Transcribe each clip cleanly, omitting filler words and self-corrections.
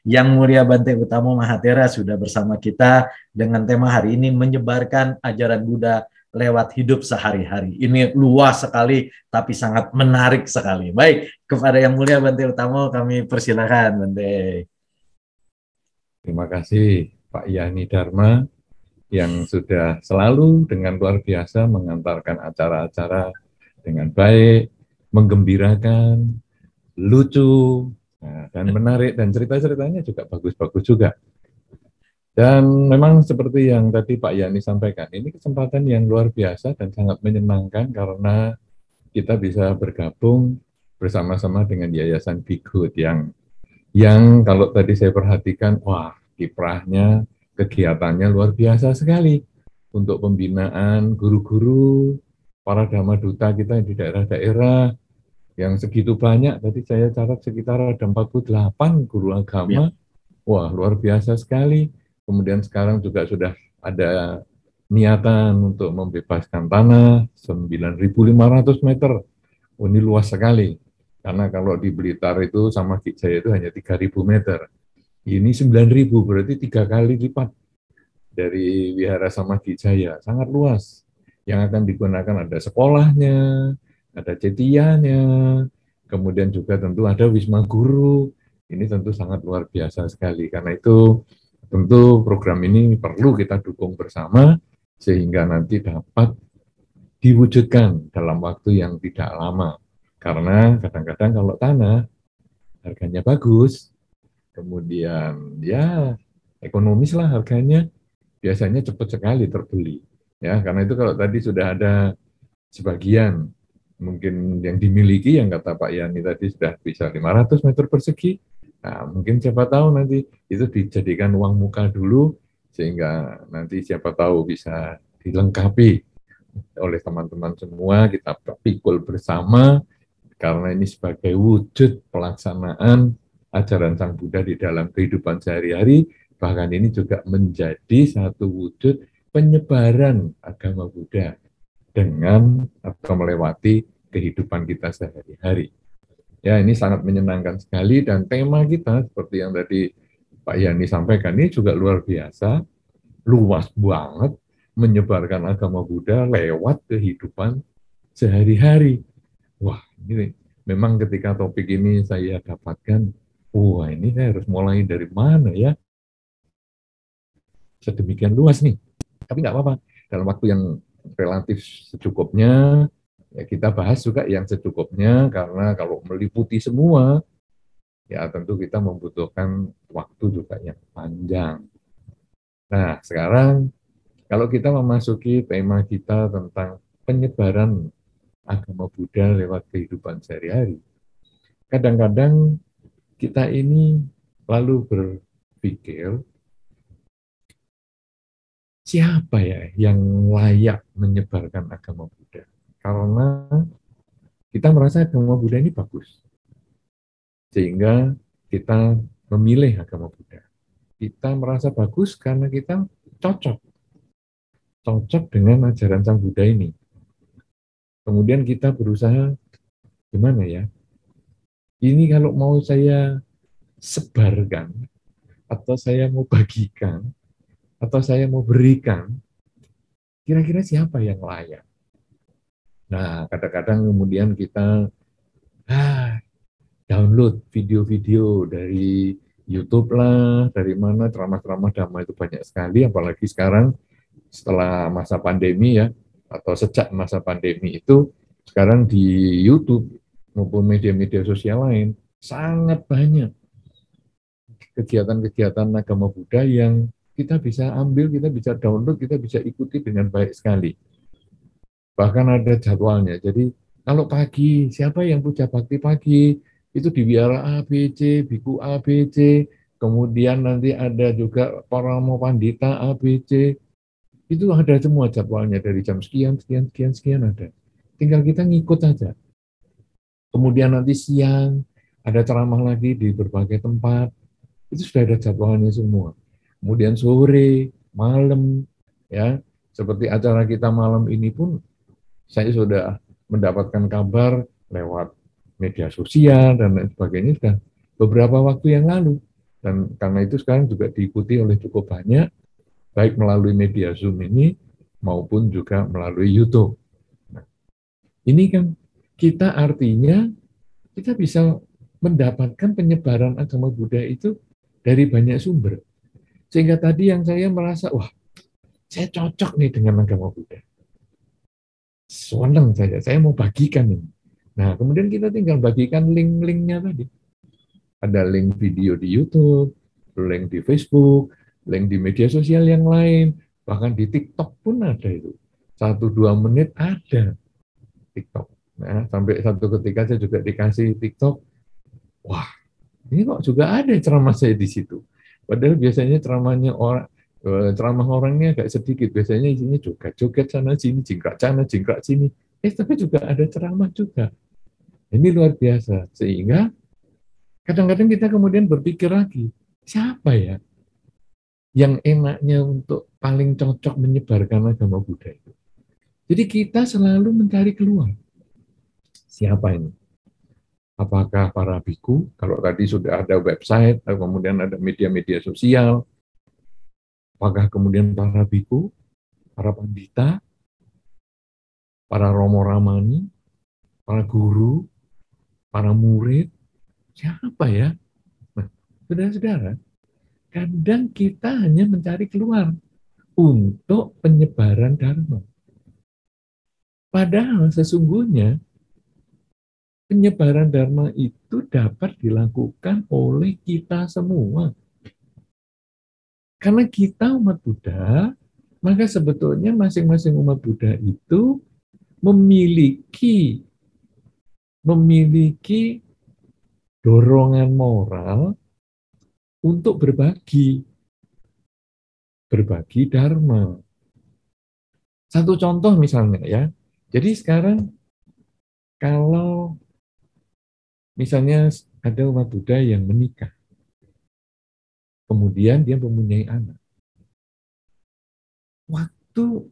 Yang Mulia Bante Utamo Mahathera sudah bersama kita dengan tema hari ini menyebarkan ajaran Buddha lewat hidup sehari-hari. Ini luas sekali tapi sangat menarik sekali. Baik, kepada Yang Mulia Bante Utamo kami persilakan Bante. Terima kasih Pak Yani Dharma yang sudah selalu dengan luar biasa mengantarkan acara-acara dengan baik, menggembirakan, lucu, dan menarik, dan cerita-ceritanya juga bagus-bagus juga. Dan memang seperti yang tadi Pak Yani sampaikan, ini kesempatan yang luar biasa dan sangat menyenangkan karena kita bisa bergabung bersama-sama dengan Yayasan Bigfoot yang kalau tadi saya perhatikan, wah, kiprahnya, kegiatannya luar biasa sekali untuk pembinaan guru-guru, para dhamma duta kita di daerah-daerah yang segitu banyak. Tadi saya catat sekitar ada 48 guru Ya. agama. Wah, luar biasa sekali. Kemudian sekarang juga sudah ada niatan untuk membebaskan tanah 9.500 meter. Oh, ini luas sekali. Karena kalau di Blitar itu sama Jaya itu hanya 3.000 meter. Ini 9.000, berarti 3 kali lipat dari Wihara Samadhi Jaya. Sangat luas. Yang akan digunakan ada sekolahnya, ada cetianya, kemudian juga tentu ada Wisma Guru. Ini tentu sangat luar biasa sekali. Karena itu tentu program ini perlu kita dukung bersama sehingga nanti dapat diwujudkan dalam waktu yang tidak lama. Karena kadang-kadang kalau tanah harganya bagus, kemudian ya ekonomis lah harganya, biasanya cepat sekali terbeli. Ya, karena itu kalau tadi sudah ada sebagian mungkin yang dimiliki, yang kata Pak Yani tadi sudah bisa 500 meter persegi, nah mungkin siapa tahu nanti itu dijadikan uang muka dulu, sehingga nanti siapa tahu bisa dilengkapi oleh teman-teman semua, kita pikul bersama, karena ini sebagai wujud pelaksanaan ajaran Sang Buddha di dalam kehidupan sehari-hari, bahkan ini juga menjadi satu wujud penyebaran agama Buddha dengan atau melewati kehidupan kita sehari-hari. Ya, ini sangat menyenangkan sekali, dan tema kita seperti yang tadi Pak Yani sampaikan ini juga luar biasa, luas banget, menyebarkan agama Buddha lewat kehidupan sehari-hari. Wah, ini memang ketika topik ini saya dapatkan, wah ini saya harus mulai dari mana ya? Sedemikian luas nih. Tapi nggak apa-apa, dalam waktu yang relatif secukupnya, ya kita bahas juga yang secukupnya, karena kalau meliputi semua, ya tentu kita membutuhkan waktu juga yang panjang. Nah, sekarang kalau kita memasuki tema kita tentang penyebaran agama Buddha lewat kehidupan sehari-hari, kadang-kadang kita ini lalu berpikir, siapa ya yang layak menyebarkan agama Buddha? Karena kita merasa agama Buddha ini bagus, sehingga kita memilih agama Buddha. Kita merasa bagus karena kita cocok, cocok dengan ajaran Sang Buddha ini. Kemudian kita berusaha, gimana ya, ini kalau mau saya sebarkan, atau saya mau bagikan, atau saya mau berikan, kira-kira siapa yang layak? Nah, kadang-kadang kemudian kita download video-video dari YouTube lah, dari mana ceramah-ceramah Dhamma itu banyak sekali, apalagi sekarang setelah masa pandemi ya, atau sejak masa pandemi itu, sekarang di YouTube maupun media-media sosial lain, sangat banyak kegiatan-kegiatan agama Buddha yang kita bisa ambil, kita bisa download, kita bisa ikuti dengan baik sekali. Bahkan ada jadwalnya. Jadi kalau pagi, siapa yang puja bakti pagi, itu di Wihara ABC, Biku ABC, kemudian nanti ada juga Paramo Pandita ABC, itu ada semua jadwalnya dari jam sekian, sekian, sekian, sekian ada. Tinggal kita ngikut saja. Kemudian nanti siang, ada ceramah lagi di berbagai tempat, itu sudah ada jadwalnya semua. Kemudian sore, malam, ya, seperti acara kita malam ini pun, saya sudah mendapatkan kabar lewat media sosial dan lain sebagainya sudah beberapa waktu yang lalu. Dan karena itu sekarang juga diikuti oleh cukup banyak, baik melalui media Zoom ini maupun juga melalui YouTube. Nah, ini kan kita artinya kita bisa mendapatkan penyebaran agama Buddha itu dari banyak sumber. Sehingga tadi yang saya merasa, wah, saya cocok nih dengan agama Buddha. Senang saya mau bagikan ini. Nah, kemudian kita tinggal bagikan link-linknya tadi. Ada link video di YouTube, link di Facebook, link di media sosial yang lain, bahkan di TikTok pun ada itu. 1-2 menit ada TikTok. Nah, sampai satu ketika saya juga dikasih TikTok, wah, ini kok juga ada ceramah saya di situ. Padahal biasanya ceramah orangnya agak sedikit, biasanya isinya joget-joget sana sini, jingkrak sana, jingkrak sini. Tapi juga ada ceramah juga. Ini luar biasa. Sehingga kadang-kadang kita kemudian berpikir lagi, siapa ya yang enaknya untuk paling cocok menyebarkan agama Buddha itu? Jadi kita selalu mencari keluar. Siapa ini? Apakah para biku? Kalau tadi sudah ada website, kemudian ada media-media sosial, apakah kemudian para biku, para pandita, para romo ramani, para guru, para murid, siapa ya? Nah, saudara-saudara, kadang kita hanya mencari keluar untuk penyebaran dharma. Padahal sesungguhnya penyebaran dharma itu dapat dilakukan oleh kita semua. Karena kita umat Buddha, maka sebetulnya masing-masing umat Buddha itu memiliki dorongan moral untuk berbagi dharma. Satu contoh misalnya ya. Jadi sekarang kalau misalnya ada umat Buddha yang menikah, kemudian dia mempunyai anak. Waktu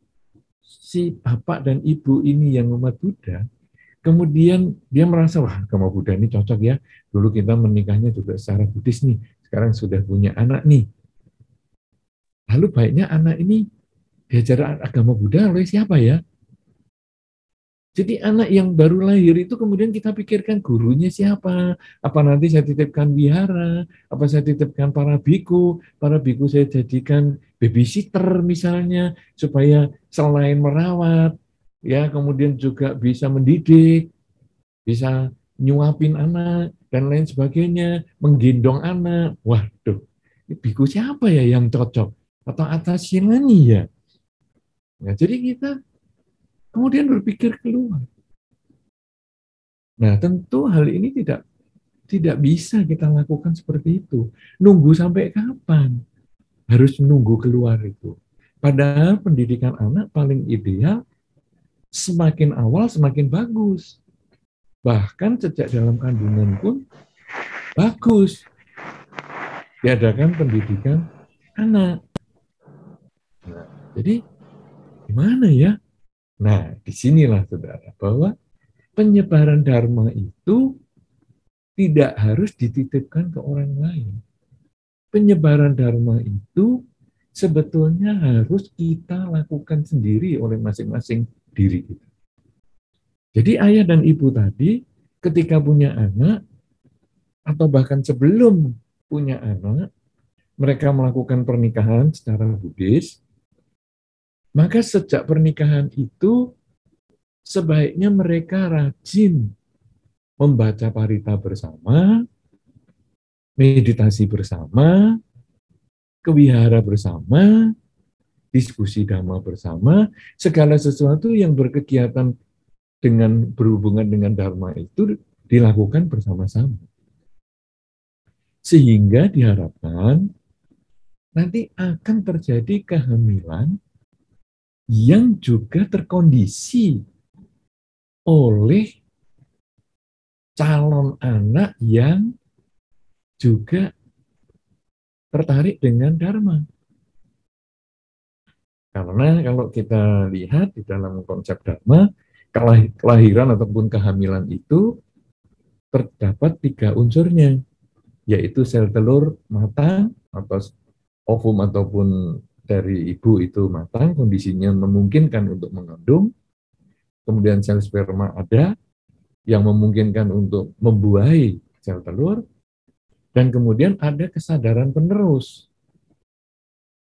si bapak dan ibu ini yang umat Buddha, kemudian dia merasa, wah, agama Buddha ini cocok ya. Dulu kita menikahnya juga secara Buddhis nih, sekarang sudah punya anak nih. Lalu baiknya anak ini diajar agama Buddha oleh siapa ya? Jadi anak yang baru lahir itu kemudian kita pikirkan gurunya siapa? Apa nanti saya titipkan wihara? Apa saya titipkan para biku saya jadikan babysitter misalnya, supaya selain merawat, ya kemudian juga bisa mendidik, bisa nyuapin anak, dan lain sebagainya, menggendong anak. Waduh, biku siapa ya yang cocok? Atau atas Shilani ya? Nah, jadi kita kemudian berpikir keluar. Nah, tentu hal ini tidak bisa kita lakukan seperti itu. Nunggu sampai kapan? Harus menunggu keluar itu. Padahal pendidikan anak paling ideal semakin awal semakin bagus. Bahkan sejak dalam kandungan pun bagus. Diadakan pendidikan anak. Nah, jadi gimana ya? Nah, disinilah saudara, bahwa penyebaran dharma itu tidak harus dititipkan ke orang lain. Penyebaran dharma itu sebetulnya harus kita lakukan sendiri oleh masing-masing diri kita. Jadi ayah dan ibu tadi ketika punya anak, atau bahkan sebelum punya anak, mereka melakukan pernikahan secara Buddhis, maka sejak pernikahan itu sebaiknya mereka rajin membaca parita bersama, meditasi bersama, kewihara bersama, diskusi dhamma bersama, segala sesuatu yang berkegiatan dengan berhubungan dengan dharma itu dilakukan bersama-sama. Sehingga diharapkan nanti akan terjadi kehamilan yang juga terkondisi oleh calon anak yang juga tertarik dengan dharma. Karena kalau kita lihat di dalam konsep dharma, kelahiran ataupun kehamilan itu terdapat 3 unsurnya. yaitu sel telur matang atau ovum ataupun dari ibu itu matang, kondisinya memungkinkan untuk mengandung, kemudian sel sperma ada yang memungkinkan untuk membuahi sel telur, dan kemudian ada kesadaran penerus.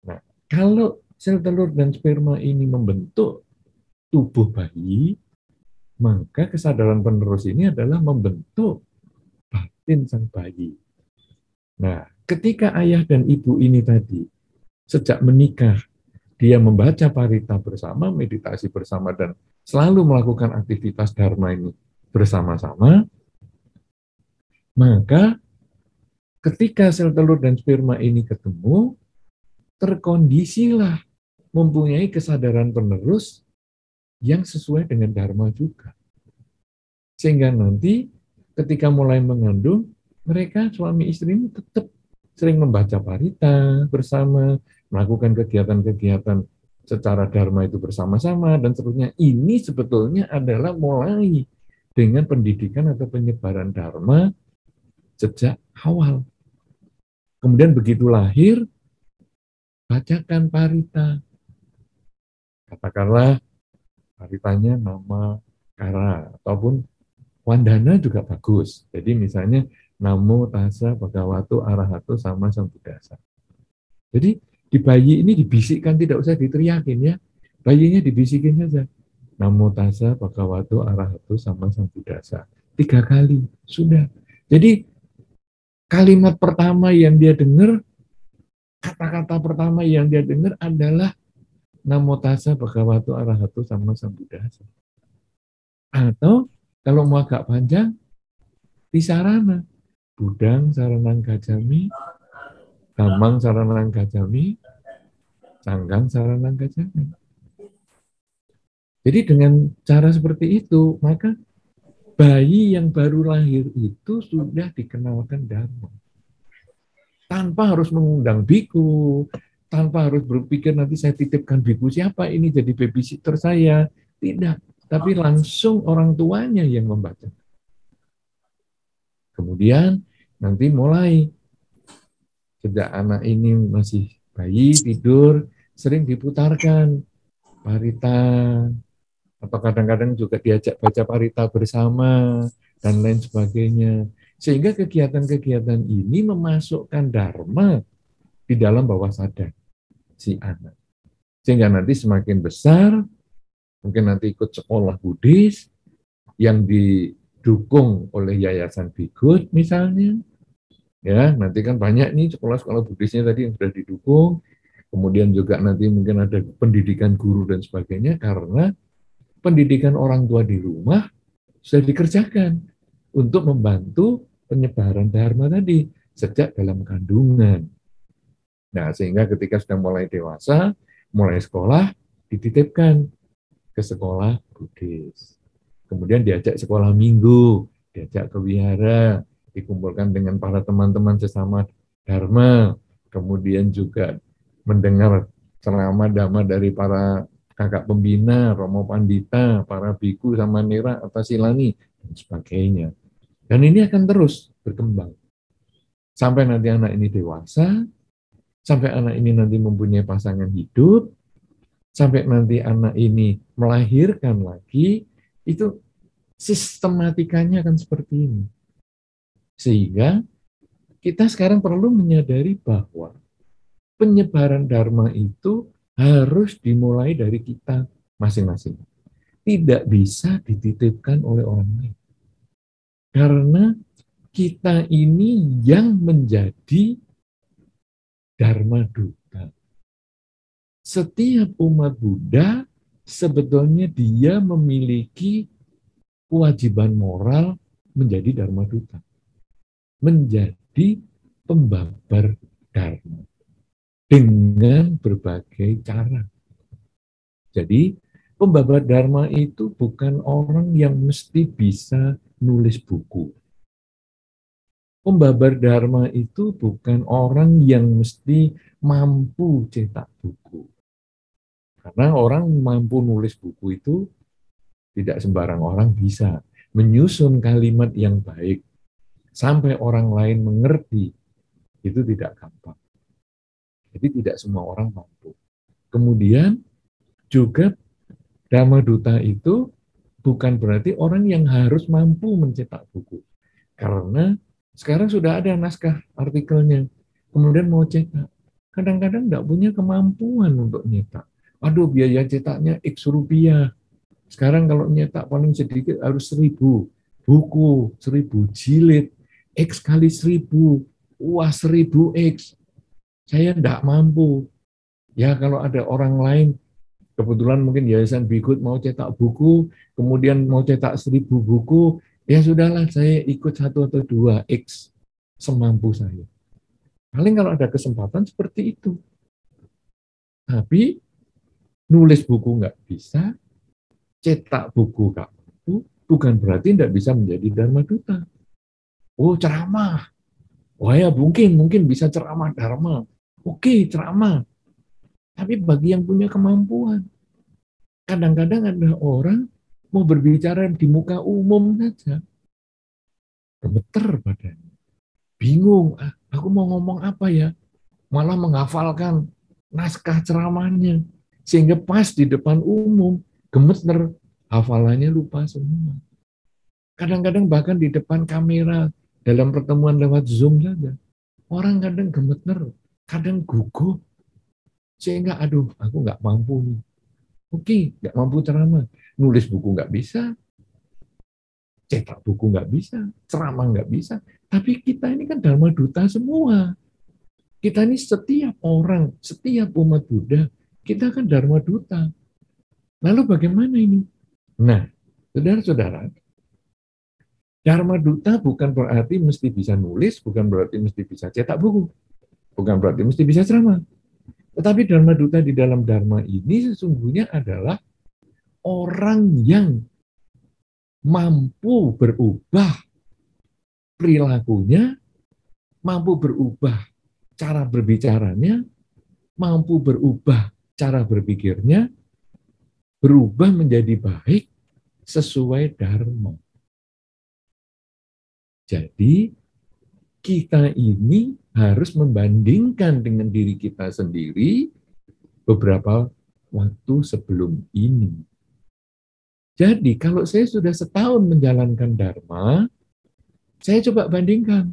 Nah, kalau sel telur dan sperma ini membentuk tubuh bayi, maka kesadaran penerus ini adalah membentuk batin sang bayi. Nah, ketika ayah dan ibu ini tadi sejak menikah, dia membaca parita bersama, meditasi bersama, dan selalu melakukan aktivitas dharma ini bersama-sama, maka ketika sel telur dan sperma ini ketemu, terkondisilah mempunyai kesadaran penerus yang sesuai dengan dharma juga. Sehingga nanti ketika mulai mengandung, mereka suami istri ini tetap sering membaca parita bersama, melakukan kegiatan-kegiatan secara dharma itu bersama-sama, dan seterusnya. Ini sebetulnya adalah mulai dengan pendidikan atau penyebaran dharma sejak awal. Kemudian begitu lahir, bacakan parita. Katakanlah paritanya nama Kara, ataupun Wandana juga bagus. Jadi misalnya Namo Tassa Bhagavato Arahato Sama Sambuddhassa. Jadi di bayi ini dibisikkan, tidak usah diteriakin ya. Bayinya dibisikin saja. Namo Tassa Bhagavato Arahato Sama Sambuddhassa. 3 kali, sudah. Jadi kalimat pertama yang dia dengar, kata-kata pertama yang dia dengar adalah Namo Tassa Bhagavato Arahato Sama Sambuddhassa. Atau kalau mau agak panjang, di sarana. Budang saranang gacami, Dhammang saranang gacami, Sanghang saranang gacami. Jadi dengan cara seperti itu, maka bayi yang baru lahir itu sudah dikenalkan dharma. Tanpa harus mengundang biku, tanpa harus berpikir nanti saya titipkan biku siapa ini jadi babysitter saya. Tidak, tapi langsung orang tuanya yang membaca. Kemudian nanti mulai sejak anak ini masih bayi tidur, sering diputarkan parita, atau kadang-kadang juga diajak baca parita bersama, dan lain sebagainya. Sehingga kegiatan-kegiatan ini memasukkan dharma di dalam bawah sadar si anak. Sehingga nanti semakin besar, mungkin nanti ikut sekolah Buddhis yang didukung oleh Yayasan Bhikkhu misalnya. Ya, nanti kan banyak nih sekolah-sekolah Buddhisnya tadi yang sudah didukung. Kemudian juga nanti mungkin ada pendidikan guru dan sebagainya, karena pendidikan orang tua di rumah sudah dikerjakan untuk membantu penyebaran dharma tadi sejak dalam kandungan. Nah, sehingga ketika sudah mulai dewasa, mulai sekolah, dititipkan ke sekolah Buddhis. Kemudian diajak sekolah minggu, diajak ke wihara, dikumpulkan dengan para teman-teman sesama dharma, kemudian juga mendengar ceramah dhamma dari para kakak pembina, Romo Pandita, para biku sama nera, Atasilani, dan sebagainya. Dan ini akan terus berkembang. Sampai nanti anak ini dewasa, sampai anak ini nanti mempunyai pasangan hidup, sampai nanti anak ini melahirkan lagi, itu sistematikanya akan seperti ini. Sehingga kita sekarang perlu menyadari bahwa penyebaran dharma itu harus dimulai dari kita masing-masing. Tidak bisa dititipkan oleh orang lain. Karena kita ini yang menjadi dharma duta. Setiap umat Buddha sebetulnya dia memiliki kewajiban moral menjadi dharma duta. Menjadi pembabar dharma. Dengan berbagai cara. Jadi, pembabar dharma itu bukan orang yang mesti bisa nulis buku. Pembabar dharma itu bukan orang yang mesti mampu cetak buku. Karena orang mampu nulis buku itu tidak sembarang orang bisa. Menyusun kalimat yang baik, sampai orang lain mengerti, itu tidak gampang. Jadi tidak semua orang mampu. Kemudian juga Dharma Duta itu bukan berarti orang yang harus mampu mencetak buku. Karena sekarang sudah ada naskah artikelnya, kemudian mau cetak. Kadang-kadang nggak punya kemampuan untuk nyetak. Aduh, biaya cetaknya X rupiah. Sekarang kalau nyetak paling sedikit harus 1.000 buku, 1.000 jilid, X kali 1.000, wah 1.000 X. Saya nggak mampu. Ya kalau ada orang lain, kebetulan mungkin Yayasan Bigud mau cetak buku, kemudian mau cetak 1.000 buku, ya sudahlah saya ikut 1 atau 2 X semampu saya. Paling kalau ada kesempatan seperti itu. Tapi nulis buku nggak bisa, cetak buku nggak mampu, bukan berarti nggak bisa menjadi Dharma Duta. Oh ceramah, wah ya mungkin bisa ceramah Dharma. Oke ceramah, tapi bagi yang punya kemampuan. Kadang-kadang ada orang mau berbicara di muka umum saja, gemeter badannya, bingung, aku mau ngomong apa ya, malah menghafalkan naskah ceramahnya, sehingga pas di depan umum, gemeter, hafalannya lupa semua. Kadang-kadang bahkan di depan kamera, dalam pertemuan lewat Zoom saja, orang kadang gemeter, kadang gugup, sehingga aduh, aku nggak mampu nih. Oke, nggak mampu ceramah, nulis buku nggak bisa, cetak buku nggak bisa, ceramah nggak bisa. Tapi kita ini kan Dharma Duta semua. Kita ini setiap orang, setiap umat Buddha, kita kan Dharma Duta. Lalu bagaimana ini? Nah, saudara-saudara, Dharma Duta bukan berarti mesti bisa nulis, bukan berarti mesti bisa cetak buku, bukan berarti mesti bisa ceramah. Tetapi Dharma Duta di dalam Dharma ini sesungguhnya adalah orang yang mampu berubah perilakunya, mampu berubah cara berbicaranya, mampu berubah cara berpikirnya, berubah menjadi baik sesuai Dharma. Jadi, kita ini harus membandingkan dengan diri kita sendiri beberapa waktu sebelum ini. Jadi, kalau saya sudah setahun menjalankan Dharma, saya coba bandingkan.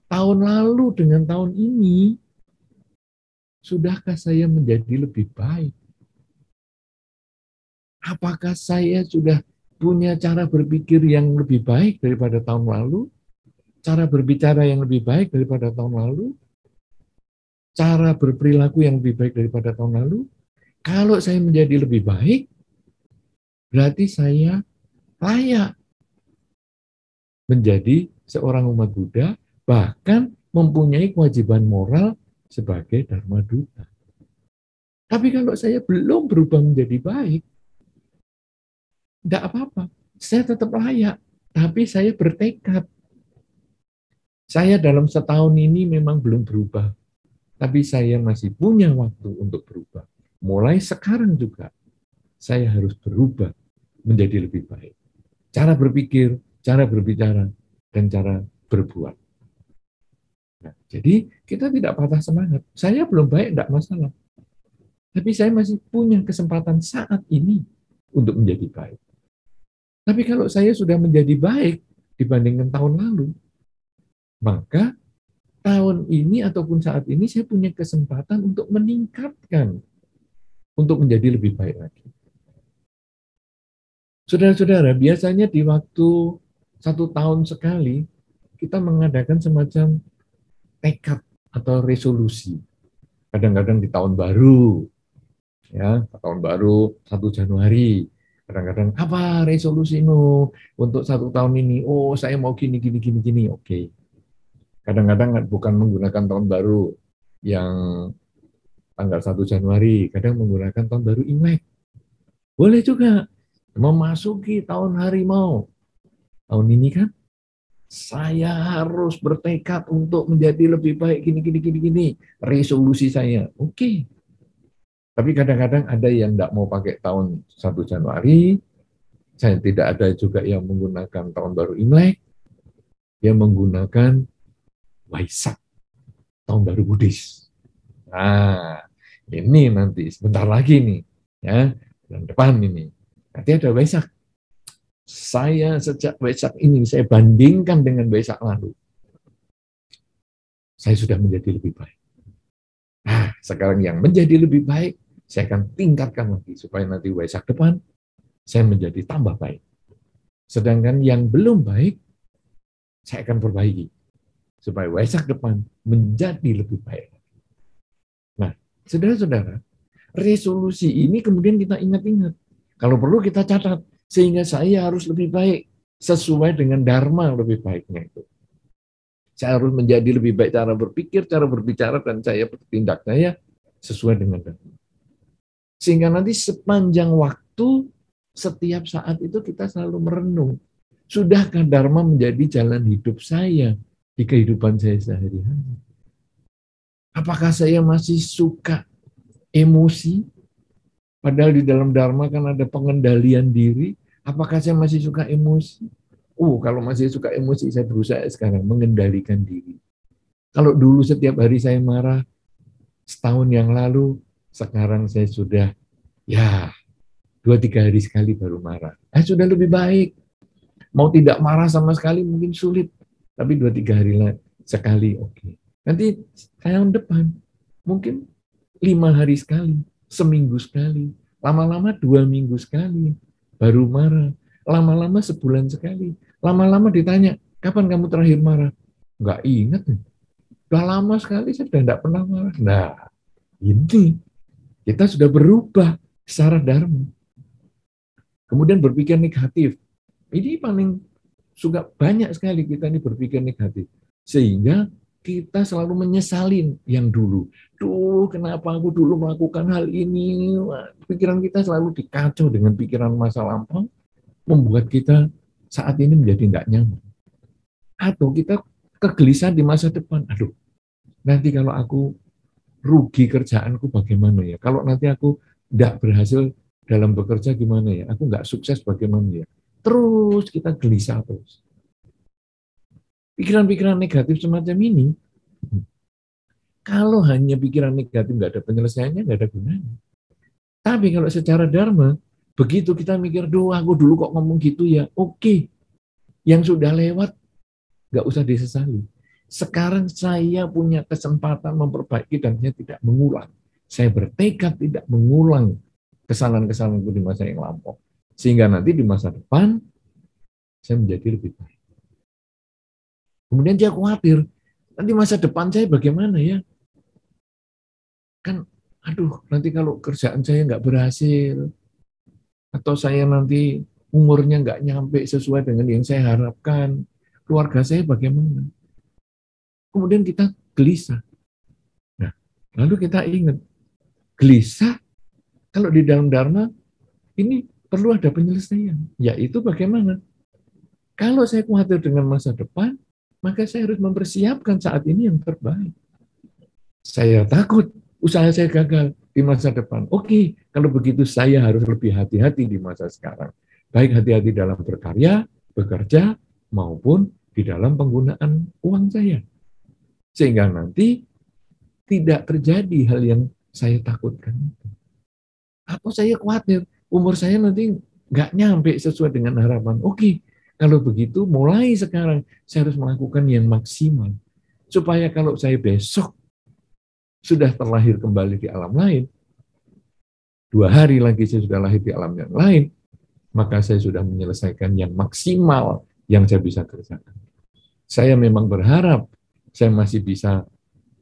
Tahun lalu dengan tahun ini, sudahkah saya menjadi lebih baik? Apakah saya sudah punya cara berpikir yang lebih baik daripada tahun lalu? Cara berbicara yang lebih baik daripada tahun lalu? Cara berperilaku yang lebih baik daripada tahun lalu? Kalau saya menjadi lebih baik, berarti saya layak menjadi seorang umat Buddha, bahkan mempunyai kewajiban moral sebagai Dharma Duta. Tapi kalau saya belum berubah menjadi baik, enggak apa-apa. Saya tetap layak, tapi saya bertekad. Saya dalam setahun ini memang belum berubah, tapi saya masih punya waktu untuk berubah. Mulai sekarang juga, saya harus berubah menjadi lebih baik. Cara berpikir, cara berbicara, dan cara berbuat. Nah, jadi kita tidak patah semangat. Saya belum baik, enggak masalah. Tapi saya masih punya kesempatan saat ini untuk menjadi baik. Tapi kalau saya sudah menjadi baik dibandingkan tahun lalu, maka tahun ini ataupun saat ini saya punya kesempatan untuk meningkatkan, untuk menjadi lebih baik lagi. Saudara-saudara, biasanya di waktu 1 tahun sekali, kita mengadakan semacam tekad atau resolusi. Kadang-kadang di tahun baru, ya tahun baru 1 Januari. Kadang-kadang apa resolusimu untuk 1 tahun ini? Oh, saya mau gini. Oke. Kadang-kadang bukan menggunakan tahun baru yang tanggal 1 Januari, kadang menggunakan tahun baru Imlek. Boleh juga memasuki tahun harimau. Tahun ini kan saya harus bertekad untuk menjadi lebih baik gini. Resolusi saya. Oke. Tapi kadang-kadang ada yang tidak mau pakai tahun 1 Januari, saya tidak ada juga yang menggunakan tahun baru Imlek. dia menggunakan Waisak, tahun baru Buddhis. Nah, ini nanti sebentar lagi nih, ya, bulan depan ini. Nanti ada Waisak. Saya sejak Waisak ini, saya bandingkan dengan Waisak lalu. Saya sudah menjadi lebih baik. Nah, sekarang yang menjadi lebih baik, saya akan tingkatkan lagi, supaya nanti Waisak depan, saya menjadi tambah baik. Sedangkan yang belum baik, saya akan perbaiki. Supaya Waisak depan menjadi lebih baik. Nah, saudara-saudara, resolusi ini kemudian kita ingat-ingat. Kalau perlu kita catat, sehingga saya harus lebih baik, sesuai dengan dharma lebih baiknya itu. Saya harus menjadi lebih baik cara berpikir, cara berbicara, dan saya bertindak saya sesuai dengan dharma. Sehingga nanti sepanjang waktu, setiap saat itu kita selalu merenung. Sudahkah dharma menjadi jalan hidup saya di kehidupan saya sehari-hari? Apakah saya masih suka emosi? Padahal di dalam dharma kan ada pengendalian diri. Apakah saya masih suka emosi? Kalau masih suka emosi, saya berusaha sekarang mengendalikan diri. Kalau dulu setiap hari saya marah, setahun yang lalu, sekarang saya sudah, 2-3 hari sekali baru marah. Sudah lebih baik. Mau tidak marah sama sekali mungkin sulit. Tapi 2-3 hari sekali, oke. Nanti tahun depan, mungkin 5 hari sekali, seminggu sekali. Lama-lama 2 minggu sekali, baru marah. Lama-lama sebulan sekali. Lama-lama ditanya, kapan kamu terakhir marah? Nggak ingat. Udah lama sekali, saya sudah tidak pernah marah. Nah, ini kita sudah berubah secara dharma. Kemudian berpikir negatif. Ini paling suka banyak sekali kita ini berpikir negatif. Sehingga kita selalu menyesalin yang dulu. Kenapa aku dulu melakukan hal ini? Pikiran kita selalu dikacau dengan pikiran masa lampau, membuat kita saat ini menjadi tidak nyaman. Atau kita kegelisahan di masa depan. Nanti kalau aku rugi kerjaanku bagaimana ya? Kalau nanti aku tidak berhasil dalam bekerja gimana ya? Aku nggak sukses bagaimana ya? Terus kita gelisah terus. Pikiran-pikiran negatif semacam ini, kalau hanya pikiran negatif nggak ada penyelesaiannya, nggak ada gunanya. Tapi kalau secara dharma, begitu kita mikir, aku dulu kok ngomong gitu ya, oke. Yang sudah lewat, nggak usah disesali. Sekarang saya punya kesempatan memperbaiki dan saya tidak mengulang. Saya bertekad tidak mengulang kesalahan-kesalahanku di masa yang lampau. Sehingga nanti di masa depan, saya menjadi lebih baik. Kemudian dia khawatir, nanti masa depan saya bagaimana ya? Kan, nanti kalau kerjaan saya nggak berhasil, atau saya nanti umurnya nggak nyampe sesuai dengan yang saya harapkan, keluarga saya bagaimana? Kemudian kita gelisah. Nah, lalu kita ingat, gelisah, kalau di dalam dharma, ini perlu ada penyelesaian. Yaitu bagaimana? Kalau saya khawatir dengan masa depan, maka saya harus mempersiapkan saat ini yang terbaik. Saya takut usaha saya gagal di masa depan. Oke, kalau begitu saya harus lebih hati-hati di masa sekarang. Baik hati-hati dalam berkarya, bekerja, maupun di dalam penggunaan uang saya. Sehingga nanti tidak terjadi hal yang saya takutkan. Atau saya khawatir umur saya nanti nggak nyampe sesuai dengan harapan. Oke, kalau begitu mulai sekarang saya harus melakukan yang maksimal. Supaya kalau saya besok sudah terlahir kembali di alam lain, 2 hari lagi saya sudah lahir di alam yang lain, maka saya sudah menyelesaikan yang maksimal yang saya bisa kerjakan. Saya memang berharap saya masih bisa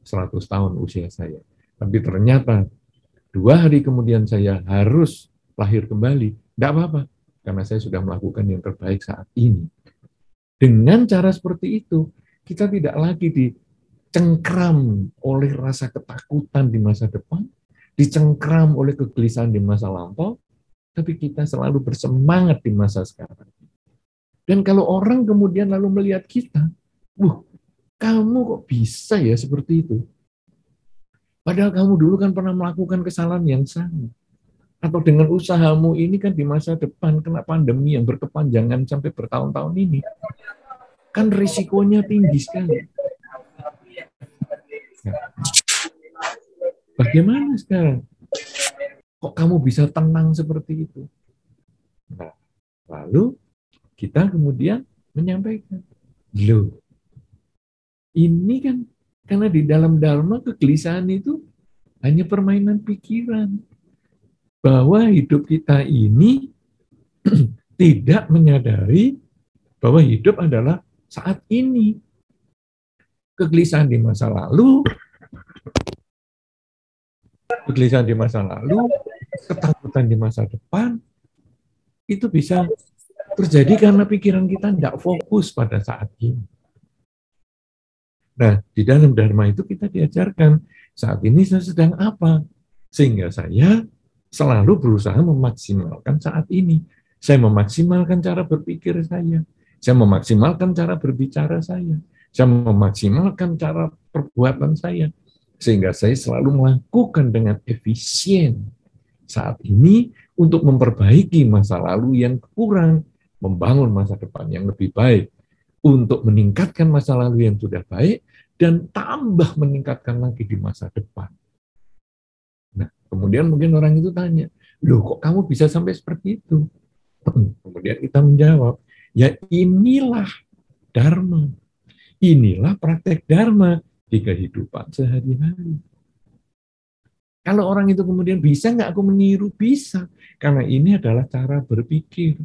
100 tahun usia saya. Tapi ternyata 2 hari kemudian saya harus lahir kembali. Tidak apa-apa, karena saya sudah melakukan yang terbaik saat ini. Dengan cara seperti itu, kita tidak lagi dicengkram oleh rasa ketakutan di masa depan, dicengkram oleh kegelisahan di masa lampau, tapi kita selalu bersemangat di masa sekarang. Dan kalau orang kemudian lalu melihat kita, kamu kok bisa ya seperti itu? Padahal kamu dulu kan pernah melakukan kesalahan yang sama. Atau dengan usahamu ini kan di masa depan kena pandemi yang berkepanjangan sampai bertahun-tahun ini. Kan risikonya tinggi sekali. Nah, bagaimana sekarang? Kok kamu bisa tenang seperti itu? Nah, lalu kita kemudian menyampaikan, loh, ini kan karena di dalam Dharma kegelisahan itu hanya permainan pikiran. Bahwa hidup kita ini tidak menyadari bahwa hidup adalah saat ini. Kegelisahan di masa lalu, kegelisahan di masa lalu, ketakutan di masa depan, itu bisa terjadi karena pikiran kita tidak fokus pada saat ini. Nah, di dalam Dharma itu kita diajarkan, saat ini saya sedang apa? Sehingga saya selalu berusaha memaksimalkan saat ini. Saya memaksimalkan cara berpikir saya memaksimalkan cara berbicara saya memaksimalkan cara perbuatan saya. Sehingga saya selalu melakukan dengan efisien saat ini untuk memperbaiki masa lalu yang kurang, membangun masa depan yang lebih baik, untuk meningkatkan masa lalu yang sudah baik, dan tambah meningkatkan lagi di masa depan. Nah, kemudian mungkin orang itu tanya, loh kok kamu bisa sampai seperti itu? Kemudian kita menjawab, ya inilah Dharma. Inilah praktek Dharma di kehidupan sehari-hari. Kalau orang itu kemudian bisa nggak aku meniru? Bisa. Karena ini adalah cara berpikir.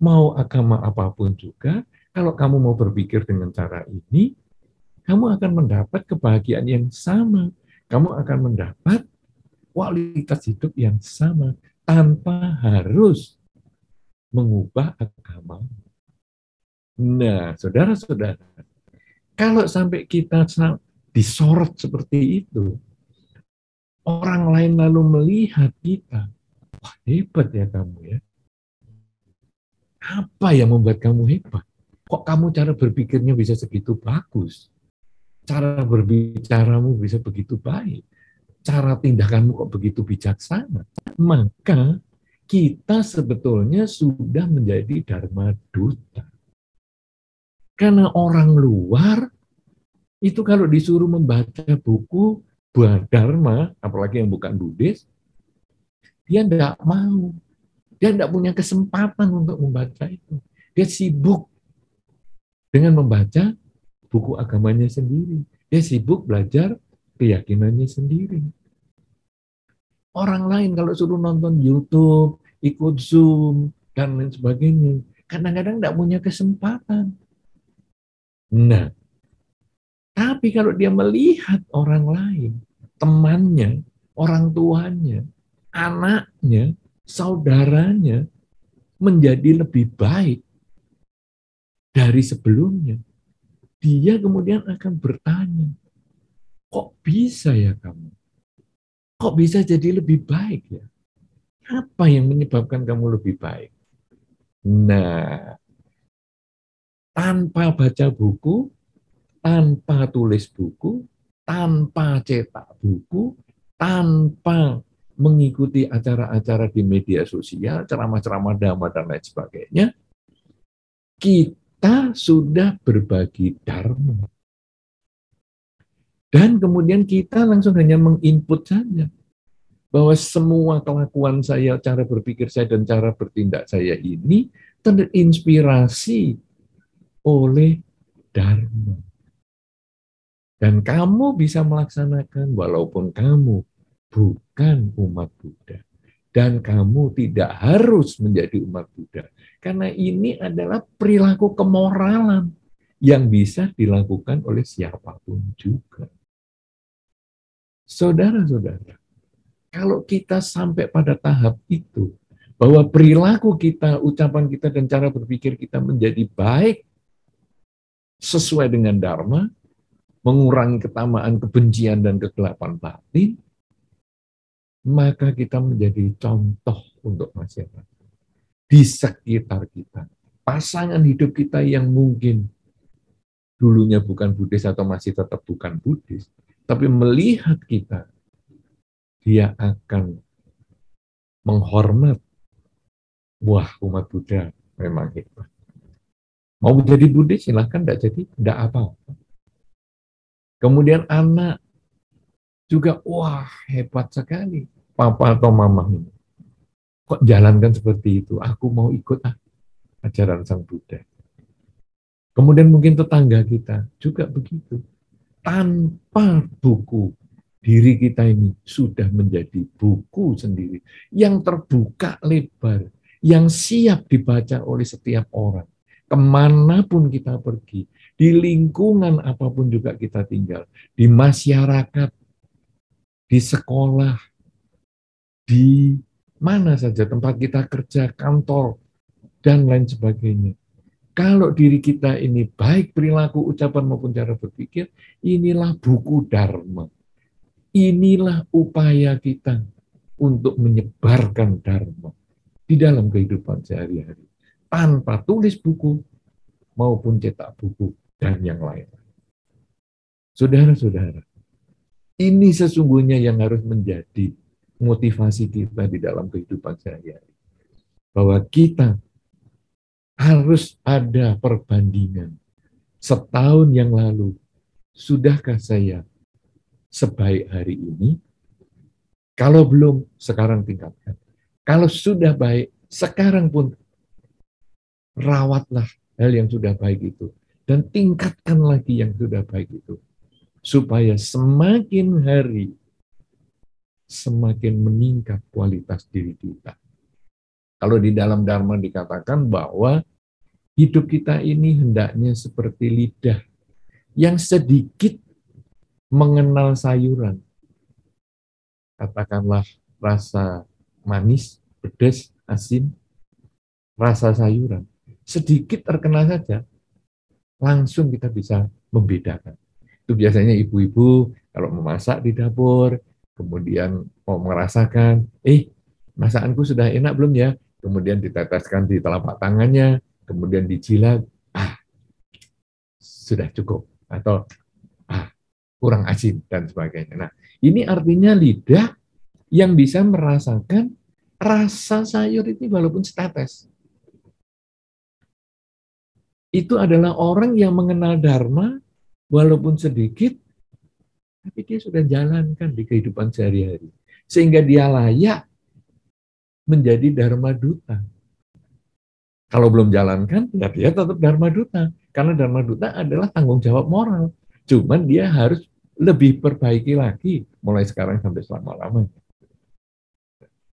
Mau agama apapun juga, kalau kamu mau berpikir dengan cara ini, kamu akan mendapat kebahagiaan yang sama. Kamu akan mendapat kualitas hidup yang sama tanpa harus mengubah agama. Nah, saudara-saudara, kalau sampai kita disorot seperti itu, orang lain lalu melihat kita, wah hebat ya kamu ya. Apa yang membuat kamu hebat? Kok kamu cara berpikirnya bisa segitu bagus? Cara berbicaramu bisa begitu baik? Cara tindakanmu kok begitu bijaksana? Maka kita sebetulnya sudah menjadi Dharma Duta. Karena orang luar itu kalau disuruh membaca buku Dharma, apalagi yang bukan Buddhis, dia tidak mau. Dia tidak punya kesempatan untuk membaca itu. Dia sibuk dengan membaca buku agamanya sendiri. Dia sibuk belajar keyakinannya sendiri. Orang lain kalau suruh nonton YouTube, ikut Zoom, dan lain sebagainya, kadang-kadang tidak punya kesempatan. Nah, tapi kalau dia melihat orang lain, temannya, orang tuanya, anaknya, saudaranya menjadi lebih baik dari sebelumnya, dia kemudian akan bertanya, kok bisa ya kamu? Kok bisa jadi lebih baik ya? Apa yang menyebabkan kamu lebih baik? Nah, tanpa baca buku, tanpa tulis buku, tanpa cetak buku, tanpa mengikuti acara-acara di media sosial, ceramah-ceramah dhamma dan lain sebagainya, kita sudah berbagi dharma. Dan kemudian kita langsung hanya menginput saja bahwa semua kelakuan saya, cara berpikir saya, dan cara bertindak saya ini terinspirasi oleh dharma. Dan kamu bisa melaksanakan walaupun kamu bukan umat Buddha. Dan kamu tidak harus menjadi umat Buddha. Karena ini adalah perilaku kemoralan yang bisa dilakukan oleh siapapun juga. Saudara-saudara, kalau kita sampai pada tahap itu, bahwa perilaku kita, ucapan kita, dan cara berpikir kita menjadi baik sesuai dengan Dharma, mengurangi ketamaan, kebencian, dan kegelapan batin, maka kita menjadi contoh untuk masyarakat. Di sekitar kita, pasangan hidup kita yang mungkin dulunya bukan Buddhis atau masih tetap bukan Buddhis, tapi melihat kita, dia akan menghormat, wah umat Buddha memang hebat. Mau jadi Buddhis silahkan, tidak jadi, tidak apa-apa. Kemudian anak juga, wah hebat sekali papa atau mama ini. Kok jalankan seperti itu? Aku mau ikut ajaran Sang Buddha. Kemudian mungkin tetangga kita juga begitu. Tanpa buku, diri kita ini sudah menjadi buku sendiri yang terbuka lebar, yang siap dibaca oleh setiap orang. Kemanapun kita pergi, di lingkungan apapun juga kita tinggal, di masyarakat, di sekolah, di mana saja tempat kita kerja, kantor, dan lain sebagainya. Kalau diri kita ini baik perilaku, ucapan maupun cara berpikir, inilah buku Dharma. Inilah upaya kita untuk menyebarkan Dharma di dalam kehidupan sehari-hari. Tanpa tulis buku maupun cetak buku dan yang lain. Saudara-saudara, ini sesungguhnya yang harus menjadi motivasi kita di dalam kehidupan sehari-hari. Bahwa kita harus ada perbandingan. Setahun yang lalu, sudahkah saya sebaik hari ini? Kalau belum, sekarang tingkatkan. Kalau sudah baik, sekarang pun rawatlah hal yang sudah baik itu. Dan tingkatkan lagi yang sudah baik itu. Supaya semakin hari, semakin meningkat kualitas diri kita. Kalau di dalam Dharma dikatakan bahwa hidup kita ini hendaknya seperti lidah yang sedikit mengenal sayuran. Katakanlah rasa manis, pedas, asin, rasa sayuran. Sedikit terkena saja, langsung kita bisa membedakan. Itu biasanya ibu-ibu kalau memasak di dapur, kemudian mau merasakan, masakanku sudah enak belum ya? Kemudian diteteskan di telapak tangannya, kemudian dijilat, sudah cukup. Atau kurang asin, dan sebagainya. Nah, ini artinya lidah yang bisa merasakan rasa sayur itu walaupun setetes. Itu adalah orang yang mengenal Dharma walaupun sedikit, tapi dia sudah jalankan di kehidupan sehari-hari. Sehingga dia layak menjadi Dharma Duta. Kalau belum jalankan, ya dia tetap Dharma Duta. Karena Dharma Duta adalah tanggung jawab moral. Cuman dia harus lebih perbaiki lagi mulai sekarang sampai selama-lamanya.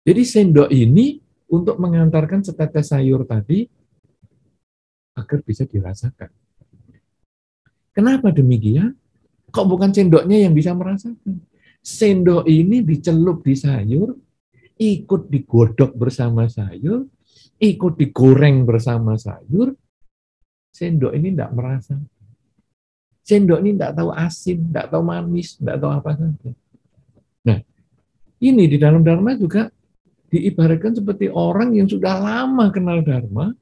Jadi sendok ini untuk mengantarkan setetes sayur tadi agar bisa dirasakan. Kenapa demikian? Kok bukan sendoknya yang bisa merasakan? Sendok ini dicelup di sayur, ikut digodok bersama sayur, ikut digoreng bersama sayur, sendok ini tidak merasa. Sendok ini tidak tahu asin, tidak tahu manis, tidak tahu apa saja. Nah, ini di dalam Dharma juga diibaratkan seperti orang yang sudah lama kenal Dharma,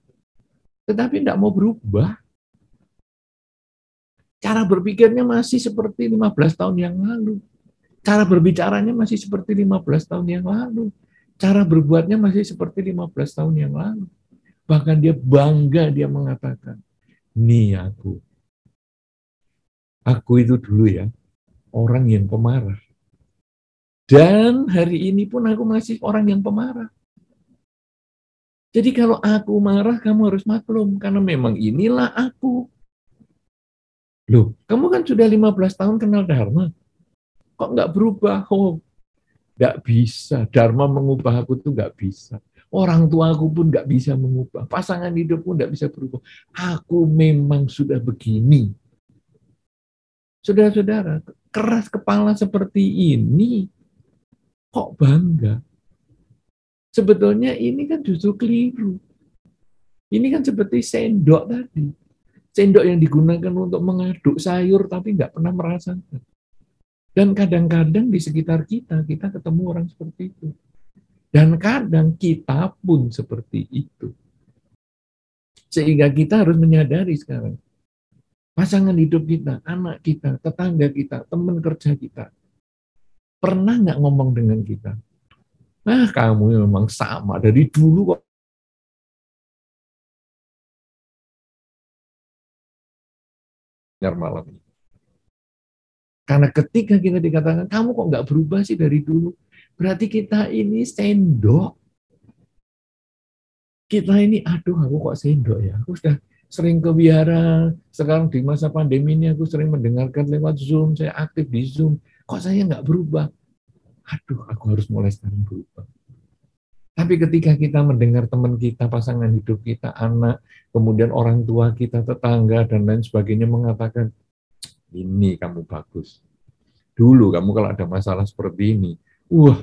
tetapi tidak mau berubah. Cara berpikirnya masih seperti 15 tahun yang lalu. Cara berbicaranya masih seperti 15 tahun yang lalu. Cara berbuatnya masih seperti 15 tahun yang lalu. Bahkan dia bangga, dia mengatakan, nih aku itu dulu ya, orang yang pemarah. Dan hari ini pun aku masih orang yang pemarah. Jadi kalau aku marah, kamu harus maklum, karena memang inilah aku. Loh, kamu kan sudah 15 tahun kenal Dharma. Kok nggak berubah? Oh, nggak bisa. Dharma mengubah aku tuh nggak bisa. Orang tua aku pun nggak bisa mengubah. Pasangan hidup pun nggak bisa berubah. Aku memang sudah begini. Saudara-saudara, keras kepala seperti ini, kok bangga? Sebetulnya ini kan justru keliru. Ini kan seperti sendok tadi. Sendok yang digunakan untuk mengaduk sayur tapi nggak pernah merasakan. Dan kadang-kadang di sekitar kita ketemu orang seperti itu. Dan kadang kita pun seperti itu. Sehingga kita harus menyadari sekarang. Pasangan hidup kita, anak kita, tetangga kita, teman kerja kita. Pernah nggak ngomong dengan kita? Kamu memang sama dari dulu kok malam ini. Karena ketika kita dikatakan, kamu kok nggak berubah sih dari dulu? Berarti kita ini sendok. Kita ini, aduh aku kok sendok ya? Aku sudah sering ke wihara, sekarang di masa pandemi ini aku sering mendengarkan lewat Zoom, saya aktif di Zoom. Kok saya nggak berubah? Aduh, aku harus mulai sekarang berubah. Tapi ketika kita mendengar teman kita, pasangan hidup kita, anak, kemudian orang tua kita, tetangga, dan lain sebagainya mengatakan, ini kamu bagus. Dulu kamu kalau ada masalah seperti ini,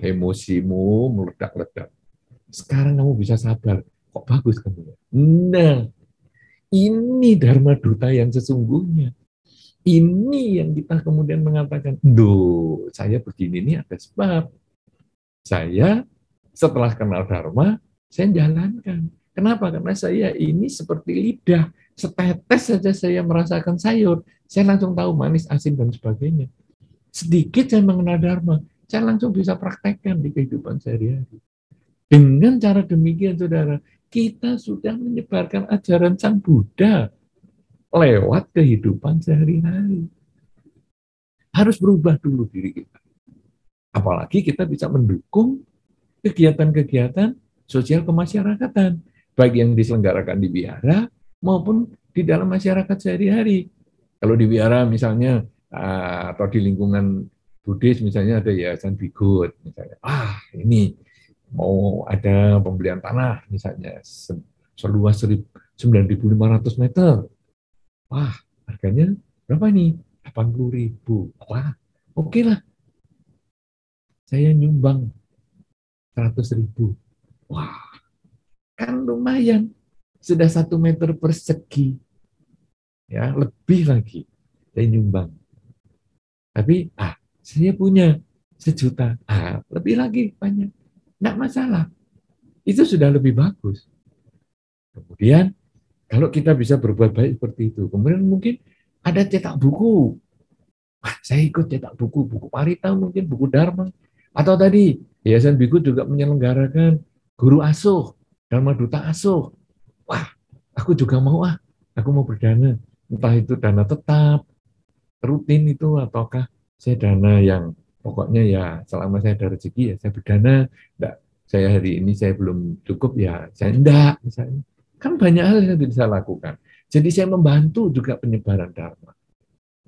emosimu meledak-ledak. Sekarang kamu bisa sabar. Kok bagus kamu? Nah, ini Dharma Duta yang sesungguhnya. Ini yang kita kemudian mengatakan, duh, saya begini ini ada sebab. Saya setelah kenal Dharma, saya jalankan. Kenapa? Karena saya ini seperti lidah. Setetes saja saya merasakan sayur. Saya langsung tahu manis, asin, dan sebagainya. Sedikit saya mengenal Dharma, saya langsung bisa praktekkan di kehidupan sehari-hari. Dengan cara demikian, saudara, kita sudah menyebarkan ajaran Sang Buddha lewat kehidupan sehari-hari. Harus berubah dulu diri kita. Apalagi kita bisa mendukung kegiatan-kegiatan sosial kemasyarakatan, baik yang diselenggarakan di wihara maupun di dalam masyarakat sehari-hari. Kalau di wihara misalnya, atau di lingkungan Buddhis misalnya ada yayasan Bigut, misalnya, ini mau ada pembelian tanah misalnya seluas 9.500 meter. Wah, harganya berapa nih? 80.000. Wah, oke lah. Saya nyumbang 100.000. Wah, kan lumayan. Sudah 1 meter persegi. Ya, lebih lagi. Saya nyumbang. Tapi, saya punya 1 juta. Lebih lagi banyak. Nggak masalah. Itu sudah lebih bagus. Kemudian, kalau kita bisa berbuat baik seperti itu, kemudian mungkin ada cetak buku. Saya ikut cetak buku Parita mungkin, buku Dharma. Atau tadi, Yayasan Biku juga menyelenggarakan guru asuh, Dharma Duta asuh. Wah, aku juga mau aku mau berdana. Entah itu dana tetap, rutin itu, ataukah saya dana yang pokoknya ya selama saya ada rezeki ya saya berdana. Enggak, saya hari ini saya belum cukup ya saya enggak misalnya. Kan banyak hal yang bisa lakukan. Jadi saya membantu juga penyebaran Dharma.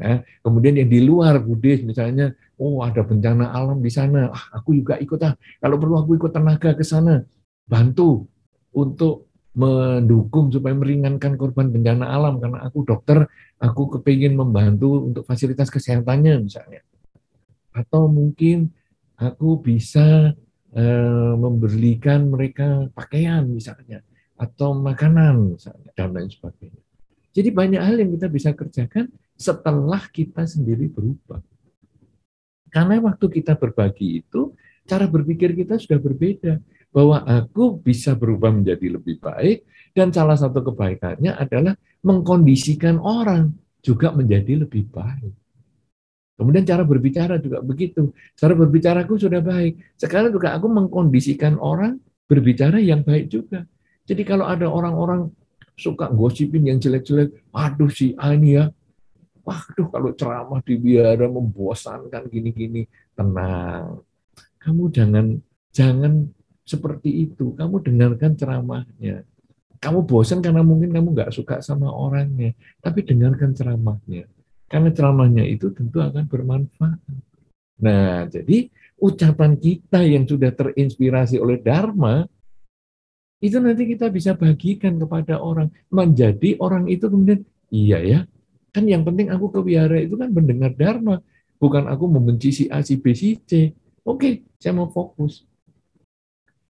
Nah, kemudian yang di luar Buddhis misalnya, ada bencana alam di sana, aku juga ikut Kalau perlu aku ikut tenaga ke sana, bantu untuk mendukung supaya meringankan korban bencana alam karena aku dokter, aku kepingin membantu untuk fasilitas kesehatannya misalnya. Atau mungkin aku bisa memberikan mereka pakaian misalnya, atau makanan misalnya, dan lain sebagainya. Jadi banyak hal yang kita bisa kerjakan setelah kita sendiri berubah. Karena waktu kita berbagi itu, cara berpikir kita sudah berbeda. Bahwa aku bisa berubah menjadi lebih baik, dan salah satu kebaikannya adalah mengkondisikan orang juga menjadi lebih baik. Kemudian cara berbicara juga begitu. Cara berbicaraku sudah baik. Sekarang juga aku mengkondisikan orang berbicara yang baik juga. Jadi kalau ada orang-orang suka gosipin yang jelek-jelek, aduh si ini ya, waduh kalau ceramah di wihara membosankan gini-gini, tenang. Kamu jangan seperti itu. Kamu dengarkan ceramahnya. Kamu bosan karena mungkin kamu nggak suka sama orangnya, tapi dengarkan ceramahnya. Karena ceramahnya itu tentu akan bermanfaat. Nah, jadi ucapan kita yang sudah terinspirasi oleh Dharma, itu nanti kita bisa bagikan kepada orang. Menjadi orang itu kemudian, iya ya, kan yang penting aku ke wihara itu kan mendengar Dharma. Bukan aku membenci si A, si B, si C. Oke, saya mau fokus.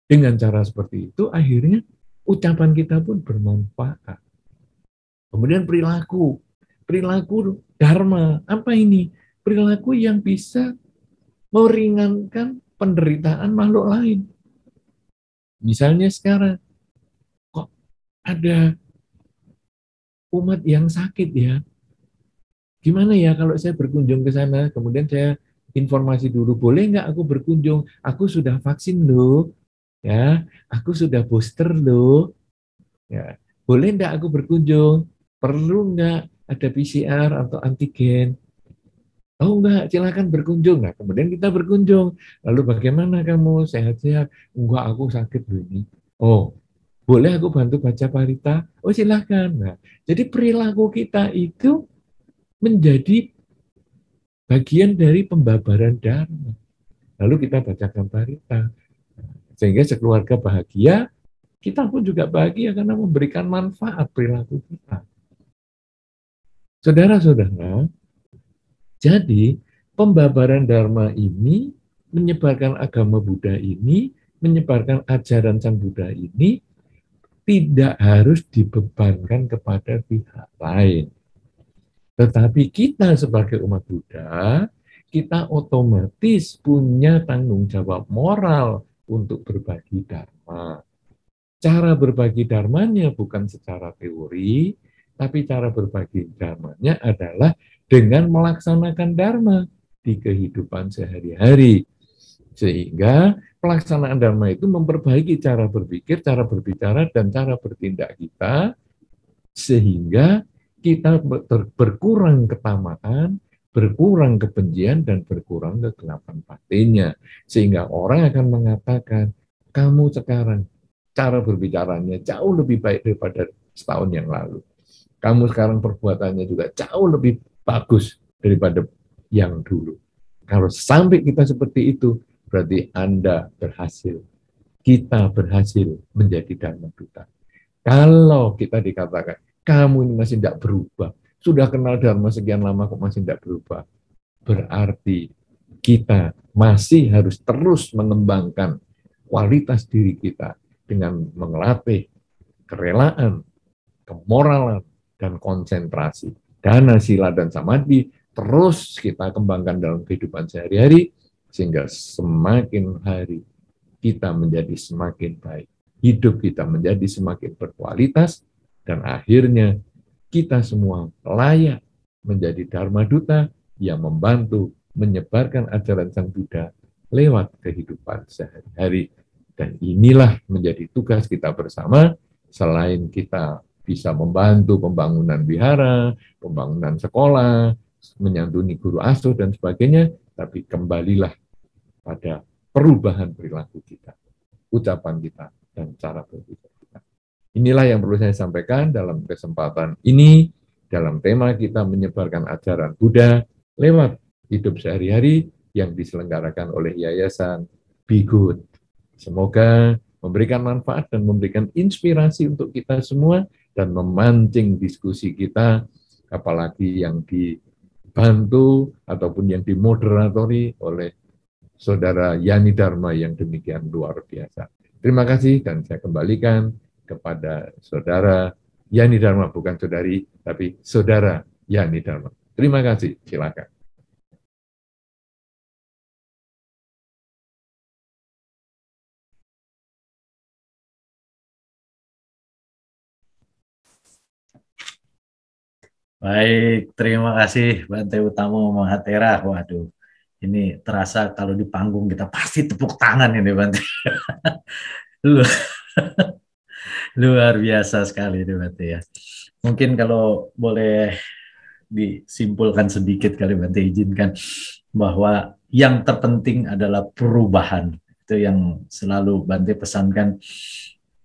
Dengan cara seperti itu, akhirnya ucapan kita pun bermanfaat. Kemudian perilaku Dharma. Apa ini? Perilaku yang bisa meringankan penderitaan makhluk lain. Misalnya sekarang, kok ada umat yang sakit ya? Gimana ya kalau saya berkunjung ke sana, kemudian saya informasi dulu, boleh nggak aku berkunjung? Aku sudah vaksin loh, ya, aku sudah booster loh, ya, boleh nggak aku berkunjung? Perlu nggak ada PCR atau antigen. Oh enggak, silakan berkunjung. Nah, kemudian kita berkunjung. Lalu bagaimana kamu? Sehat-sehat? Enggak, aku sakit begini. Oh, boleh aku bantu baca parita? Oh silakan. Nah, jadi perilaku kita itu menjadi bagian dari pembabaran dharma. Lalu kita bacakan parita. Sehingga sekeluarga bahagia, kita pun juga bahagia karena memberikan manfaat perilaku kita. Saudara-saudara, jadi pembabaran dharma ini, menyebarkan agama Buddha ini, menyebarkan ajaran Sang Buddha ini, tidak harus dibebankan kepada pihak lain. Tetapi kita sebagai umat Buddha, kita otomatis punya tanggung jawab moral untuk berbagi dharma. Cara berbagi dharmanya bukan secara teori, tapi cara berbagi dharmanya adalah dengan melaksanakan dharma di kehidupan sehari-hari. Sehingga pelaksanaan dharma itu memperbaiki cara berpikir, cara berbicara, dan cara bertindak kita, sehingga kita berkurang ketamaan, berkurang kebencian, dan berkurang kegelapan batinnya. Sehingga orang akan mengatakan, kamu sekarang cara berbicaranya jauh lebih baik daripada setahun yang lalu. Kamu sekarang perbuatannya juga jauh lebih bagus daripada yang dulu. Kalau sampai kita seperti itu, berarti Anda berhasil. Kita berhasil menjadi Dharma Duta. Kalau kita dikatakan, kamu ini masih tidak berubah, sudah kenal Dharma sekian lama kok masih tidak berubah, berarti kita masih harus terus mengembangkan kualitas diri kita dengan melatih kerelaan, kemoralan, dan konsentrasi. Dana, sila, dan samadhi terus kita kembangkan dalam kehidupan sehari-hari, sehingga semakin hari kita menjadi semakin baik. Hidup kita menjadi semakin berkualitas, dan akhirnya kita semua layak menjadi Dharma Duta yang membantu menyebarkan ajaran Sang Buddha lewat kehidupan sehari-hari. Dan inilah menjadi tugas kita bersama, selain kita bisa membantu pembangunan wihara, pembangunan sekolah, menyantuni guru asuh, dan sebagainya, tapi kembalilah pada perubahan perilaku kita, ucapan kita, dan cara berpikir kita. Inilah yang perlu saya sampaikan dalam kesempatan ini, dalam tema kita menyebarkan ajaran Buddha lewat hidup sehari-hari yang diselenggarakan oleh Yayasan Be Good. Semoga memberikan manfaat dan memberikan inspirasi untuk kita semua dan memancing diskusi kita, apalagi yang dibantu ataupun yang dimoderatori oleh Saudara Yani Dharma yang demikian luar biasa. Terima kasih dan saya kembalikan kepada Saudara Yani Dharma, bukan saudari, tapi Saudara Yani Dharma. Terima kasih, silakan. Baik, terima kasih Bante Utamo Mahatera. Waduh, ini terasa kalau di panggung kita pasti tepuk tangan ini Bante. Luar biasa sekali ini Bante ya. Mungkin kalau boleh disimpulkan sedikit kali Bante izinkan bahwa yang terpenting adalah perubahan. Itu yang selalu Bante pesankan,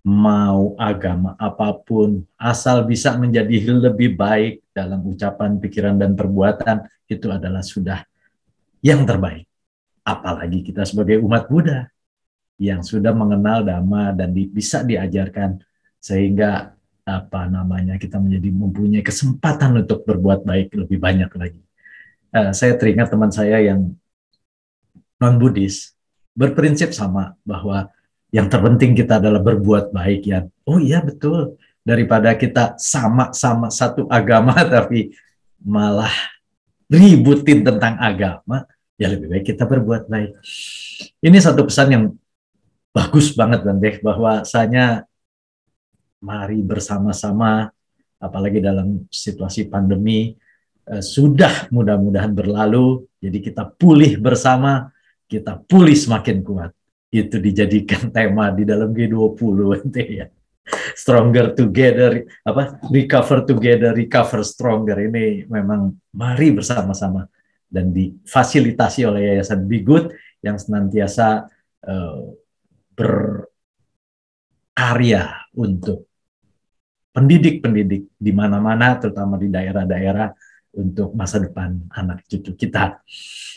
mau agama apapun, asal bisa menjadi lebih baik dalam ucapan, pikiran, dan perbuatan, itu adalah sudah yang terbaik. Apalagi kita sebagai umat Buddha yang sudah mengenal Dhamma dan bisa diajarkan, sehingga kita menjadi mempunyai kesempatan untuk berbuat baik lebih banyak lagi. Saya teringat teman saya yang non-Buddhis berprinsip sama, bahwa yang terpenting kita adalah berbuat baik ya. Oh iya betul, daripada kita sama-sama satu agama tapi malah ributin tentang agama, ya lebih baik kita berbuat baik. Ini satu pesan yang bagus banget Bante, bahwasanya mari bersama-sama, apalagi dalam situasi pandemi, sudah mudah-mudahan berlalu, jadi kita pulih bersama, kita pulih semakin kuat. Itu dijadikan tema di dalam G20 ya. Stronger together, apa, recover together, recover stronger. Ini memang mari bersama-sama dan difasilitasi oleh Yayasan Be Good yang senantiasa berkarya untuk pendidik-pendidik di mana-mana, terutama di daerah-daerah untuk masa depan anak cucu kita.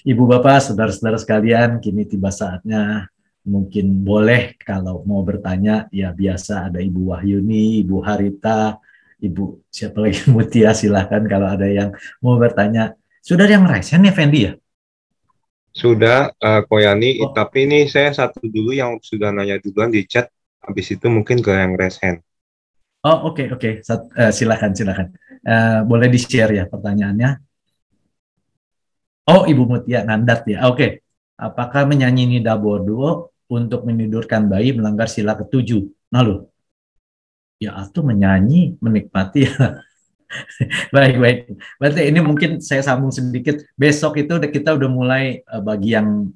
Ibu bapak, saudara-saudara sekalian, kini tiba saatnya mungkin boleh kalau mau bertanya, ya biasa ada Ibu Wahyuni, Ibu Harita, Ibu siapa lagi, Mutia, silahkan kalau ada yang mau bertanya. Sudah yang raise hand ya, Fendi ya? Sudah, Koyani, Oh, tapi ini saya satu dulu yang sudah nanya duluan di chat, habis itu mungkin ke yang raise hand. oh oke, oke. Silakan, silakan. Boleh di-share ya pertanyaannya. Oh, Ibu Mutia Nandat ya. Oke. Apakah menyanyi Nida Bodo untuk menidurkan bayi melanggar sila ketujuh? Nah, loh. Ya, atau menyanyi, menikmati ya. Baik, baik. Berarti ini mungkin saya sambung sedikit. Besok itu kita udah mulai bagi yang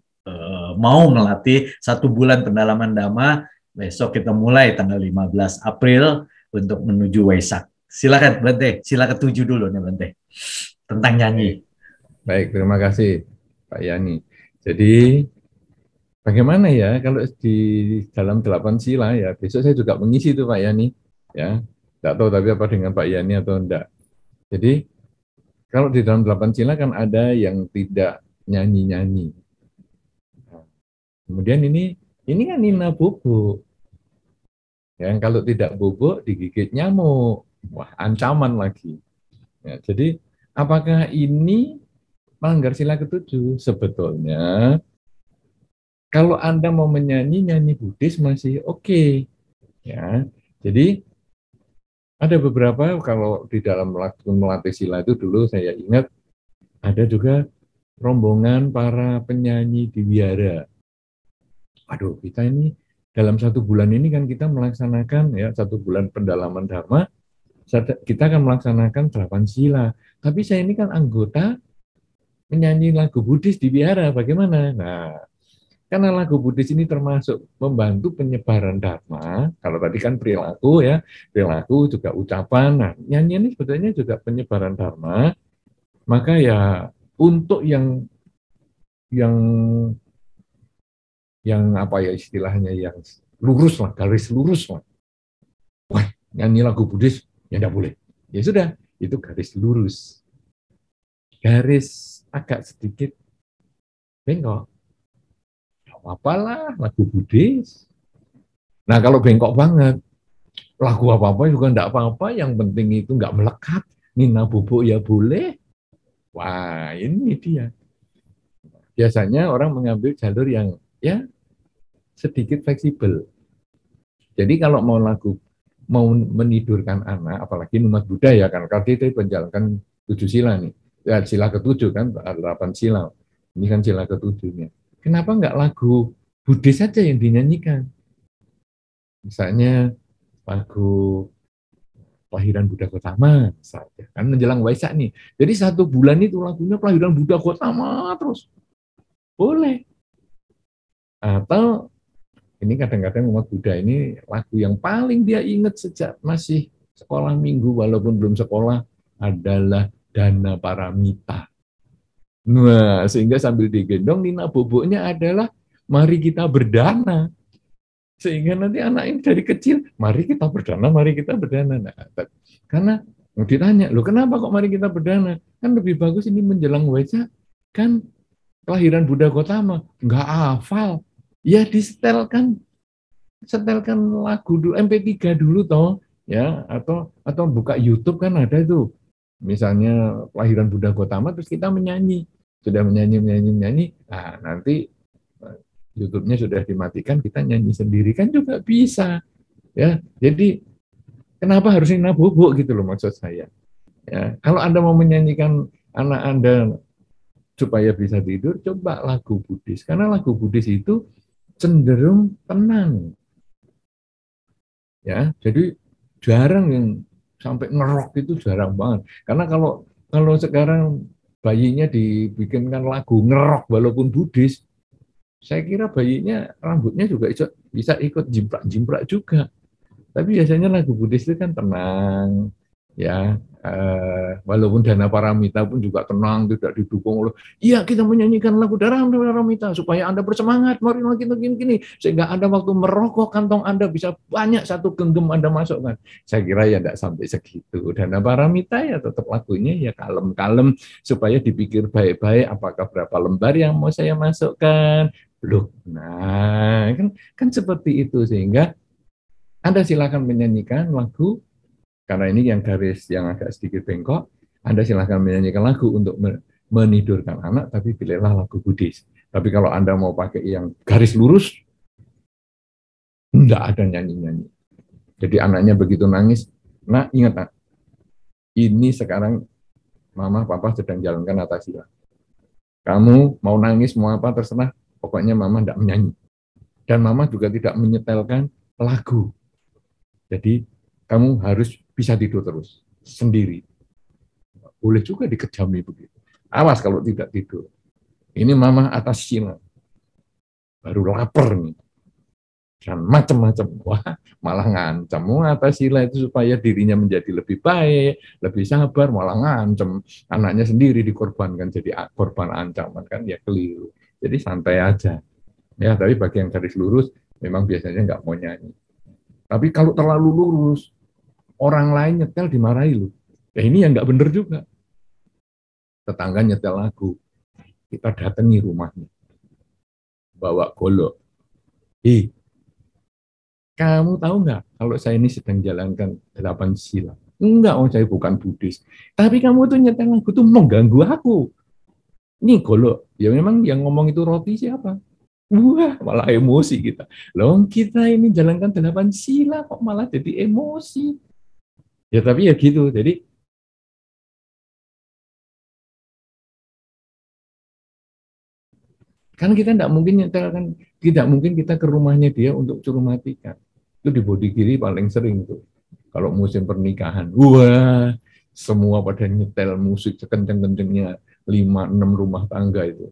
mau melatih 1 bulan pendalaman Dhamma. Besok kita mulai tanggal 15 April untuk menuju Waisak. Silakan, Bante. Sila ketujuh dulu nih, Bante. Tentang nyanyi. Baik, terima kasih Pak Yani. Jadi bagaimana ya kalau di dalam 8 sila ya, besok saya juga mengisi itu Pak Yani. Ya, tidak tahu tapi apa dengan Pak Yani atau enggak. Jadi kalau di dalam 8 sila kan ada yang tidak nyanyi-nyanyi. Kemudian ini kan Nina bubuk. Ya, kalau tidak bubuk digigit nyamuk. Wah, ancaman lagi. Ya, jadi apakah ini melanggar sila ketujuh? Sebetulnya kalau Anda mau menyanyi nyanyi Buddhis masih oke. Ya. Jadi ada beberapa kalau di dalam melatih sila itu dulu saya ingat ada juga rombongan para penyanyi di wihara. Aduh, kita ini dalam 1 bulan ini kan kita melaksanakan ya 1 bulan pendalaman dharma, kita akan melaksanakan 8 sila. Tapi saya ini kan anggota menyanyi lagu Buddhis di wihara, bagaimana? Nah, karena lagu Buddhis ini termasuk membantu penyebaran dharma, kalau tadi kan perilaku ya, perilaku juga ucapan, nah nyanyian ini sebetulnya juga penyebaran dharma, maka ya untuk yang apa ya istilahnya yang lurus lah, garis lurus lah. Wah, nyanyi lagu Buddhis ya tidak boleh. Ya sudah, itu garis lurus. Garis agak sedikit bengkok. Apalah lagu Buddhis. Nah kalau bengkok banget, lagu apa-apa juga enggak apa-apa, yang penting itu enggak melekat. Nina bubuk ya boleh. Wah ini dia. Biasanya orang mengambil jalur yang ya sedikit fleksibel. Jadi kalau mau menidurkan anak, apalagi umat Buddha ya kan, kalau kita menjalankan 7 sila nih, ya, sila ke-7 kan, 8 sila. Ini kan sila ke-7-nya. Kenapa enggak lagu Buddhis saja yang dinyanyikan? Misalnya lagu kelahiran Buddha Gautama saja, kan menjelang Waisak nih. Jadi 1 bulan itu lagunya kelahiran Buddha Gautama terus. Boleh. Atau ini kadang-kadang umat Buddha ini lagu yang paling dia ingat sejak masih sekolah minggu walaupun belum sekolah adalah Dana Paramita. Nah, sehingga sambil digendong Nina boboknya adalah mari kita berdana. Sehingga nanti anak ini dari kecil, mari kita berdana, mari kita berdana. Nah, karena ditanya, loh kenapa kok mari kita berdana? Kan lebih bagus ini menjelang Waisak, kan kelahiran Buddha Gautama, nggak hafal. Ya setelkan lagu dulu, MP3 dulu toh, ya atau buka YouTube kan ada itu. Misalnya kelahiran Buddha Gautama terus kita menyanyi. Sudah menyanyi, nah nanti YouTube-nya sudah dimatikan, kita nyanyi sendiri kan juga bisa. Ya, jadi kenapa harus Nina bubuk gitu loh maksud saya. Ya, kalau Anda mau menyanyikan anak Anda supaya bisa tidur, coba lagu Buddhis. Karena lagu Buddhis itu cenderung tenang. Ya, jadi jarang yang sampai ngerok itu jarang banget. Karena kalau sekarang bayinya dibikinkan lagu ngerok walaupun Buddhis, saya kira bayinya rambutnya juga bisa ikut jimprak-jimprak juga. Tapi biasanya lagu Buddhis itu kan tenang, ya. Walaupun Dana Paramita pun juga tenang, tidak didukung oleh, iya kita menyanyikan lagu Dana Paramita supaya Anda bersemangat, mari kita gini, sehingga Anda waktu merokok kantong Anda bisa banyak, satu genggam Anda masukkan. Saya kira ya tidak sampai segitu. Dana Paramita ya tetap lagunya ya kalem-kalem, supaya dipikir baik-baik apakah berapa lembar yang mau saya masukkan. Loh, nah kan seperti itu, sehingga Anda silakan menyanyikan lagu. Karena ini yang garis yang agak sedikit bengkok, Anda silahkan menyanyikan lagu untuk menidurkan anak, tapi pilihlah lagu Buddhis. Tapi kalau Anda mau pakai yang garis lurus, enggak ada nyanyi-nyanyi. Jadi anaknya begitu nangis, nak ingat nak, ini sekarang mama papa sedang jalankan atasila. Kamu mau nangis, mau apa terserah, pokoknya mama enggak menyanyi. Dan mama juga tidak menyetelkan lagu. Jadi kamu harus bisa tidur terus, sendiri. Boleh juga dikejami begitu. Awas kalau tidak tidur. Ini mama atas sila. Baru lapar nih. Dan macam-macam. Wah, malah ngancam. Atas sila itu supaya dirinya menjadi lebih baik, lebih sabar, malah ngancam. Anaknya sendiri dikorbankan jadi korban ancaman, kan ya keliru. Jadi santai aja. Ya, tapi bagi yang garis lurus, memang biasanya nggak mau nyanyi. Tapi kalau terlalu lurus, orang lain nyetel dimarahi loh. Ya ini yang nggak bener juga. Tetangga nyetel lagu, kita datangi rumahnya, bawa golok. Kamu tahu nggak kalau saya ini sedang jalankan 8 sila? Enggak, saya bukan Buddhis. Tapi kamu tuh nyetel lagu tuh mengganggu aku. Ini golok. Ya memang yang ngomong itu roti siapa? Wah, malah emosi kita. Loh, kita ini jalankan 8 sila kok malah jadi emosi. Ya tapi ya gitu. Jadi kan kita tidak mungkin nyetel, kan tidak mungkin kita ke rumahnya dia untuk suruh matikan. Itu di Bodhgiri paling sering tuh. Kalau musim pernikahan, wah, semua pada nyetel musik sekenceng-kencengnya 5-6 rumah tangga itu.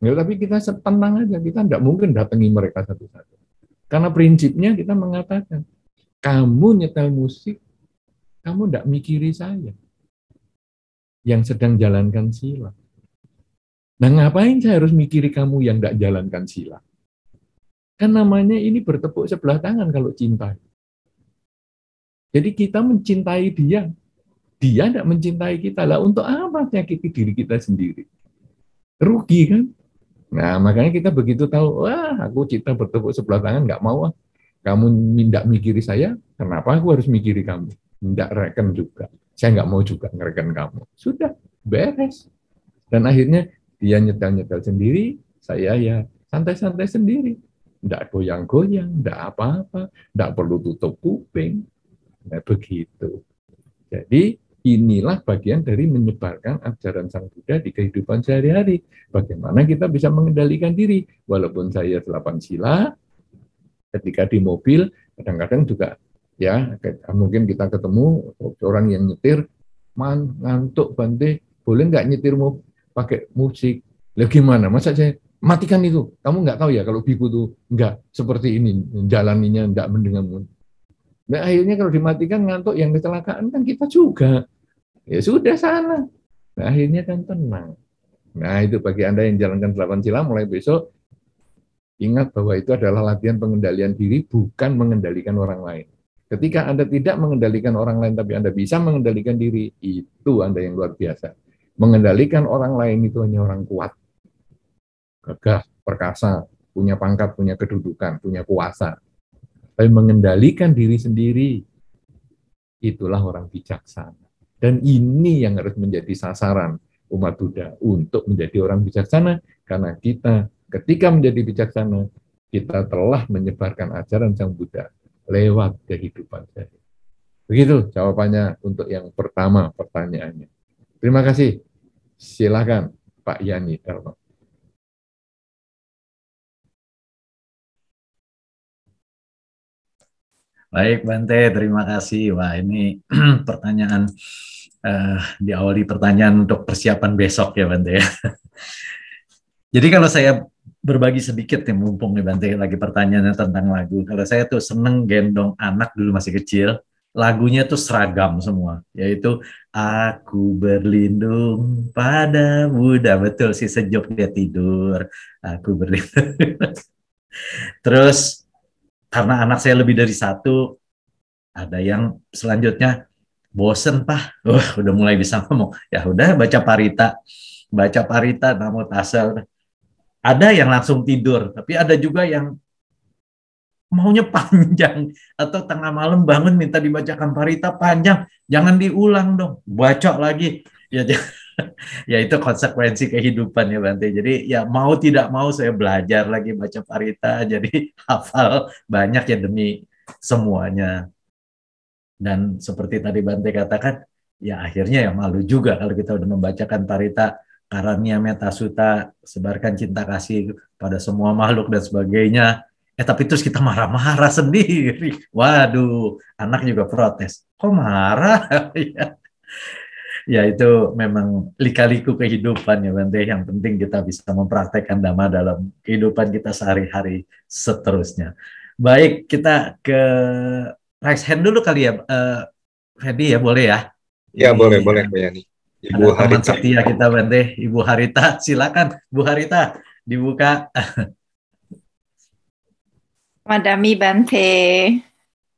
Ya, tapi kita tenang aja, kita tidak mungkin datangi mereka satu-satu. Karena prinsipnya kita mengatakan, kamu nyetel musik, kamu tidak mikiri saya yang sedang jalankan sila. Nah, ngapain saya harus mikiri kamu yang tidak jalankan sila? Kan namanya ini bertepuk sebelah tangan kalau cinta. Jadi kita mencintai dia tidak mencintai kita. Lah untuk apa menyakiti diri kita sendiri? Rugi kan? Nah, makanya kita begitu tahu, wah, aku cinta bertepuk sebelah tangan, nggak mau. Kamu tidak mikiri saya, kenapa aku harus mikiri kamu? Tidak reken juga. Saya nggak mau juga ngereken kamu. Sudah, beres. Dan akhirnya dia nyetel-nyetel sendiri, saya ya santai-santai sendiri. Tidak goyang-goyang, tidak apa-apa, tidak perlu tutup kuping. Nah, begitu. Jadi inilah bagian dari menyebarkan ajaran Sang Buddha di kehidupan sehari-hari. Bagaimana kita bisa mengendalikan diri. Walaupun saya 8 sila, ketika di mobil, kadang-kadang juga ya mungkin kita ketemu orang yang nyetir, ngantuk Bante, boleh nggak nyetir pakai musik? Lah gimana? Masa saya matikan itu? Kamu nggak tahu ya kalau biku tuh nggak seperti ini, jalaninya nggak mendengar. Nah, akhirnya kalau dimatikan ngantuk, yang kecelakaan kan kita juga. Ya sudah sana. Nah, akhirnya kan tenang. Nah, itu bagi Anda yang jalankan 8 sila mulai besok, ingat bahwa itu adalah latihan pengendalian diri, bukan mengendalikan orang lain. Ketika Anda tidak mengendalikan orang lain, tapi Anda bisa mengendalikan diri, itu Anda yang luar biasa. Mengendalikan orang lain itu hanya orang kuat. Gagah, perkasa, punya pangkat, punya kedudukan, punya kuasa. Tapi mengendalikan diri sendiri, itulah orang bijaksana. Dan ini yang harus menjadi sasaran umat Buddha untuk menjadi orang bijaksana, karena kita ketika menjadi bijaksana, kita telah menyebarkan ajaran Sang Buddha lewat kehidupan sehari. Begitu jawabannya untuk yang pertama pertanyaannya. Terima kasih. Silakan Pak Yani Dharma. Baik, Bante, terima kasih. Wah, ini pertanyaan diawali pertanyaan untuk persiapan besok ya, Bante. Jadi kalau saya berbagi sedikit nih, mumpung nih Bante lagi pertanyaannya tentang lagu. Kalau saya tuh seneng gendong anak dulu masih kecil, lagunya tuh seragam semua, yaitu Aku berlindung pada Buddha. Betul sih, sejuk dia tidur, aku berlindung. Terus karena anak saya lebih dari satu, ada yang selanjutnya bosen Pak, udah mulai bisa ngomong. Ya udah baca parita, namo tassa. Ada yang langsung tidur, tapi ada juga yang maunya panjang atau tengah malam bangun minta dibacakan parita panjang, jangan diulang dong, baca lagi. Ya, ya itu konsekuensi kehidupan ya Bante. Jadi ya mau tidak mau saya belajar lagi baca parita, jadi hafal banyak ya demi semuanya. Dan seperti tadi Bante katakan, ya akhirnya ya malu juga kalau kita udah membacakan parita Karania Metta Sutta, sebarkan cinta kasih pada semua makhluk dan sebagainya. Tapi terus kita marah-marah sendiri. Waduh, anak juga protes. Kok marah? Ya, ya itu memang lika-liku kehidupan ya Bante. Yang penting kita bisa mempraktekkan Dhamma dalam kehidupan kita sehari-hari seterusnya. Baik, kita ke raise hand dulu kali ya, Fedi ya, boleh ya? Ya, Ini boleh Pak Yani. Ibu ada teman Harita. setia kita Bante, Ibu Harita. Silakan Bu Harita, dibuka. Madami Bante,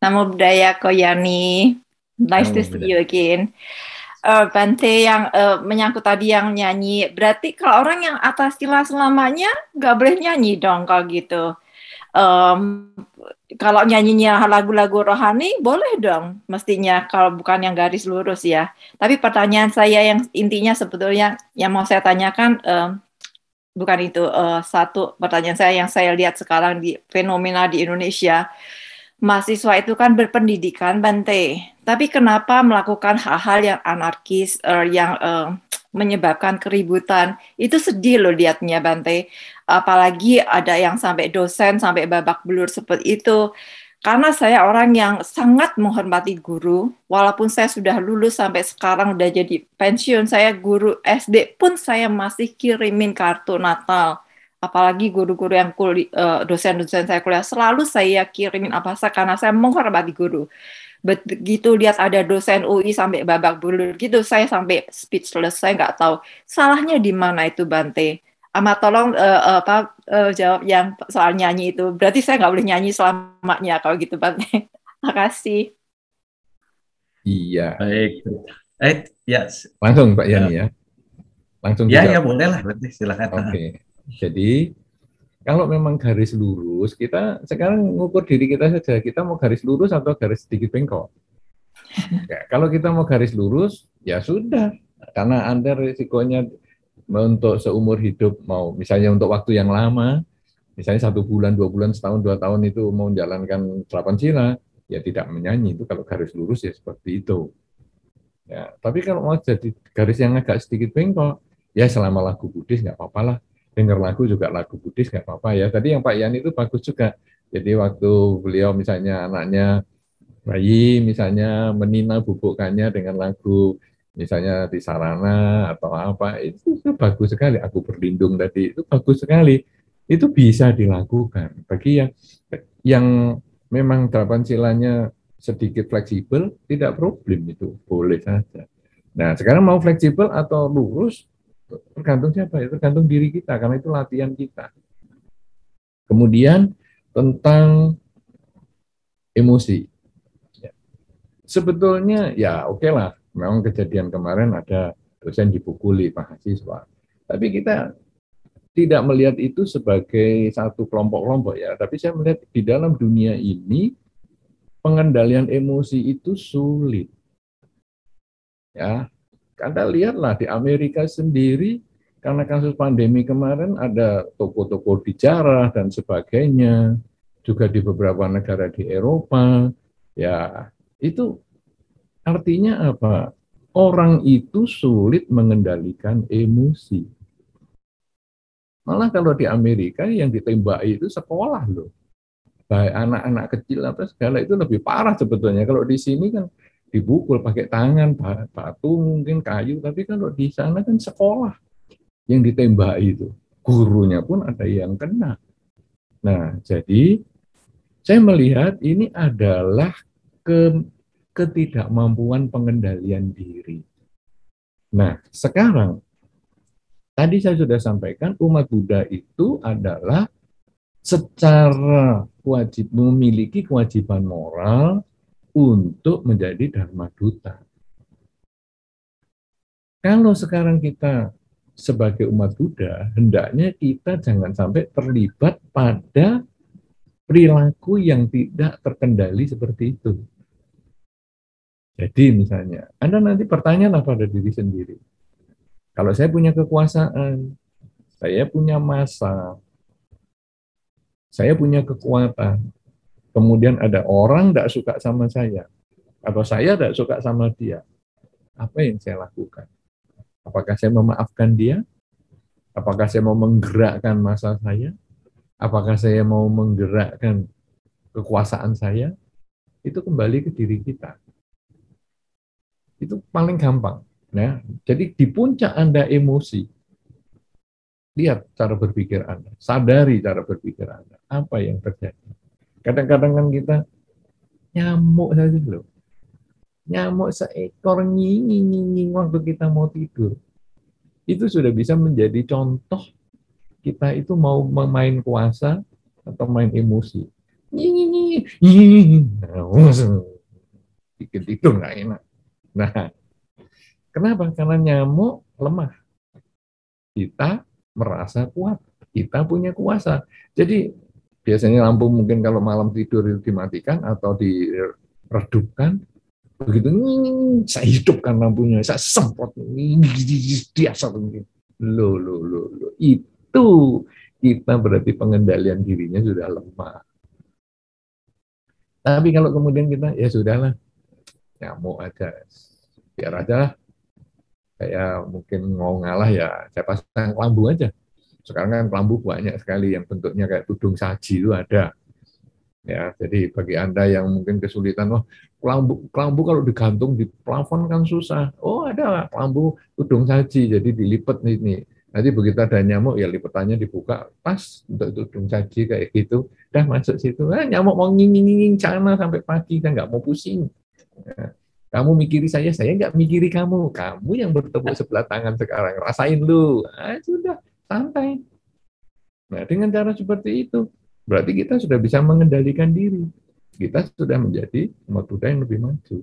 Namo Buddhaya Koyani, nice to see you again. Bante yang menyangkut tadi yang nyanyi, berarti kalau orang yang atas sila selamanya nggak boleh nyanyi dong kalau gitu. Kalau nyanyinya lagu-lagu rohani boleh dong mestinya kalau bukan yang garis lurus ya. Tapi pertanyaan saya yang intinya sebetulnya yang mau saya tanyakan bukan itu. Satu pertanyaan saya yang saya lihat sekarang di fenomena di Indonesia, mahasiswa itu kan berpendidikan Bante, tapi kenapa melakukan hal-hal yang anarkis, yang menyebabkan keributan? Itu sedih loh lihatnya Bante. Apalagi ada yang sampai dosen, sampai babak belur seperti itu. Karena saya orang yang sangat menghormati guru, walaupun saya sudah lulus sampai sekarang udah jadi pensiun, saya guru SD pun saya masih kirimin kartu Natal. Apalagi guru-guru yang dosen-dosen saya kuliah, selalu saya kirimin apa saja karena saya menghormati guru. Begitu lihat ada dosen UI sampai babak belur gitu, saya sampai speechless, saya nggak tahu salahnya di mana itu Bante. Amat tolong jawab yang soal nyanyi itu. Berarti saya nggak boleh nyanyi selamanya kalau gitu Bante. Makasih. Iya. Baik. Ya. Langsung Pak Yani ya. Langsung ya boleh lah Bante, silakan. Oke. Jadi kalau memang garis lurus, kita sekarang ngukur diri kita saja. Kita mau garis lurus atau garis sedikit bengkok? Ya, kalau kita mau garis lurus, ya sudah. Karena Anda risikonya untuk seumur hidup, mau misalnya untuk waktu yang lama, misalnya 1 bulan, 2 bulan, setahun, 2 tahun itu mau menjalankan 8 sila, ya tidak menyanyi. Itu kalau garis lurus ya seperti itu. Ya, tapi kalau mau jadi garis yang agak sedikit bengkok, ya selama lagu Buddhis nggak apa-apa lah. Dengar lagu juga lagu Buddhis nggak apa-apa ya. Tadi yang Pak Yani itu bagus juga. Jadi waktu beliau misalnya anaknya bayi misalnya menina bubukkannya dengan lagu misalnya di sarana atau apa, itu bagus sekali. Aku berlindung tadi itu bagus sekali. Itu bisa dilakukan. Bagi yang memang 8 silanya sedikit fleksibel, tidak problem itu, boleh saja. Nah, sekarang mau fleksibel atau lurus, tergantung siapa ya, tergantung diri kita, karena itu latihan kita. Kemudian tentang emosi. Sebetulnya ya oke lah, memang kejadian kemarin ada dosen dipukuli mahasiswa. Tapi kita tidak melihat itu sebagai satu kelompok-kelompok ya, tapi saya melihat di dalam dunia ini pengendalian emosi itu sulit. Ya, Anda lihatlah di Amerika sendiri, karena kasus pandemi kemarin ada toko-toko dijarah dan sebagainya, juga di beberapa negara di Eropa, ya itu artinya apa? Orang itu sulit mengendalikan emosi. Malah kalau di Amerika yang ditembaki itu sekolah loh. Baik anak-anak kecil apa segala itu lebih parah sebetulnya. Kalau di sini kan dipukul pakai tangan, batu mungkin kayu, tapi kalau di sana kan sekolah yang ditembaki itu. gurunya pun ada yang kena. Nah, jadi saya melihat ini adalah ketidakmampuan pengendalian diri. Nah, sekarang tadi saya sudah sampaikan umat Buddha itu adalah secara memiliki kewajiban moral untuk menjadi Dharma Duta. Kalau sekarang kita sebagai umat Buddha, hendaknya kita jangan sampai terlibat pada perilaku yang tidak terkendali seperti itu. Jadi misalnya, Anda nanti pertanyaan pada diri sendiri. Kalau saya punya kekuasaan, saya punya massa, saya punya kekuatan, kemudian ada orang tidak suka sama saya, atau saya tidak suka sama dia, apa yang saya lakukan? Apakah saya memaafkan dia? Apakah saya mau menggerakkan massa saya? Apakah saya mau menggerakkan kekuasaan saya? Itu kembali ke diri kita. Itu paling gampang. Nah, jadi di puncak Anda emosi, lihat cara berpikir Anda, sadari cara berpikir Anda. Apa yang terjadi? Kadang-kadang kan kita nyamuk saja loh. Nyamuk seekor nying waktu kita mau tidur. Itu sudah bisa menjadi contoh kita itu mau memain kuasa atau main emosi. Bikin tidur nggak enak. Nah, kenapa? Karena nyamuk lemah. Kita merasa kuat. Kita punya kuasa. Jadi biasanya lampu mungkin kalau malam tidur itu dimatikan atau diredupkan. Begitu saya hidupkan lampunya, saya semprot dia lo itu kita berarti pengendalian dirinya sudah lemah. Tapi kalau kemudian kita ya sudahlah, nyamuk aja, biar aja lah. Saya mungkin mau ngalah ya, saya pasang kelambu aja. Sekarang kan kelambu banyak sekali yang bentuknya kayak tudung saji itu ada. Ya, jadi bagi Anda yang mungkin kesulitan, wah kelambu kalau digantung di plafon kan susah. Oh ada kelambu tudung saji, jadi dilipat ini. Nanti begitu ada nyamuk, ya lipatannya dibuka, pas untuk tudung saji kayak gitu, udah masuk situ. Nyamuk mau nging sana sampai pagi, kan nggak mau pusing. Ya, kamu mikiri saya nggak mikiri kamu. Kamu yang bertepuk sebelah tangan sekarang, rasain lu. Sudah, santai. Nah, dengan cara seperti itu, berarti kita sudah bisa mengendalikan diri. Kita sudah menjadi umat Buddha yang lebih maju.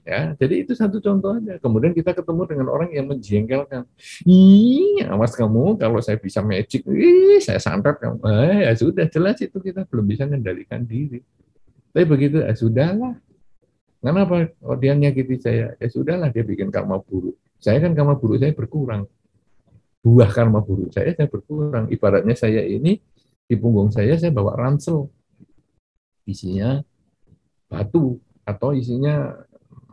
Ya, jadi itu satu contoh aja. Kemudian kita ketemu dengan orang yang menjengkelkan. Awas kamu, kalau saya bisa magic, saya santet kamu. Ya sudah, jelas itu kita belum bisa mengendalikan diri. Tapi begitu, sudahlah. Kenapa? Oh, dia nyakiti saya. Ya sudahlah, dia bikin karma buruk. Saya kan karma buruk saya berkurang. Buah karma buruk saya berkurang. Ibaratnya saya ini, di punggung saya bawa ransel. Isinya batu, atau isinya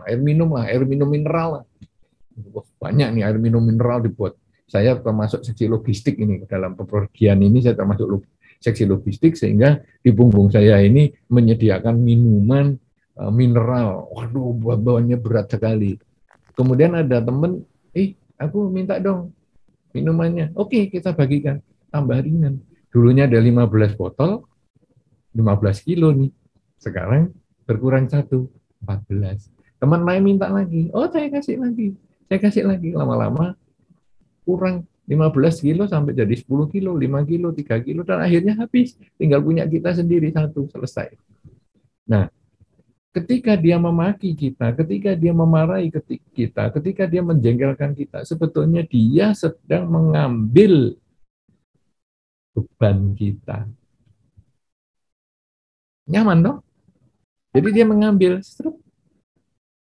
air minum lah, air minum mineral lah. Banyak nih air minum mineral dibuat. Saya termasuk seksi logistik ini, dalam pepergian ini saya termasuk seksi logistik, sehingga di punggung saya ini menyediakan minuman mineral. Waduh, bawanya berat sekali. Kemudian ada teman, aku minta dong minumannya. Oke, kita bagikan, tambah ringan. Dulunya ada 15 botol, 15 kilo nih. Sekarang berkurang 1, 14. Teman lain minta lagi. Oh, saya kasih lagi. Saya kasih lagi. Lama-lama kurang 15 kilo sampai jadi 10 kilo, 5 kilo, 3 kilo, dan akhirnya habis. Tinggal punya kita sendiri 1, selesai. Nah, ketika dia memaki kita, ketika dia memarahi kita, ketika dia menjengkelkan kita, sebetulnya dia sedang mengambil beban kita. Nyaman dong? Jadi dia mengambil.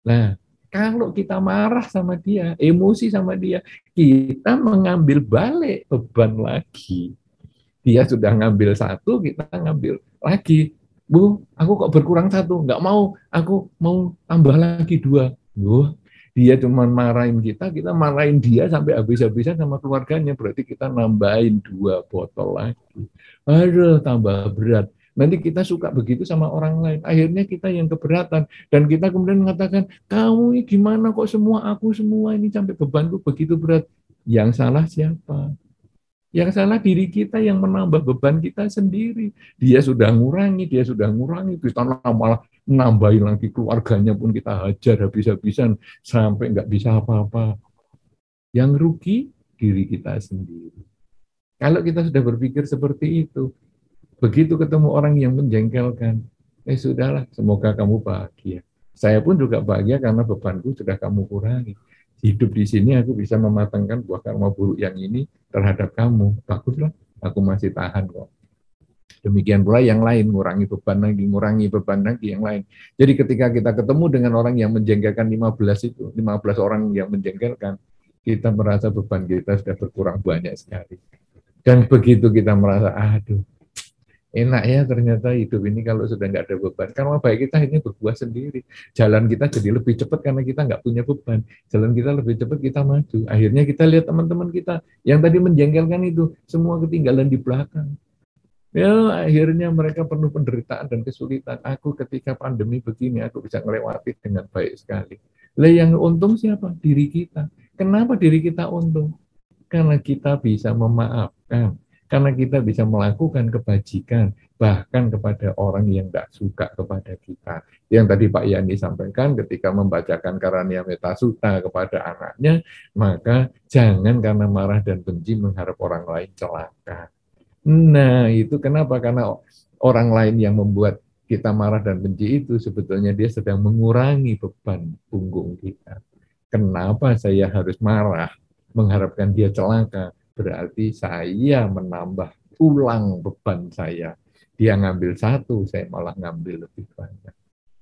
Nah, kalau kita marah sama dia, emosi sama dia, kita mengambil balik beban lagi. Dia sudah ngambil 1, kita ngambil lagi. Bu, aku kok berkurang 1? Nggak mau, aku mau tambah lagi 2. Dia cuma marahin kita marahin dia sampai habis-habisan sama keluarganya, berarti kita nambahin 2 botol lagi. Aduh, tambah berat. Nanti kita suka begitu sama orang lain. Akhirnya kita yang keberatan. Dan kita kemudian mengatakan, kamu ini gimana kok semua, aku semua ini sampai bebanku begitu berat. Yang salah siapa? Yang salah diri kita yang menambah beban kita sendiri. Dia sudah ngurangi, kita malah nambahin lagi, keluarganya pun kita hajar habis-habisan sampai nggak bisa apa-apa. Yang rugi diri kita sendiri. Kalau kita sudah berpikir seperti itu, begitu ketemu orang yang menjengkelkan, sudahlah, semoga kamu bahagia. Saya pun juga bahagia karena bebanku sudah kamu kurangi. Hidup di sini aku bisa mematangkan buah karma buruk yang ini terhadap kamu. Baguslah, aku masih tahan kok. Demikian pula yang lain, ngurangi beban lagi yang lain. Jadi ketika kita ketemu dengan orang yang menjengkelkan 15 orang yang menjengkelkan, kita merasa beban kita sudah berkurang banyak sekali. Dan begitu kita merasa, aduh, enak ya ternyata hidup ini kalau sudah nggak ada beban. Karena baik kita ini berbuah sendiri. Jalan kita jadi lebih cepat karena kita nggak punya beban. Jalan kita lebih cepat, kita maju. Akhirnya kita lihat teman-teman kita yang tadi menjengkelkan itu, semua ketinggalan di belakang. Ya, akhirnya mereka penuh penderitaan dan kesulitan. Aku ketika pandemi begini, aku bisa melewati dengan baik sekali. Lah yang untung siapa? Diri kita. Kenapa diri kita untung? Karena kita bisa memaafkan. Karena kita bisa melakukan kebajikan, bahkan kepada orang yang tidak suka kepada kita. Yang tadi Pak Yani sampaikan ketika membacakan Karania Metasuta kepada anaknya, maka jangan karena marah dan benci mengharap orang lain celaka. Nah, itu kenapa? Karena orang lain yang membuat kita marah dan benci itu sebetulnya dia sedang mengurangi beban punggung kita. Kenapa saya harus marah, mengharapkan dia celaka? Berarti saya menambah ulang beban saya. Dia ngambil satu, saya malah ngambil lebih banyak.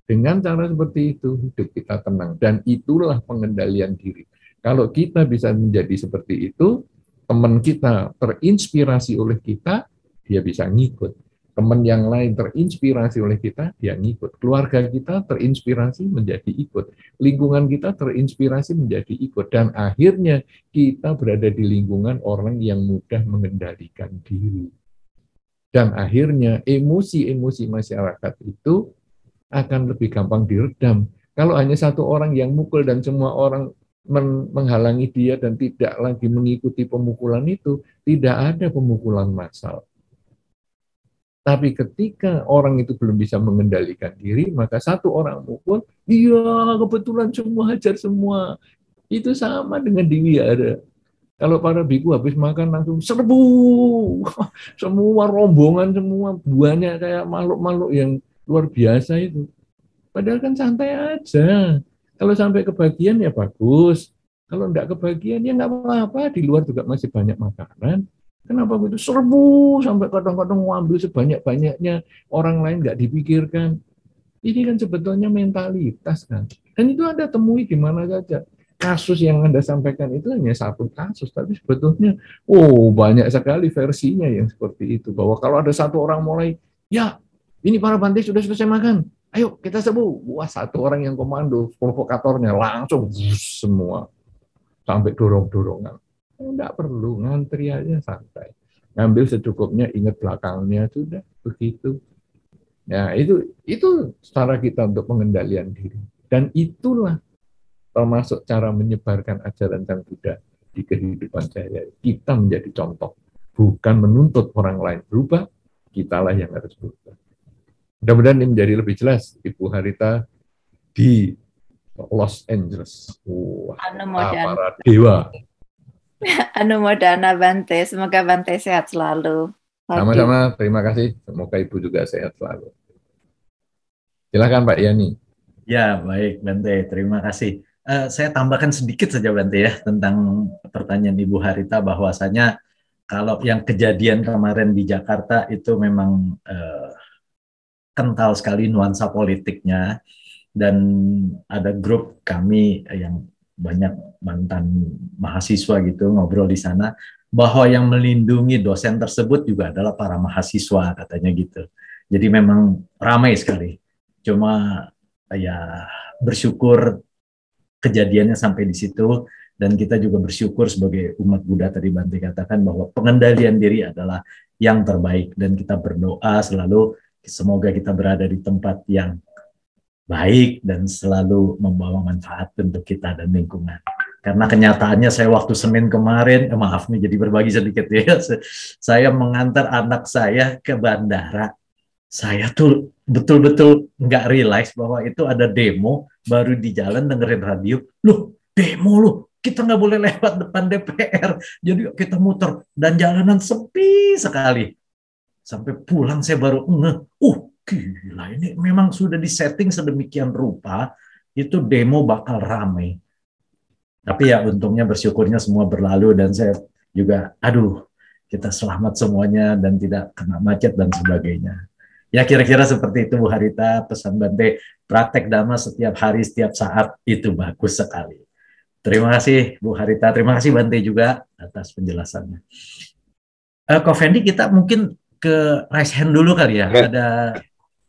Dengan cara seperti itu, hidup kita tenang. Dan itulah pengendalian diri. Kalau kita bisa menjadi seperti itu, teman kita terinspirasi oleh kita, dia bisa ngikut. Teman yang lain terinspirasi oleh kita, dia ngikut. Keluarga kita terinspirasi menjadi ikut. Lingkungan kita terinspirasi menjadi ikut. Dan akhirnya kita berada di lingkungan orang yang mudah mengendalikan diri. Dan akhirnya emosi-emosi masyarakat itu akan lebih gampang diredam. Kalau hanya satu orang yang mukul dan semua orang menghalangi dia dan tidak lagi mengikuti pemukulan itu, tidak ada pemukulan massal. Tapi ketika orang itu belum bisa mengendalikan diri, maka satu orang mukul, iya kebetulan semua hajar semua. Itu sama dengan di wihara. Kalau para biku habis makan langsung serbu, semua rombongan, semua buahnya kayak makhluk-makhluk yang luar biasa itu. Padahal kan santai aja. Kalau sampai kebagian ya bagus. Kalau enggak kebagian ya nggak apa-apa. Di luar juga masih banyak makanan. Kenapa begitu serbu sampai kadang-kadang ngambil sebanyak-banyaknya, orang lain nggak dipikirkan. Ini kan sebetulnya mentalitas kan. Dan itu Anda temui di mana saja. Kasus yang Anda sampaikan itu hanya satu kasus, tapi sebetulnya banyak sekali versinya yang seperti itu. Bahwa kalau ada satu orang mulai, ya ini para Bante sudah selesai makan, ayo kita serbu. Wah, satu orang yang komando, provokatornya langsung semua sampai dorong-dorongan. Enggak perlu, ngantri aja santai. Ngambil secukupnya, ingat belakangnya, sudah begitu. Nah, itu cara kita untuk pengendalian diri. Dan itulah termasuk cara menyebarkan ajaran Sang Buddha di kehidupan saya. Kita menjadi contoh, bukan menuntut orang lain berubah, kitalah yang harus berubah. Mudah-mudahan ini menjadi lebih jelas, Ibu Harita di Los Angeles. Para dewa. Anumodana Bante, semoga Bante sehat selalu. Sama-sama, terima kasih. Semoga Ibu juga sehat selalu. Silakan Pak Yani. Ya, baik Bante, terima kasih. Saya tambahkan sedikit saja Bante ya tentang pertanyaan Ibu Harita, bahwasanya kalau yang kejadian kemarin di Jakarta itu memang kental sekali nuansa politiknya, dan ada grup kami yang banyak mantan mahasiswa gitu ngobrol di sana, bahwa yang melindungi dosen tersebut juga adalah para mahasiswa katanya gitu. Jadi memang ramai sekali. Cuma ya bersyukur kejadiannya sampai di situ, dan kita juga bersyukur sebagai umat Buddha, tadi Bante katakan bahwa pengendalian diri adalah yang terbaik, dan kita berdoa selalu semoga kita berada di tempat yang baik dan selalu membawa manfaat untuk kita dan lingkungan. Karena kenyataannya saya waktu Senin kemarin, maaf nih jadi berbagi sedikit ya, saya mengantar anak saya ke bandara. Saya tuh betul-betul nggak realize bahwa itu ada demo, baru di jalan dengerin radio, loh demo loh, kita nggak boleh lewat depan DPR, jadi kita muter, dan jalanan sepi sekali. Sampai pulang saya baru ngeh, gila ini memang sudah disetting sedemikian rupa, itu demo bakal ramai. Tapi ya untungnya bersyukurnya semua berlalu dan saya juga, kita selamat semuanya dan tidak kena macet dan sebagainya. Ya kira-kira seperti itu Bu Harita, pesan Bante, praktek Dhamma setiap hari, setiap saat, itu bagus sekali. Terima kasih Bu Harita, terima kasih Bante juga atas penjelasannya. Ko Fendi, kita mungkin ke raise hand dulu kali ya. Ada,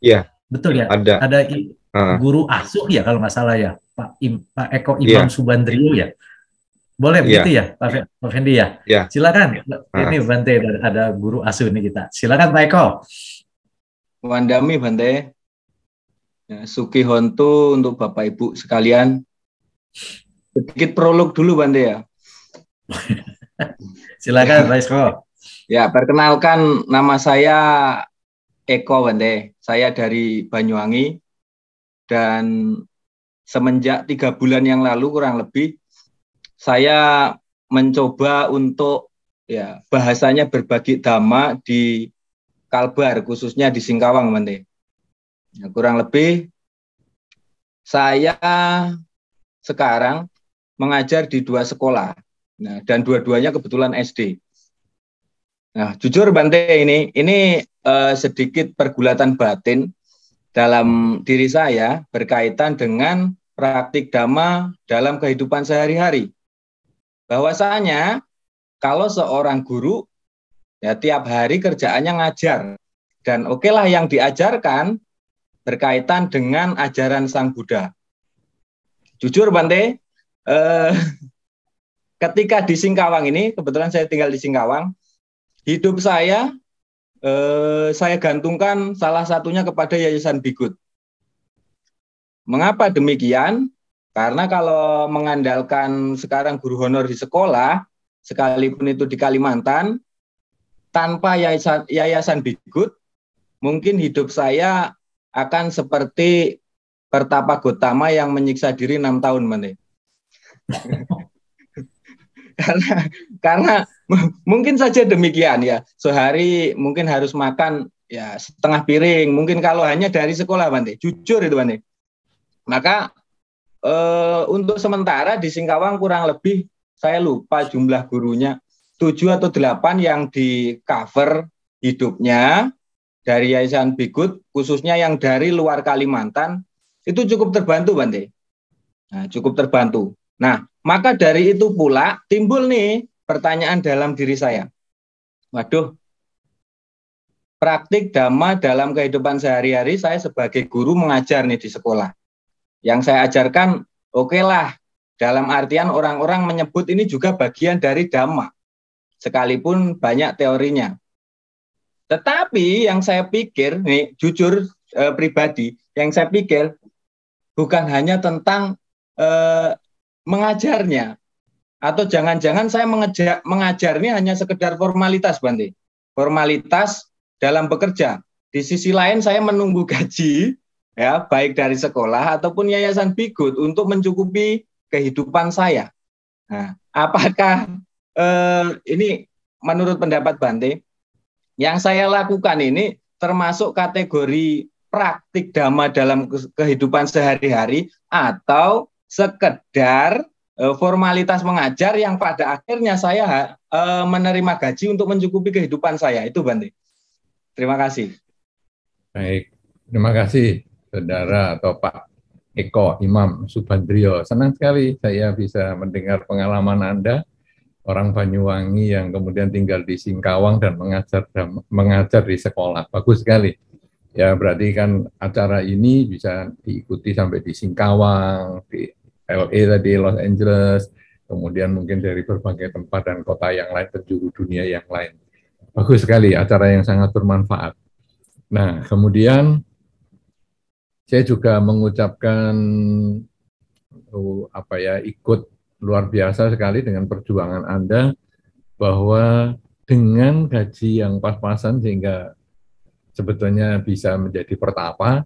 ya, betul ya? Ada guru asuh ya kalau nggak salah ya, Pak Eko Imam Subandrio ya. Boleh begitu ya Pak Fendi ya? Silakan. Ini Bante, ada guru asuh nih kita. Silakan Pak Eko. Wandami Bante, ya, Suki Hontu untuk Bapak Ibu sekalian. Sedikit prolog dulu Bante ya. Silakan Pak Eko. Ya, perkenalkan nama saya Eko Bante. Saya dari Banyuwangi dan semenjak 3 bulan yang lalu kurang lebih saya mencoba untuk ya bahasanya berbagi dhamma di Kalbar, khususnya di Singkawang, Bante. Ya, kurang lebih saya sekarang mengajar di 2 sekolah, nah, dan dua-duanya kebetulan SD. Nah, jujur Bante, ini sedikit pergulatan batin dalam diri saya berkaitan dengan praktik dhamma dalam kehidupan sehari-hari. Bahwasanya kalau seorang guru ya tiap hari kerjaannya ngajar, dan okelah yang diajarkan berkaitan dengan ajaran Sang Buddha. Jujur Bante, ketika di Singkawang ini, kebetulan saya tinggal di Singkawang, hidup saya gantungkan salah satunya kepada Yayasan Bhikkut. Mengapa demikian? Karena kalau mengandalkan sekarang guru honor di sekolah, sekalipun itu di Kalimantan, tanpa Yayasan Bhikkut, mungkin hidup saya akan seperti Pertapa Gotama yang menyiksa diri 6 tahun, Bante. karena mungkin saja demikian ya. Sehari mungkin harus makan ya setengah piring, mungkin kalau hanya dari sekolah, Bante. Jujur itu, Bante. Maka untuk sementara di Singkawang kurang lebih saya lupa jumlah gurunya, 7 atau 8 yang di cover hidupnya dari Yayasan Bhikkut, khususnya yang dari luar Kalimantan, itu cukup terbantu, Bante. Nah, cukup terbantu. Nah, maka dari itu pula timbul nih pertanyaan dalam diri saya. Waduh, praktik dhamma dalam kehidupan sehari-hari, saya sebagai guru mengajar nih di sekolah. Yang saya ajarkan, okelah, dalam artian orang-orang menyebut ini juga bagian dari dhamma, sekalipun banyak teorinya. Tetapi yang saya pikir, nih jujur pribadi, yang saya pikir bukan hanya tentang mengajarnya, atau jangan-jangan saya mengajar ini hanya sekedar formalitas, Bante. Formalitas dalam bekerja. Di sisi lain saya menunggu gaji, ya baik dari sekolah ataupun Yayasan Bhikkut untuk mencukupi kehidupan saya. Nah, apakah ini menurut pendapat Bante, yang saya lakukan ini termasuk kategori praktik dhamma dalam kehidupan sehari-hari atau sekedar formalitas mengajar yang pada akhirnya saya menerima gaji untuk mencukupi kehidupan saya? Itu Bante. Terima kasih. Baik, terima kasih Saudara atau Pak Eko Imam Subandrio. Senang sekali saya bisa mendengar pengalaman Anda, orang Banyuwangi yang kemudian tinggal di Singkawang dan mengajar di sekolah. Bagus sekali. Ya, berarti kan acara ini bisa diikuti sampai di Singkawang, di LA tadi, Los Angeles, kemudian mungkin dari berbagai tempat dan kota yang lain, penjuru dunia yang lain. Bagus sekali, acara yang sangat bermanfaat. Nah, kemudian saya juga mengucapkan ikut luar biasa sekali dengan perjuangan Anda, bahwa dengan gaji yang pas-pasan sehingga sebetulnya bisa menjadi pertapa,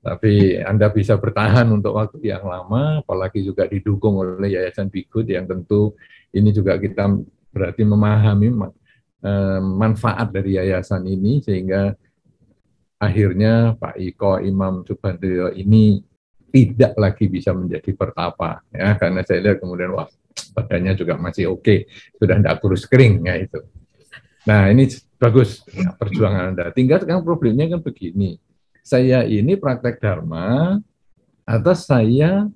tapi Anda bisa bertahan untuk waktu yang lama, apalagi juga didukung oleh Yayasan Be Good yang tentu ini juga kita berarti memahami manfaat dari yayasan ini, sehingga akhirnya Pak Iko Imam Subandrio ini tidak lagi bisa menjadi pertapa, ya, karena saya lihat kemudian wah, badannya juga masih oke, sudah tidak kurus kering, ya itu. Nah ini bagus ya, perjuangan Anda. Tinggal sekarang problemnya kan begini, saya ini praktek dharma atau saya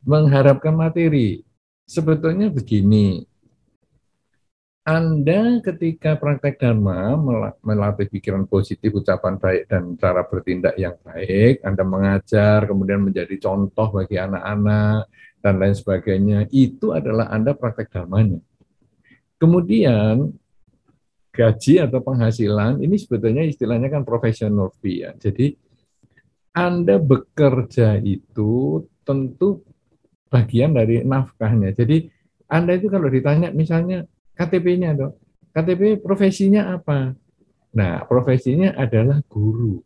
mengharapkan materi? Sebetulnya begini, Anda ketika praktek dharma melatih pikiran positif, ucapan baik, dan cara bertindak yang baik, Anda mengajar, kemudian menjadi contoh bagi anak-anak, dan lain sebagainya, itu adalah Anda praktek dharmanya. Kemudian gaji atau penghasilan, ini sebetulnya istilahnya kan professional fee ya. Jadi Anda bekerja itu tentu bagian dari nafkahnya. Jadi Anda itu kalau ditanya misalnya KTP-nya dong, KTP profesinya apa? Nah, profesinya adalah guru.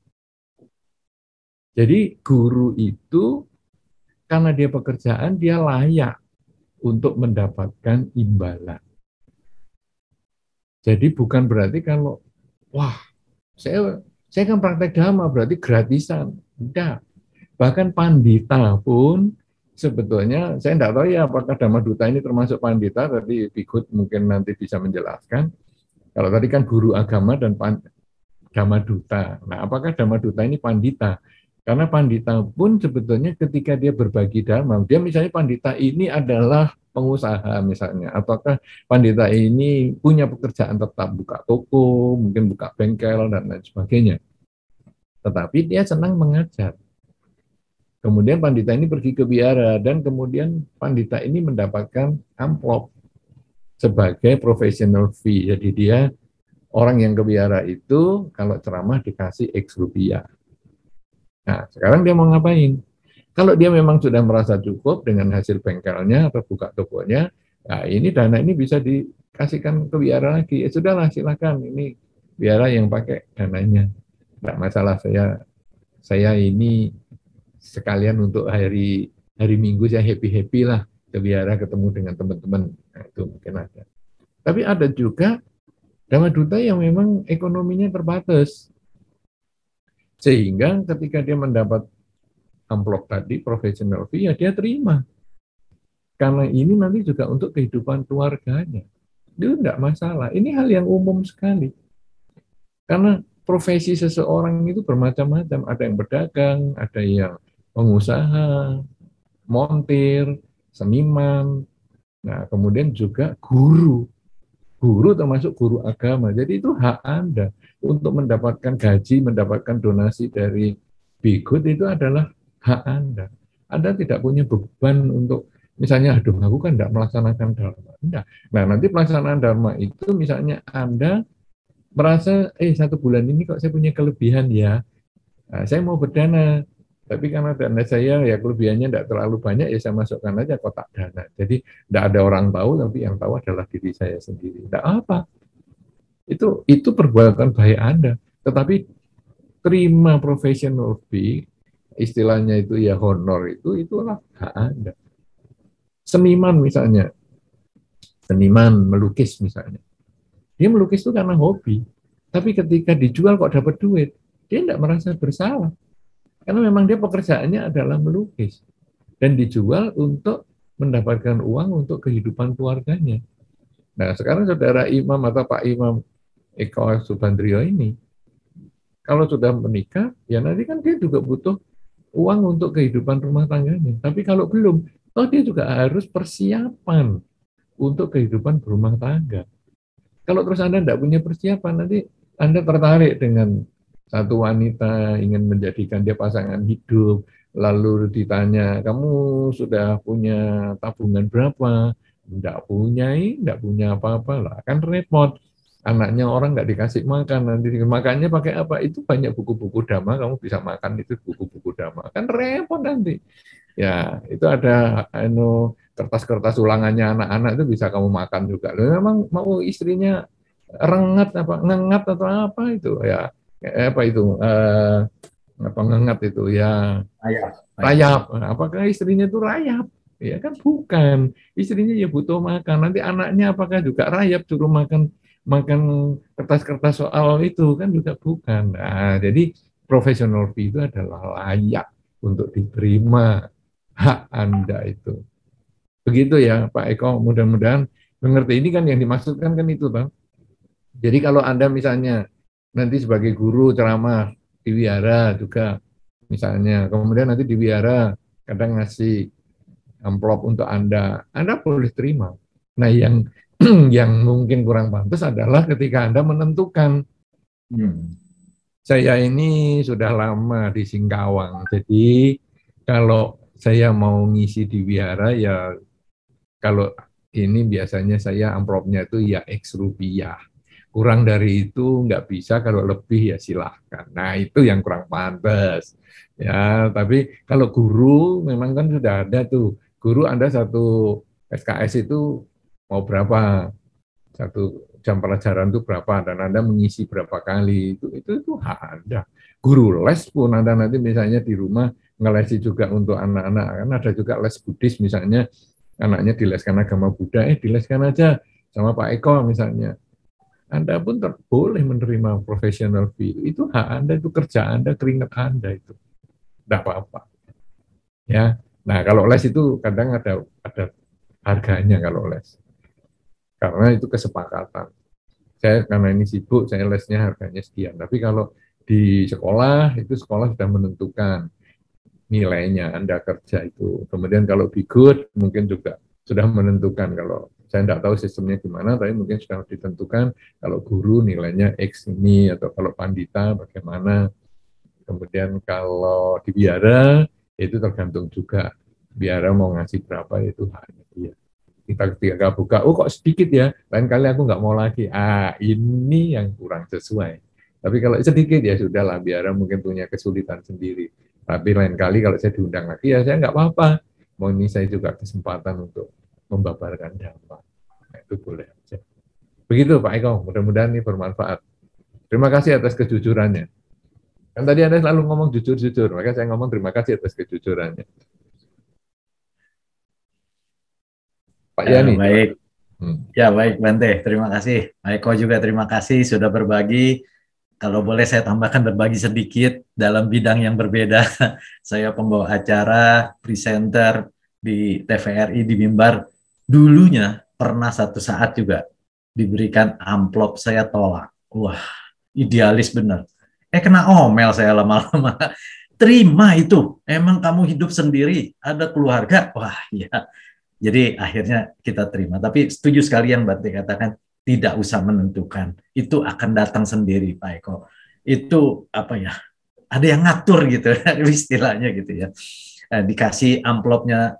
Jadi guru itu karena dia pekerjaan, dia layak untuk mendapatkan imbalan. Jadi bukan berarti kalau, wah, saya kan praktek dhamma, berarti gratisan. Enggak. Bahkan pandita pun sebetulnya, saya tidak tahu ya apakah Dhamma Duta ini termasuk pandita, tapi Bikut mungkin nanti bisa menjelaskan. Kalau tadi kan guru agama dan Dhamma Duta. Nah, apakah Dhamma Duta ini pandita? Karena pandita pun sebetulnya ketika dia berbagi dharma, dia misalnya pandita ini adalah pengusaha misalnya, ataukah pandita ini punya pekerjaan tetap, buka toko, mungkin buka bengkel, dan lain sebagainya. Tetapi dia senang mengajar. Kemudian pandita ini pergi ke biara, dan kemudian pandita ini mendapatkan amplop sebagai professional fee. Jadi dia, orang yang ke biara itu kalau ceramah dikasih X rupiah. Nah, sekarang dia mau ngapain? Kalau dia memang sudah merasa cukup dengan hasil bengkelnya atau buka tokonya, nah ini dana ini bisa dikasihkan ke biara lagi. Ya sudahlah, silakan, ini biara yang pakai dananya. Enggak masalah, saya ini sekalian untuk hari Minggu saya happy lah ke biara, ketemu dengan teman-teman. Nah, itu mungkin ada. Tapi ada juga Dhamma Duta yang memang ekonominya terbatas, sehingga ketika dia mendapat amplop tadi professional fee, ya dia terima, karena ini nanti juga untuk kehidupan keluarganya. Itu tidak masalah. Ini hal yang umum sekali, karena profesi seseorang itu bermacam-macam. Ada yang berdagang, ada yang pengusaha, montir, seniman, nah kemudian juga guru termasuk guru agama. Jadi itu hak Anda untuk mendapatkan gaji, mendapatkan donasi dari Be Good, itu adalah hak Anda. Anda tidak punya beban untuk misalnya, aduh aku kan tidak melaksanakan dharma. Enggak. Nah nanti pelaksanaan dharma itu misalnya Anda merasa, 1 bulan ini kok saya punya kelebihan ya, nah, saya mau berdana. Tapi karena dana saya ya kelebihannya tidak terlalu banyak, ya saya masukkan aja kotak dana. Jadi tidak ada orang tahu, tapi yang tahu adalah diri saya sendiri. Tidak apa. Itu perbuatan baik Anda. Tetapi terima professional fee, istilahnya itu ya honor, itulah hak Anda. Seniman misalnya, seniman melukis misalnya. Dia melukis itu karena hobi. Tapi ketika dijual kok dapat duit, dia tidak merasa bersalah. Karena memang dia pekerjaannya adalah melukis. Dan dijual untuk mendapatkan uang untuk kehidupan keluarganya. Nah sekarang saudara Imam atau Pak Imam Eko Subandrio ini, kalau sudah menikah, ya nanti kan dia juga butuh uang untuk kehidupan rumah tangganya. Tapi kalau belum, dia juga harus persiapan untuk kehidupan berumah tangga. Kalau terus Anda tidak punya persiapan, nanti Anda tertarik dengan satu wanita, ingin menjadikan dia pasangan hidup, lalu ditanya, kamu sudah punya tabungan berapa? Tidak punya apa-apa lah, kan repot. Anaknya orang nggak dikasih makan, nanti makannya pakai apa? Itu banyak buku-buku dhamma, kamu bisa makan itu buku-buku dhamma, kan repot nanti. Ya, itu ada kertas-kertas ulangannya anak-anak itu bisa kamu makan juga. Loh, memang mau istrinya rengat apa ngengat atau apa itu ya apa itu apa ngengat itu ya rayap. Apakah istrinya itu rayap? Ya kan bukan. Istrinya ya butuh makan. Nanti anaknya apakah juga rayap suruh makan kertas-kertas soal itu kan juga bukan. Nah, jadi professional fee itu adalah layak untuk diterima hak Anda itu. Begitu ya Pak Eko, mudah-mudahan mengerti. Ini kan yang dimaksudkan kan itu, Bang. Jadi kalau Anda misalnya nanti sebagai guru ceramah di wihara juga misalnya, kemudian nanti di wihara kadang ngasih amplop untuk Anda boleh terima. Nah, yang yang mungkin kurang pantas adalah ketika Anda menentukan, saya ini sudah lama di Singkawang, jadi kalau saya mau ngisi di wihara ya kalau ini biasanya saya amplopnya itu ya X rupiah. Kurang dari itu nggak bisa, kalau lebih ya silahkan. Nah, itu yang kurang pantas. Ya, tapi kalau guru memang kan sudah ada tuh. Guru Anda satu SKS itu mau berapa? Satu jam pelajaran itu berapa? Dan Anda mengisi berapa kali? Itu hak Anda. Guru les pun Anda nanti misalnya di rumah ngelesi juga untuk anak-anak. Kan ada juga les Buddhis misalnya. Anaknya dileskan agama Buddha, dileskan aja sama Pak Eko misalnya. Anda pun boleh menerima professional fee. Itu hak Anda, itu kerja Anda, keringat Anda itu. Tidak apa-apa. Ya. Nah, kalau les itu kadang ada harganya kalau les. Karena itu kesepakatan. Saya karena ini sibuk, saya lesnya harganya sekian. Tapi kalau di sekolah, itu sekolah sudah menentukan nilainya Anda kerja itu. Kemudian kalau di good mungkin juga sudah menentukan, kalau saya tidak tahu sistemnya gimana, tapi mungkin sudah ditentukan kalau guru nilainya X ini, atau kalau pandita bagaimana. Kemudian kalau di biara itu tergantung juga biara mau ngasih berapa, itu haknya dia. Kita ketika buka, oh kok sedikit ya, lain kali aku nggak mau lagi. Ini yang kurang sesuai. Tapi kalau sedikit ya sudahlah, biara mungkin punya kesulitan sendiri. Tapi lain kali kalau saya diundang lagi ya saya nggak apa-apa. Mau ini saya juga kesempatan untuk membabarkan dampak. Nah, itu boleh aja. Begitu Pak Eko, mudah-mudahan ini bermanfaat. Terima kasih atas kejujurannya. Kan tadi Anda selalu ngomong jujur-jujur, maka saya ngomong terima kasih atas kejujurannya. Pak Yani. Baik. Ya baik Bante, terima kasih. Pak Eko juga terima kasih sudah berbagi. Kalau boleh saya tambahkan berbagi sedikit dalam bidang yang berbeda. Saya pembawa acara, presenter di TVRI di Mimbar. Dulunya pernah satu saat juga diberikan amplop, saya tolak. Wah, idealis benar. Kena omel saya lama-lama. Terima itu, emang kamu hidup sendiri, ada keluarga. Wah, ya. Jadi akhirnya kita terima. Tapi setuju sekali yang Bante katakan, tidak usah menentukan, itu akan datang sendiri Pak Eko. Itu apa ya? Ada yang ngatur gitu, istilahnya gitu ya. Dikasih amplopnya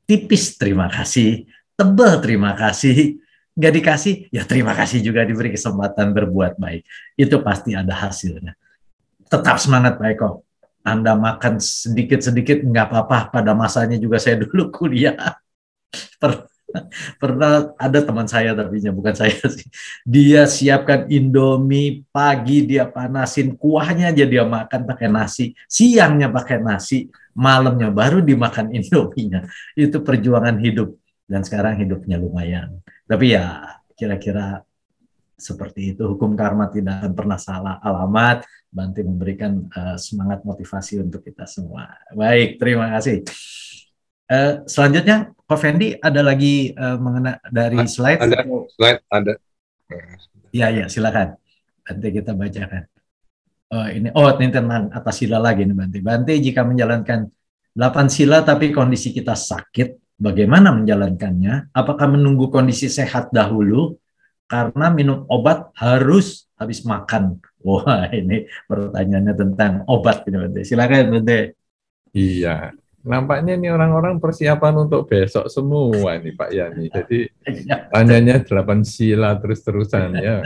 tipis, terima kasih. Tebal, terima kasih. Nggak dikasih, ya terima kasih juga diberi kesempatan berbuat baik. Itu pasti ada hasilnya. Tetap semangat Pak Eko. Anda makan sedikit-sedikit nggak apa-apa. Pada masanya juga saya dulu kuliah. Pernah ada teman saya, tapi bukan saya sih. Dia siapkan Indomie, pagi dia panasin, kuahnya aja dia makan pakai nasi, siangnya pakai nasi, malamnya baru dimakan Indominya. Itu perjuangan hidup, dan sekarang hidupnya lumayan. Tapi ya kira-kira seperti itu, hukum karma tidak akan pernah salah alamat. Bante memberikan semangat motivasi untuk kita semua. Baik, terima kasih. Selanjutnya, Pak Fendi ada lagi mengenai dari slide? Ada slide, ada. Ya, silakan. Nanti kita bacakan. Ini tentang atas sila lagi nih Bante. Bante, jika menjalankan 8 sila tapi kondisi kita sakit, bagaimana menjalankannya? Apakah menunggu kondisi sehat dahulu? Karena minum obat harus habis makan. Wah, ini pertanyaannya tentang obat ini Bante. Silakan Bante. Iya. Nampaknya ini orang-orang persiapan untuk besok semua nih Pak Yani. Jadi tanyanya 8 sila terus-terusan ya.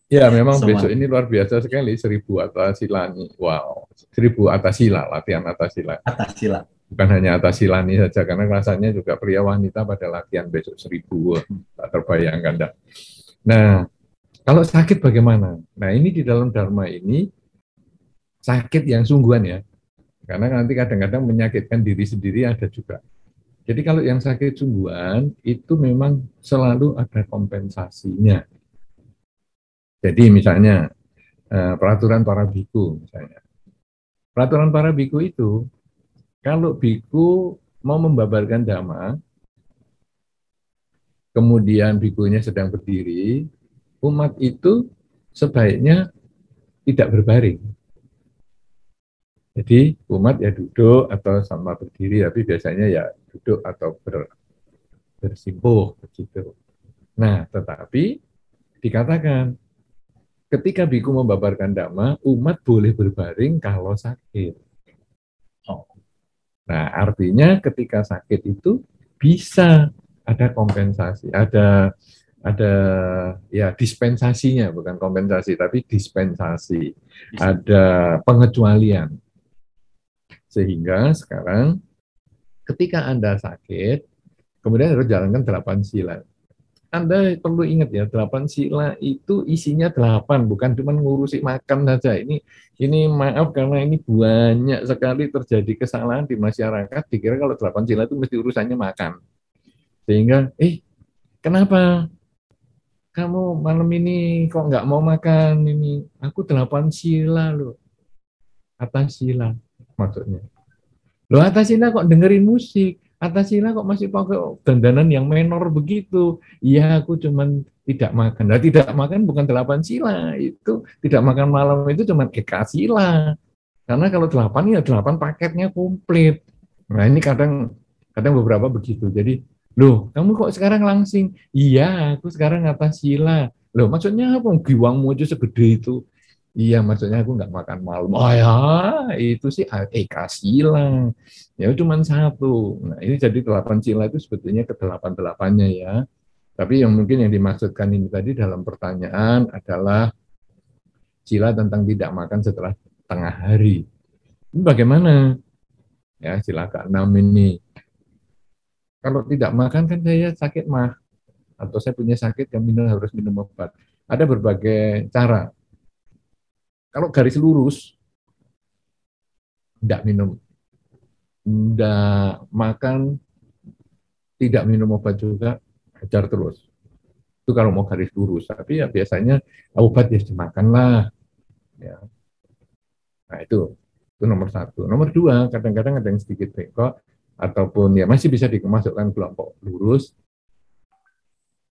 Ya memang besok ini luar biasa sekali, 1000 atas sila nih. Wow, 1000 atas sila, latihan atas sila. Atas sila. Bukan hanya atas silani saja, karena rasanya juga pria wanita pada latihan besok 1000, tak terbayangkan dah. Nah, kalau sakit bagaimana? Nah, ini di dalam Dharma ini sakit yang sungguhan ya, karena nanti kadang-kadang menyakitkan diri sendiri ada juga. Jadi kalau yang sakit sungguhan itu memang selalu ada kompensasinya. Jadi misalnya peraturan para biku misalnya. Peraturan para biku itu kalau biku mau membabarkan dhamma, kemudian bikunya sedang berdiri, umat itu sebaiknya tidak berbaring. Jadi umat ya duduk atau sama berdiri, tapi biasanya ya duduk atau bersimpuh begitu. Nah, tetapi dikatakan ketika biku membabarkan dhamma, umat boleh berbaring kalau sakit. Nah, artinya ketika sakit itu bisa ada kompensasi, ada ya dispensasinya, bukan kompensasi tapi dispensasi, ada pengecualian. Sehingga sekarang ketika Anda sakit, kemudian harus jalankan 8 sila. Anda perlu ingat ya, 8 sila itu isinya 8, bukan cuma ngurusi makan saja. Ini maaf karena ini banyak sekali terjadi kesalahan di masyarakat, dikira kalau 8 sila itu mesti urusannya makan. Sehingga, kenapa kamu malam ini kok nggak mau makan ini? Aku 8 sila loh. Atas sila maksudnya. Loh, atas sila kok dengerin musik? Atas sila kok masih pakai dandanan yang menor begitu? Iya, aku cuman tidak makan. Nah, tidak makan bukan 8 sila. Itu tidak makan malam itu cuman eka sila. Karena kalau 8 ya 8 paketnya komplit. Nah, ini kadang beberapa begitu. Jadi, loh, kamu kok sekarang langsing? Iya, aku sekarang atas sila. Loh, maksudnya apa? Giwangmu aja segede itu. Iya, maksudnya aku nggak makan malam. Oh ya, itu sih eka sila. Ya cuma satu. Nah, ini jadi 8 sila itu sebetulnya ke-8-8-nya ya. Tapi yang mungkin yang dimaksudkan ini tadi dalam pertanyaan adalah sila tentang tidak makan setelah tengah hari. Ini bagaimana? Ya, sila ke-6 ini. Kalau tidak makan kan saya sakit mah. Atau saya punya sakit yang harus minum obat. Ada berbagai cara. Kalau garis lurus, tidak minum, tidak makan, tidak minum obat juga, hajar terus. Itu kalau mau garis lurus. Tapi ya biasanya obat ya dimakan lah. Ya. Nah itu nomor 1. Nomor 2, kadang-kadang ada yang sedikit bengkok, ataupun ya masih bisa dimasukkan kelompok lurus.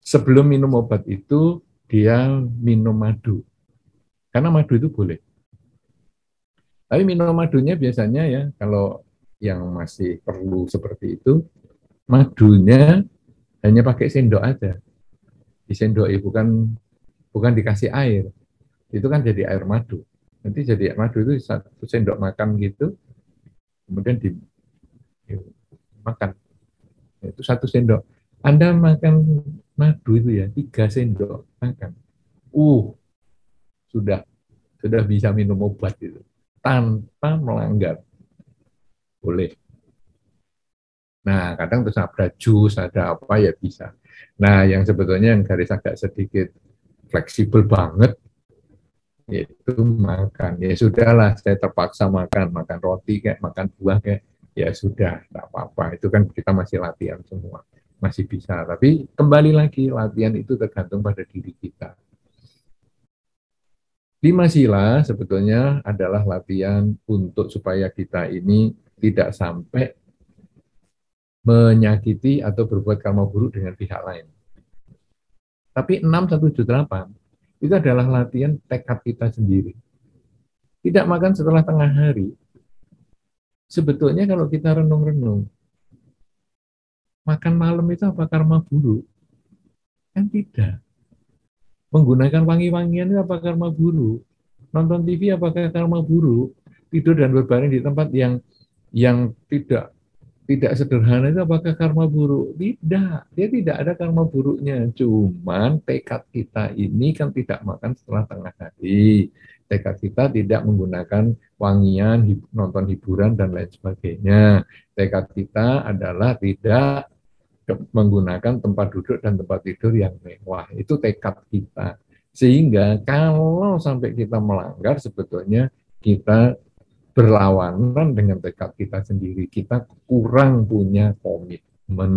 Sebelum minum obat itu, dia minum madu. Karena madu itu boleh. Tapi minum madunya biasanya ya, kalau yang masih perlu seperti itu, madunya hanya pakai sendok aja. Disendoi, bukan dikasih air. Itu kan jadi air madu. Nanti jadi madu itu 1 sendok makan gitu, kemudian dimakan. Itu 1 sendok. Anda makan madu itu ya, 3 sendok makan. Sudah bisa minum obat itu tanpa melanggar. Boleh. Nah, kadang terus ada jus, ada apa ya bisa. Nah, yang sebetulnya yang garis agak sedikit fleksibel banget, yaitu makan. Ya sudahlah, saya terpaksa makan roti kayak, makan buah kayak, ya sudah, tidak apa-apa. Itu kan kita masih latihan semua, masih bisa. Tapi kembali lagi, latihan itu tergantung pada diri kita. 5 sila sebetulnya adalah latihan untuk supaya kita ini tidak sampai menyakiti atau berbuat karma buruk dengan pihak lain. Tapi 6, 1, 7, 8 itu adalah latihan tekad kita sendiri. Tidak makan setelah tengah hari. Sebetulnya kalau kita renung-renung, makan malam itu apa karma buruk? Kan tidak. Menggunakan wangi-wangian itu apa karma buruk? Nonton TV apakah karma buruk? Tidur dan berbaring di tempat yang tidak sederhana itu apakah karma buruk? Tidak, dia tidak ada karma buruknya. Cuman tekad kita ini kan tidak makan setelah tengah hari. Tekad kita tidak menggunakan wangian, nonton hiburan, dan lain sebagainya. Tekad kita adalah tidak menggunakan tempat duduk dan tempat tidur yang mewah. Itu tekad kita. Sehingga kalau sampai kita melanggar, sebetulnya kita berlawanan dengan tekad kita sendiri. Kita kurang punya komitmen.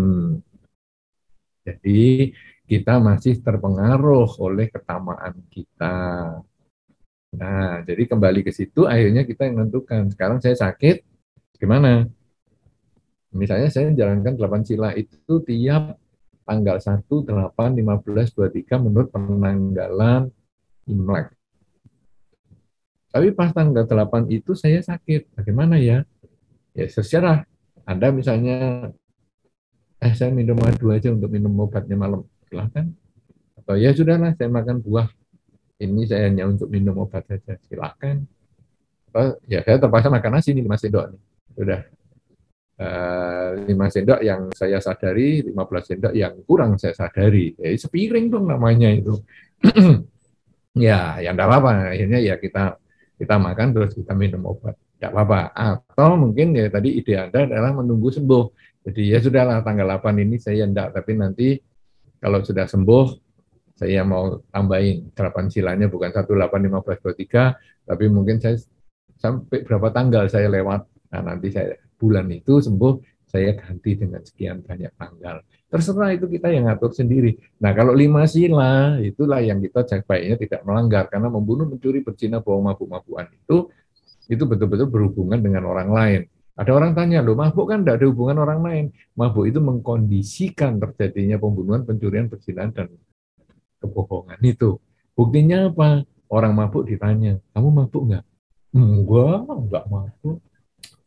Jadi kita masih terpengaruh oleh ketamaan kita. Nah, jadi kembali ke situ, akhirnya kita yang menentukan. Sekarang saya sakit, gimana? Misalnya saya menjalankan 8 sila itu tiap tanggal 1, 8, 15, 23 menurut penanggalan Imlek. Tapi pas tanggal 8 itu saya sakit. Bagaimana ya? Ya secara Anda misalnya, saya minum madu aja untuk minum obatnya malam. Silahkan. Atau ya sudahlah, saya makan buah. Ini saya hanya untuk minum obat saja. Silahkan. Atau ya saya terpaksa makan nasi nih 5 sendok nih. Sudah. 5 sendok yang saya sadari, 15 sendok yang kurang saya sadari. Ya sepiring dong namanya itu. Ya enggak apa-apa. Akhirnya ya kita makan terus kita minum obat, tidak apa-apa. Atau mungkin ya tadi ide Anda adalah menunggu sembuh. Jadi ya sudahlah tanggal 8 ini saya enggak, tapi nanti kalau sudah sembuh saya mau tambahin 8 silanya bukan 1, 8, 15, 23, tapi mungkin saya sampai berapa tanggal saya lewat. Nah nanti saya bulan itu sembuh, saya ganti dengan sekian banyak tanggal. Terserah, itu kita yang ngatur sendiri. Nah kalau 5 sila, itulah yang kita baiknya tidak melanggar. Karena membunuh, mencuri, berzina, bohong, mabuk-mabukan itu betul-betul berhubungan dengan orang lain. Ada orang tanya, loh mabuk kan tidak ada hubungan orang lain. Mabuk itu mengkondisikan terjadinya pembunuhan, pencurian, perzinahan, dan kebohongan itu. Buktinya apa? Orang mabuk ditanya, kamu mabuk nggak? Enggak mabuk.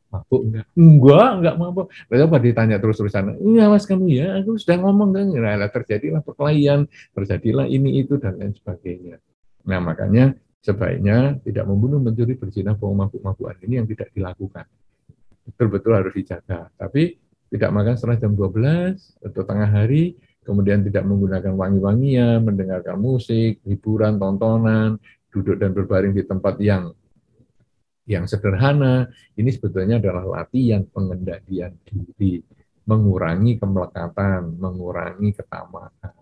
Mabuk enggak mabuk. Lalu apa ditanya terus-terusan? Enggak mas kamu ya, aku sudah ngomong kan. Nah, terjadilah perkelahian, terjadilah ini itu dan lain sebagainya. Nah makanya sebaiknya tidak membunuh, mencuri, berzina, bohong, mabuk-mabukan ini yang tidak dilakukan. Betul-betul harus dijaga. Tapi tidak makan setelah jam 12 atau tengah hari, kemudian tidak menggunakan wangi-wangian, mendengarkan musik, hiburan, tontonan, duduk dan berbaring di tempat yang sederhana. Ini sebetulnya adalah latihan pengendalian diri, mengurangi kemelekatan, mengurangi ketamakan.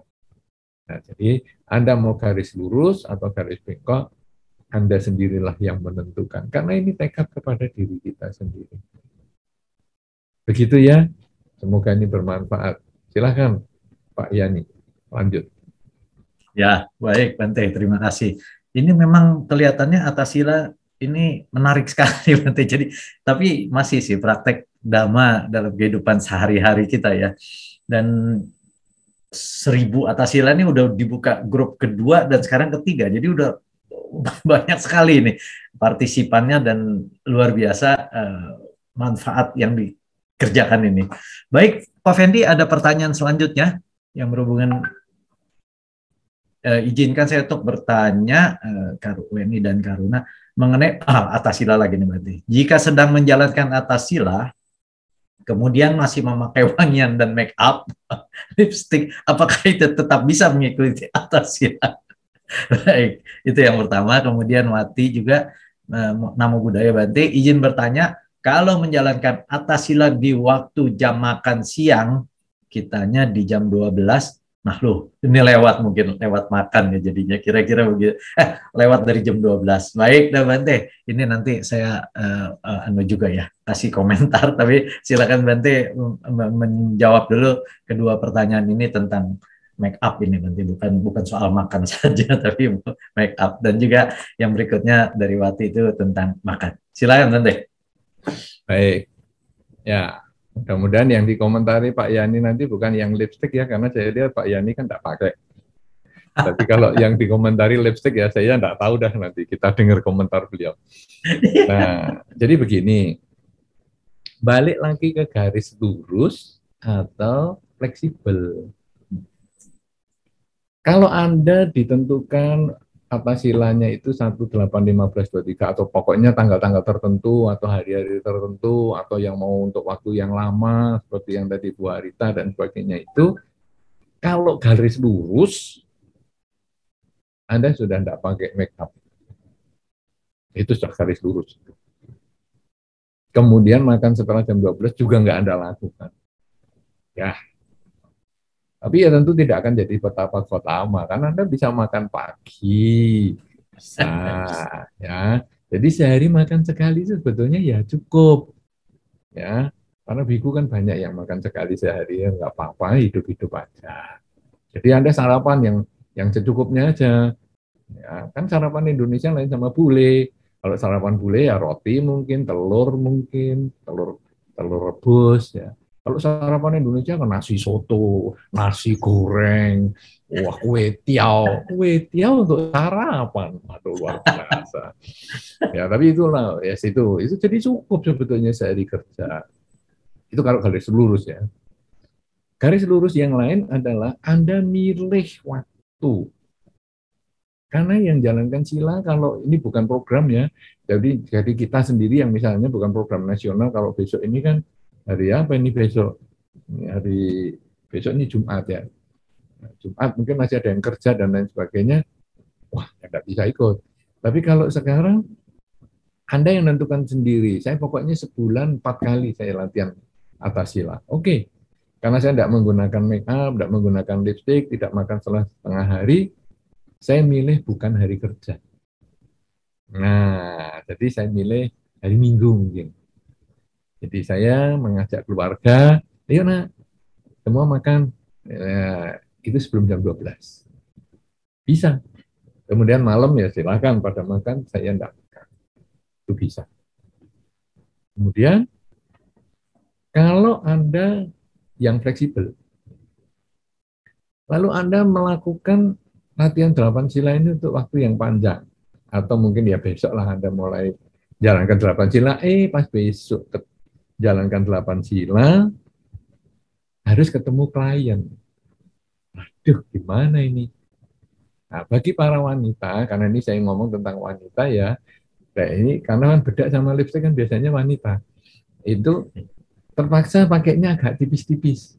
Nah, jadi Anda mau garis lurus atau garis bengkok, Anda sendirilah yang menentukan. Karena ini tekad kepada diri kita sendiri. Begitu ya. Semoga ini bermanfaat. Silakan Pak Yani, lanjut. Ya, baik Bante, terima kasih. Ini memang kelihatannya Atasila ini menarik sekali, Bante. Jadi, tapi masih sih praktek dhamma dalam kehidupan sehari-hari kita ya. Dan 1000 Atasila ini udah dibuka grup kedua dan sekarang ketiga. Jadi udah banyak sekali nih partisipannya dan luar biasa manfaat yang dikerjakan ini. Baik, Pak Fendi, ada pertanyaan selanjutnya yang berhubungan. Izinkan saya untuk bertanya, Weni dan Karuna, mengenai Atasila lagi nih berarti. Jika sedang menjalankan Atasila, kemudian masih memakai wangian dan make up, lipstick, apakah itu tetap bisa mengikuti Atasila? Baik, itu yang pertama. Kemudian Wati juga, Namo Buddhaya Bante, izin bertanya, kalau menjalankan Atasila di waktu jam makan siang, kitanya di jam 12, nah loh, ini mungkin lewat makan ya jadinya, kira-kira begitu. Lewat dari jam 12. Baik, dah Bante. Ini nanti saya juga ya, kasih komentar, tapi silakan Bante menjawab dulu kedua pertanyaan ini tentang make up ini nanti, bukan soal makan saja, tapi make up. Dan juga yang berikutnya dari Wati itu tentang makan. Silakan Bante. Baik. Ya. Mudah-mudahan yang dikomentari Pak Yani nanti bukan yang lipstick ya, karena saya lihat Pak Yani kan tidak pakai. Tapi kalau yang dikomentari lipstick ya saya tidak tahu dah, nanti kita dengar komentar beliau. Nah, jadi begini, balik lagi ke garis lurus atau fleksibel. Kalau Anda ditentukan atasilanya itu 181523 atau pokoknya tanggal-tanggal tertentu atau hari-hari tertentu atau yang mau untuk waktu yang lama seperti yang tadi Bu Arita dan sebagainya itu, kalau garis lurus Anda sudah tidak pakai make up. Itu sudah garis lurus. Kemudian makan setelah jam 12 juga nggak Anda lakukan. Ya. Tapi ya tentu tidak akan jadi petapa lama, karena Anda bisa makan pagi, bisa, ya. Jadi sehari makan sekali sebetulnya ya cukup, ya. Karena biku kan banyak yang makan sekali sehari, ya nggak apa-apa, hidup-hidup aja. Jadi Anda sarapan yang secukupnya aja. Ya, kan sarapan Indonesia lain sama bule. Kalau sarapan bule ya roti mungkin, telur rebus ya. Kalau sarapan Indonesia kan nasi soto, nasi goreng, wah kue tiaw untuk sarapan, aduh luar biasa. Ya tapi itulah, ya itu jadi cukup sebetulnya sehari kerja. Itu kalau garis lurus ya. Garis lurus yang lain adalah Anda milih waktu. Karena yang jalankan sila kalau ini bukan program ya, jadi kita sendiri yang misalnya bukan program nasional, kalau besok ini kan hari apa ini besok? Besok ini Jumat ya. Jumat mungkin masih ada yang kerja dan lain sebagainya. Wah, tidak bisa ikut. Tapi kalau sekarang Anda yang menentukan sendiri. Saya pokoknya sebulan 4 kali saya latihan atasila. Oke. Karena saya tidak menggunakan make up, tidak menggunakan lipstick, tidak makan setelah setengah hari, saya milih bukan hari kerja. Nah, jadi saya milih hari Minggu mungkin. Jadi saya mengajak keluarga, ayo nak, semua makan, itu sebelum jam 12. Bisa. Kemudian malam ya silakan pada makan, saya enggak makan. Itu bisa. Kemudian, kalau Anda yang fleksibel, lalu Anda melakukan latihan 8 sila ini untuk waktu yang panjang, atau mungkin ya besok lah Anda mulai jalankan 8 sila, pas besok jalankan 8 sila, harus ketemu klien. Aduh, gimana ini? Nah, bagi para wanita, karena ini saya ngomong tentang wanita ya, nah ini karena kan bedak sama lipstick kan biasanya wanita, itu terpaksa pakainya agak tipis-tipis.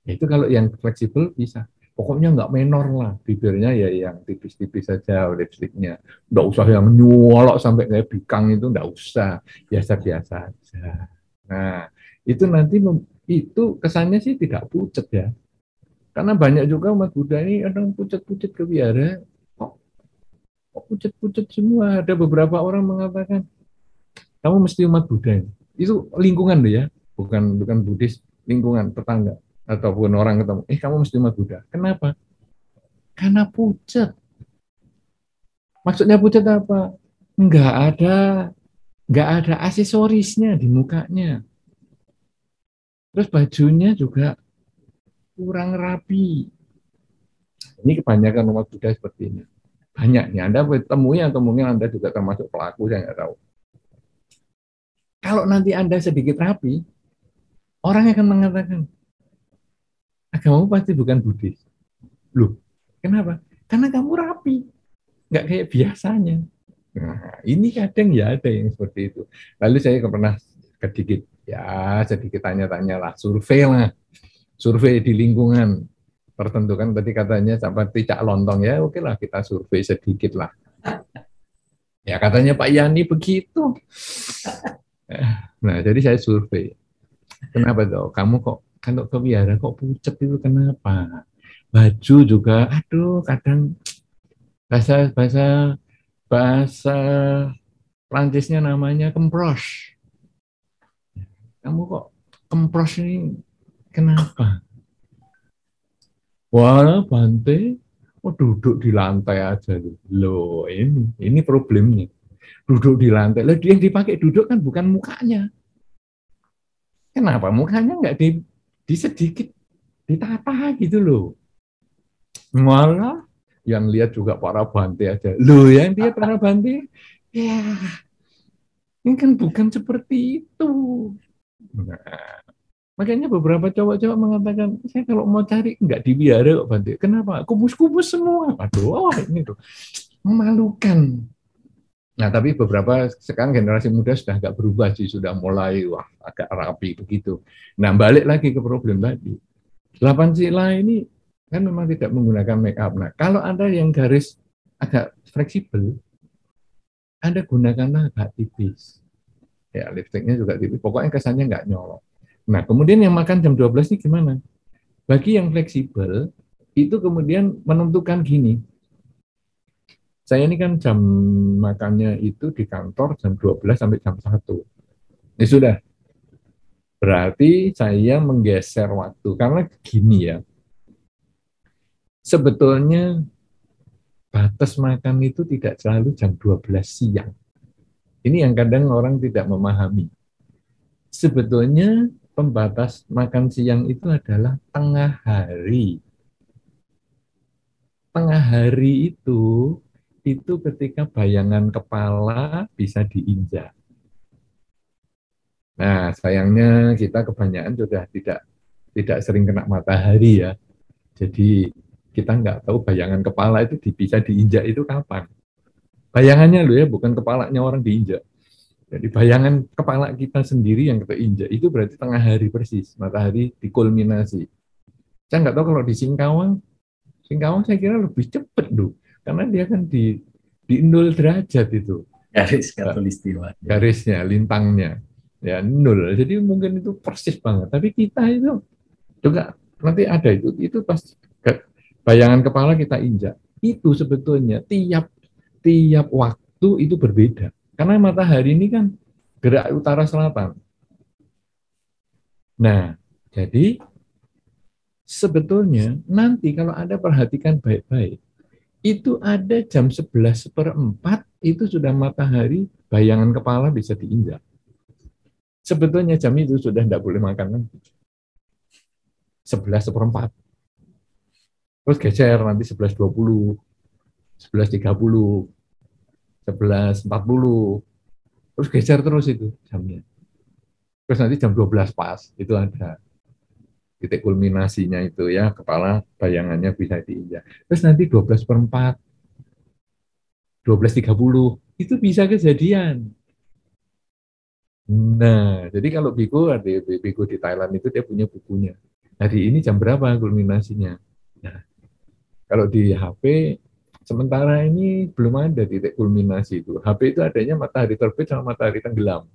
Itu kalau yang fleksibel bisa. Pokoknya nggak menor lah, bibirnya ya yang tipis-tipis saja lipstiknya. Nggak usah yang nyolok sampai kayak bikang itu, nggak usah. Biasa-biasa aja. Nah, itu nanti itu kesannya sih tidak pucet ya. Karena banyak juga umat Buddha ini kadang pucet-pucet ke wihara. Kok pucet-pucet semua? Ada beberapa orang mengatakan, kamu mesti umat Buddha. Itu lingkungan loh ya, bukan Buddhis, lingkungan tetangga. Ataupun orang ketemu, kamu mesti umat Buddha. Kenapa? Karena pucat. Maksudnya pucat apa? Nggak ada aksesorisnya di mukanya. Terus bajunya juga kurang rapi. Ini kebanyakan umat Buddha seperti ini. Banyaknya. Anda temui atau mungkin Anda juga termasuk pelaku, saya nggak tahu. Kalau nanti Anda sedikit rapi, orang akan mengatakan, agamamu pasti bukan Buddhis. Loh, kenapa? Karena kamu rapi, nggak kayak biasanya. Nah, ini kadang ya ada yang seperti itu. Lalu saya pernah sedikit tanya-tanya lah, survei di lingkungan tertentu kan tadi katanya seperti Cak Lontong ya, oke lah kita survei sedikit lah. Ya katanya Pak Yani begitu. Nah, jadi saya survei. Kenapa tuh? Kamu kok kalau ke wihara kok pucet itu kenapa? Baju juga, aduh kadang bahasa Prancisnya namanya kempros. Kamu kok kempros ini kenapa? Wah, Bante, duduk di lantai aja loh. Ini problemnya. Duduk di lantai. Lah yang dipakai duduk kan bukan mukanya. Kenapa mukanya nggak di sedikit ditata gitu loh. Malah yang lihat juga para Bante aja. Loh, yang lihat para Bante, ya ini kan bukan seperti itu. Nah, makanya beberapa cowok-cowok mengatakan, saya kalau mau cari nggak di wihara kok Bante. Kenapa? Kubus-kubus semua. Aduh, ini tuh. memalukan. Nah, tapi beberapa sekarang generasi muda sudah agak berubah sih, sudah mulai agak rapi begitu. Nah, balik lagi ke problem tadi. 8 sila ini kan memang tidak menggunakan make up. Nah, kalau ada yang garis agak fleksibel, Anda gunakanlah agak tipis. Ya, lipstiknya juga tipis. Pokoknya kesannya nggak nyolok. Nah, kemudian yang makan jam 12 ini gimana? Bagi yang fleksibel, itu kemudian menentukan gini. Saya ini kan jam makannya itu di kantor jam 12 sampai jam 1. Ya sudah. Berarti saya menggeser waktu. Karena gini ya, sebetulnya batas makan itu tidak selalu jam 12 siang. Ini yang kadang orang tidak memahami. Sebetulnya pembatas makan siang itu adalah tengah hari. Tengah hari itu ketika bayangan kepala bisa diinjak. Nah, sayangnya kita kebanyakan sudah tidak sering kena matahari ya. Jadi kita nggak tahu bayangan kepala itu bisa diinjak itu kapan. Bayangannya loh ya, bukan kepalanya orang diinjak. Jadi bayangan kepala kita sendiri yang kita injak itu berarti tengah hari persis, matahari dikulminasi. Saya nggak tahu kalau di Singkawang saya kira lebih cepat loh, karena dia kan di 0 derajat itu. Garis khatulistiwa. Garisnya, lintangnya. Ya 0. Jadi mungkin itu persis banget. Tapi kita itu juga nanti ada itu pasti bayangan kepala kita injak. Itu sebetulnya tiap waktu itu berbeda. Karena matahari ini kan gerak utara selatan. Nah, jadi sebetulnya nanti kalau Anda perhatikan baik-baik, itu ada jam 11:04 itu sudah matahari, bayangan kepala bisa diinjak. Sebetulnya jam itu sudah tidak boleh makan lagi. 11:04. Terus geser nanti 11:20, 11:30, 11:40, terus geser terus itu jamnya. Terus nanti jam 12 pas, itu ada titik kulminasinya itu ya, kepala bayangannya bisa diinjak. Terus nanti 12:04, 12:30, itu bisa kejadian. Nah, jadi kalau biku di Thailand itu dia punya bukunya. Hari ini jam berapa kulminasinya? Nah, kalau di HP sementara ini belum ada titik kulminasi itu. HP itu adanya matahari terbit sama matahari tenggelam.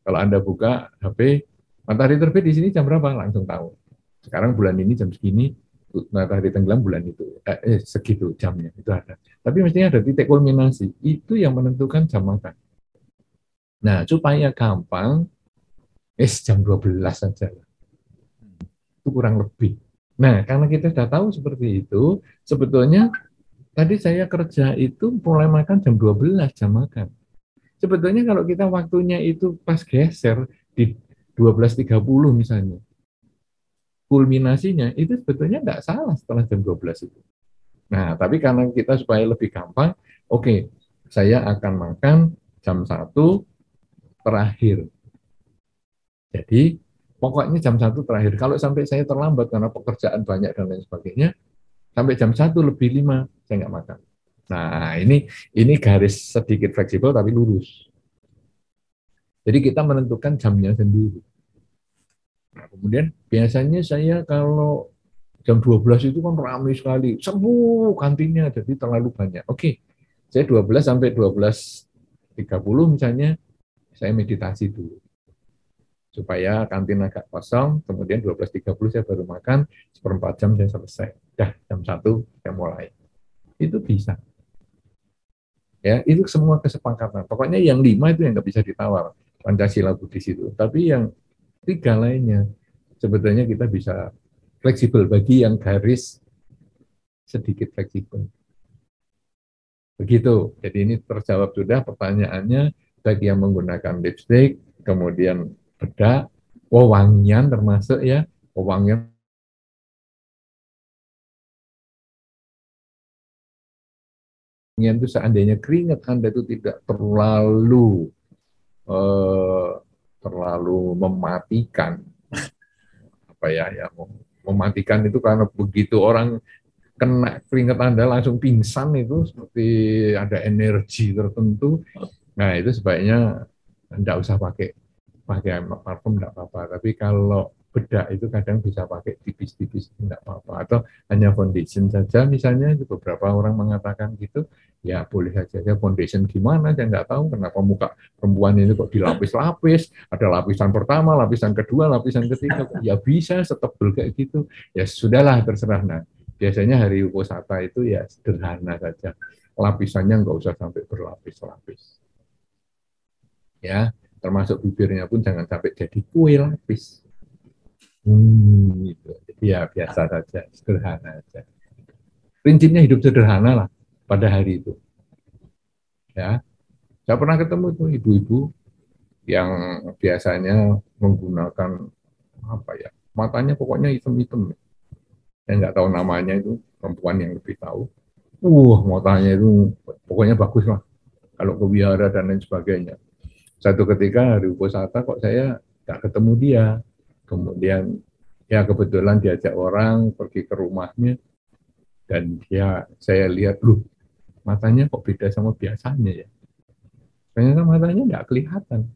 Kalau Anda buka HP, matahari terbit di sini jam berapa? Langsung tahu. Sekarang bulan ini jam segini, matahari tenggelam bulan itu. Segitu jamnya, itu ada. Tapi mestinya ada titik kulminasi. Itu yang menentukan jam makan. Nah, supaya gampang, jam 12 saja. Itu kurang lebih. Nah, karena kita sudah tahu seperti itu, sebetulnya tadi saya kerja itu mulai makan jam 12 jam makan. Sebetulnya kalau kita waktunya itu pas geser di 12:30 misalnya, kulminasinya itu sebetulnya tidak salah setelah jam 12 itu. Nah, tapi karena kita supaya lebih gampang, oke, saya akan makan jam 1 terakhir. Jadi, pokoknya jam 1 terakhir. Kalau sampai saya terlambat karena pekerjaan banyak dan lain sebagainya, sampai jam 1:05 saya nggak makan. Nah, ini garis sedikit fleksibel tapi lurus. Jadi kita menentukan jamnya sendiri. Nah, kemudian biasanya saya kalau jam 12 itu kan ramai sekali, seru kantinnya, jadi terlalu banyak. Oke, saya 12 sampai 12:30 misalnya, saya meditasi dulu. Supaya kantin agak kosong, kemudian 12:30 saya baru makan, 1/4 jam saya selesai. Dah, jam 1 saya mulai. Itu bisa. Ya, itu semua kesepakatan. Pokoknya yang 5 itu yang nggak bisa ditawar. Pancasila Buddhis itu. Tapi yang 3 lainnya, sebetulnya kita bisa fleksibel bagi yang garis sedikit fleksibel. Begitu. Jadi ini terjawab sudah pertanyaannya, bagi yang menggunakan lipstick, kemudian bedak, wewangian termasuk ya, wewangian itu seandainya keringat Anda itu tidak terlalu mematikan, mematikan itu karena begitu orang kena keringat Anda langsung pingsan itu seperti ada energi tertentu. Nah, itu sebaiknya enggak usah pakai parfum, enggak apa-apa. Tapi kalau bedak itu kadang bisa pakai tipis-tipis, enggak apa-apa. Atau hanya foundation saja misalnya, beberapa orang mengatakan gitu, ya boleh saja. Foundation gimana, saya enggak tahu kenapa muka perempuan ini kok dilapis-lapis, ada lapisan pertama, lapisan kedua, lapisan ketiga, ya bisa setebal kayak gitu. Ya sudahlah, terserah. Nah, biasanya hari Uposatha itu ya sederhana saja. Lapisannya enggak usah sampai berlapis-lapis. Ya, termasuk bibirnya pun jangan sampai jadi kue lapis. Gitu. Jadi ya biasa saja, sederhana saja. Prinsipnya hidup sederhana lah pada hari itu. Ya, saya pernah ketemu tuh ibu-ibu yang biasanya menggunakan apa ya, matanya pokoknya hitam-hitam. Saya nggak tahu namanya, itu perempuan yang lebih tahu. Matanya itu pokoknya bagus lah. Kalau ke wihara dan lain sebagainya. Satu ketika hari Uposatha kok saya nggak ketemu dia. Kemudian ya kebetulan diajak orang pergi ke rumahnya dan saya lihat, matanya kok beda sama biasanya ya. Ternyata matanya nggak kelihatan.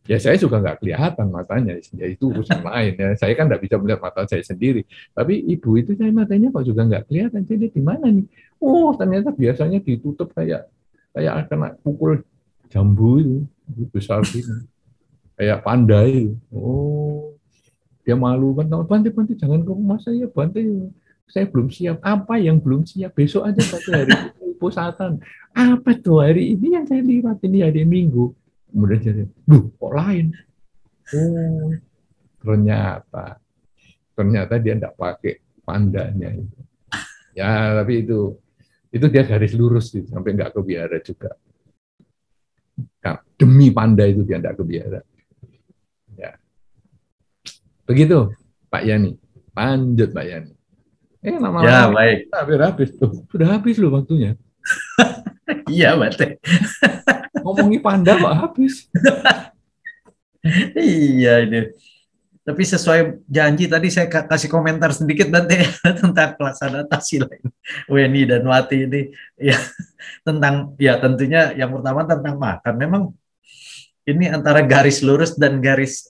Ya saya juga nggak kelihatan matanya, ya itu urusan lain ya. Saya kan nggak bisa melihat mata saya sendiri. Tapi ibu itu saya matanya kok juga nggak kelihatan. Jadi di mana nih? Ternyata biasanya ditutup kayak kena pukul jambu itu besar gitu. Kayak panda itu. Dia malu kan, Bante jangan ke rumah saya, Bante saya belum siap. Apa yang belum siap? Besok aja satu hari Uposatha. Apa tuh hari ini yang saya lihat, ini hari Minggu. Kemudian jadi, kok lain? Ternyata dia enggak pakai pandanya itu. Ya, tapi itu dia garis lurus gitu, sampai enggak ke wihara juga. Nah, demi panda itu dia enggak ke wihara. Ya. Begitu, Pak Yani. Lanjut, Pak Yani. Ya, baik. Habis tuh. Sudah habis loh waktunya. Iya, Bante. Ngomongin panda kok habis. Iya, ini. Tapi sesuai janji tadi saya kasih komentar sedikit Bante tentang pelaksanaan tasila ini. Weni dan Wati ini. Ya, tentunya yang pertama tentang makan. Memang ini antara garis lurus dan garis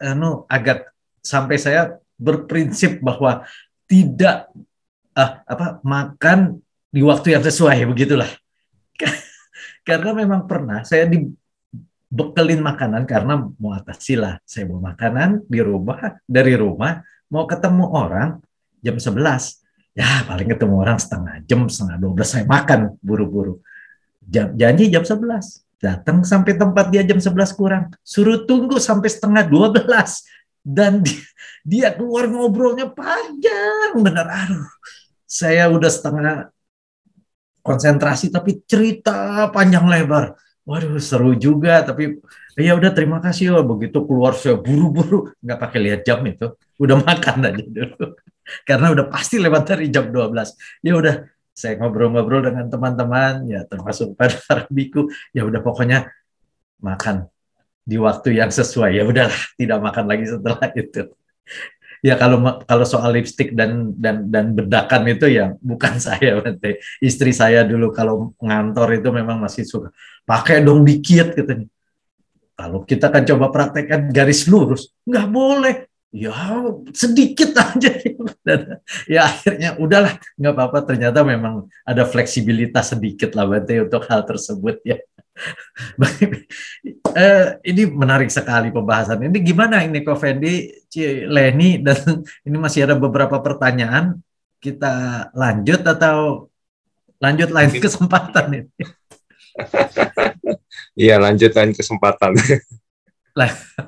agak, sampai saya berprinsip bahwa tidak makan di waktu yang sesuai, begitulah. Karena memang pernah saya dibekelin makanan karena mau atasila, saya bawa makanan dari rumah mau ketemu orang jam 11, ya paling ketemu orang setengah jam, setengah 12 saya makan buru-buru. Janji jam 11, datang sampai tempat dia jam 11 kurang, suruh tunggu sampai setengah 12. Dan dia keluar ngobrolnya panjang benar. Saya udah setengah konsentrasi tapi cerita panjang lebar. Waduh, seru juga. Tapi ya udah, terima kasih. Begitu keluar saya buru-buru, nggak pakai lihat jam itu, udah makan aja dulu. Karena udah pasti lewat dari jam 12. Ya udah, saya ngobrol-ngobrol dengan teman-teman, ya termasuk para biku. Ya udah, pokoknya makan di waktu yang sesuai. Ya udahlah, tidak makan lagi setelah itu. Ya kalau soal lipstik dan bedakan itu ya bukan saya, Bante. Istri saya dulu kalau ngantor itu memang masih suka pakai dong dikit katanya. Kalau kita kan coba praktekkan garis lurus, nggak boleh. Ya sedikit aja. Ya akhirnya udahlah, nggak apa-apa. Ternyata memang ada fleksibilitas sedikit lah, Bante, untuk hal tersebut ya. Ini menarik sekali pembahasan ini. Gimana ini Ko Fendi, Leni, dan ini masih ada beberapa pertanyaan. Kita lanjut atau lanjut lain kesempatan ini? Iya, lanjut lain kesempatan.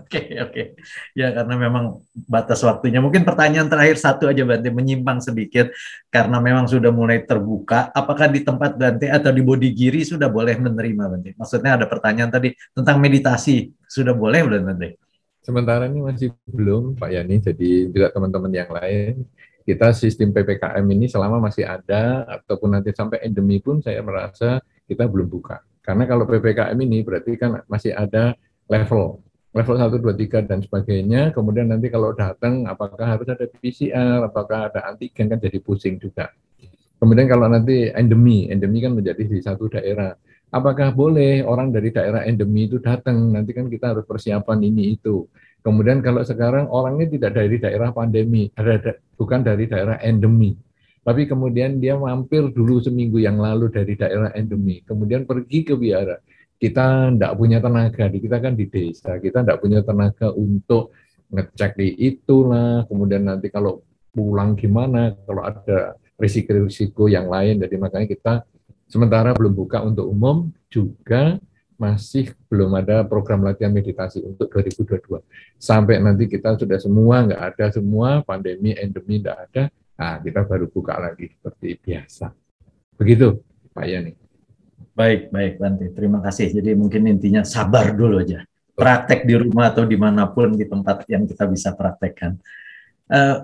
Oke. Ya, karena memang batas waktunya. Mungkin pertanyaan terakhir satu aja, Bante, menyimpang sedikit karena memang sudah mulai terbuka. Apakah di tempat Bante atau di Bodhigiri sudah boleh menerima, Bante? Maksudnya ada pertanyaan tadi tentang meditasi, sudah boleh belum, Bante? Sementara ini masih belum, Pak Yani. Jadi juga teman-teman yang lain, kita sistem PPKM ini selama masih ada ataupun nanti sampai endemi pun saya merasa kita belum buka. Karena kalau PPKM ini berarti kan masih ada level 1, 2, 3 dan sebagainya. Kemudian nanti kalau datang apakah harus ada PCR, apakah ada antigen, kan jadi pusing juga. Kemudian kalau nanti endemi kan menjadi di satu daerah. Apakah boleh orang dari daerah endemi itu datang? Nanti kan kita harus persiapan ini itu. Kemudian kalau sekarang orangnya tidak dari daerah pandemi, bukan dari daerah endemi. Tapi kemudian dia mampir dulu seminggu yang lalu dari daerah endemi. Kemudian pergi ke biara. Kita tidak punya tenaga, kita kan di desa, kita tidak punya tenaga untuk ngecek di itulah. Kemudian nanti kalau pulang gimana, kalau ada risiko-risiko yang lain. Jadi makanya kita sementara belum buka untuk umum, juga masih belum ada program latihan meditasi untuk 2022. Sampai nanti kita sudah semua, nggak ada semua, pandemi, endemi nggak ada, nah kita baru buka lagi seperti biasa. Begitu, Pak Yani. Baik, baik, Bante. Terima kasih. Jadi mungkin intinya sabar dulu aja. Praktek di rumah atau dimanapun di tempat yang kita bisa praktekkan.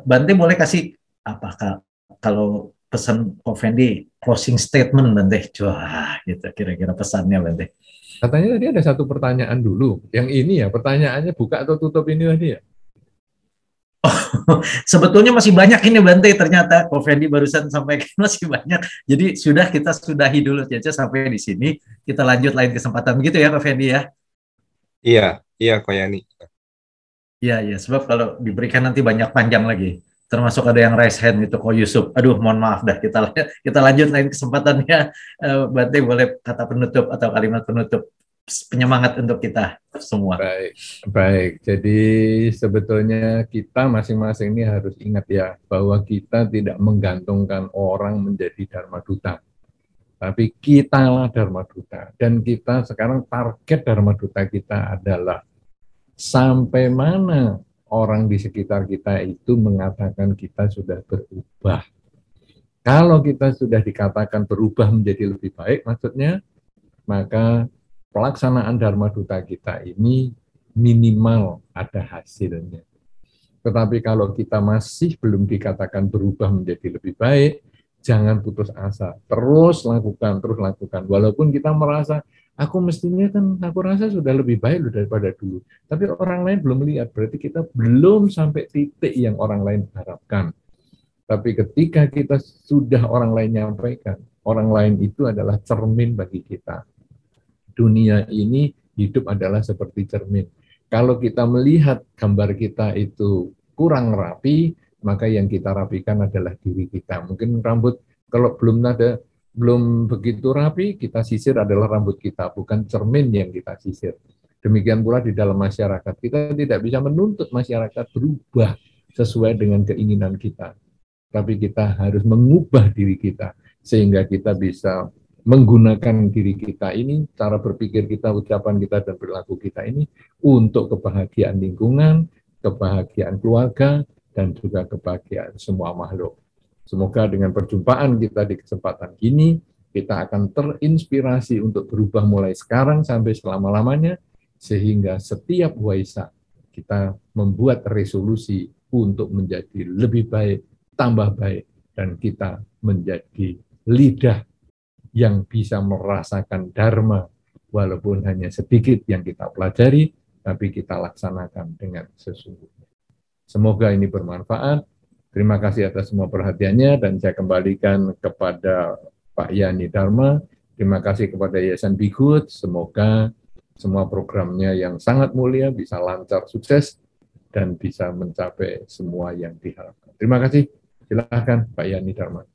Bante boleh kasih apakah kalau pesan Ko Fendi closing statement Bante? Wah, gitu kira-kira pesannya Bante. Katanya tadi ada satu pertanyaan dulu. Yang ini ya, pertanyaannya buka atau tutup ini tadi ya? Sebetulnya masih banyak ini Bante, ternyata Ko Fendi barusan sampaikan masih banyak. Jadi kita sudahi dulu aja sampai di sini. Kita lanjut lain kesempatan begitu ya Ko Fendi ya. Iya, Ko Yani. Iya, sebab kalau diberikan nanti banyak panjang lagi. Termasuk ada yang raise hand gitu, Ko Yusuf. Aduh, mohon maaf dah, kita lanjut lain kesempatannya. Bante boleh kata penutup atau kalimat penutup penyemangat untuk kita semua. Baik. Jadi sebetulnya kita masing-masing ini harus ingat ya, bahwa kita tidak menggantungkan orang menjadi Dharma Duta. Tapi kitalah Dharma Duta. Dan kita sekarang target Dharma Duta kita adalah sampai mana orang di sekitar kita itu mengatakan kita sudah berubah. Kalau kita sudah dikatakan berubah menjadi lebih baik, maksudnya, maka pelaksanaan Dharma Duta kita ini minimal ada hasilnya. Tetapi kalau kita masih belum dikatakan berubah menjadi lebih baik, jangan putus asa. Terus lakukan. Walaupun kita merasa, aku rasa sudah lebih baik daripada dulu. Tapi orang lain belum lihat, berarti kita belum sampai titik yang orang lain harapkan. Tapi ketika kita sudah orang lain nyampaikan, orang lain itu adalah cermin bagi kita. Dunia ini hidup adalah seperti cermin. Kalau kita melihat gambar kita itu kurang rapi, maka yang kita rapikan adalah diri kita. Mungkin rambut kalau belum begitu rapi, kita sisir adalah rambut kita, bukan cermin yang kita sisir. Demikian pula di dalam masyarakat. Kita tidak bisa menuntut masyarakat berubah sesuai dengan keinginan kita. Tapi kita harus mengubah diri kita, sehingga kita bisa menggunakan diri kita ini, cara berpikir kita, ucapan kita, dan perilaku kita ini untuk kebahagiaan lingkungan, kebahagiaan keluarga, dan juga kebahagiaan semua makhluk. Semoga dengan perjumpaan kita di kesempatan ini, kita akan terinspirasi untuk berubah mulai sekarang sampai selama-lamanya, sehingga setiap Waisak kita membuat resolusi untuk menjadi lebih baik, tambah baik, dan kita menjadi lidah yang bisa merasakan Dharma, walaupun hanya sedikit yang kita pelajari, tapi kita laksanakan dengan sesungguhnya. Semoga ini bermanfaat. Terima kasih atas semua perhatiannya, dan saya kembalikan kepada Pak Yani Dharma. Terima kasih kepada Yayasan Bigfoot. Semoga semua programnya yang sangat mulia bisa lancar, sukses, dan bisa mencapai semua yang diharapkan. Terima kasih. Silakan Pak Yani Dharma.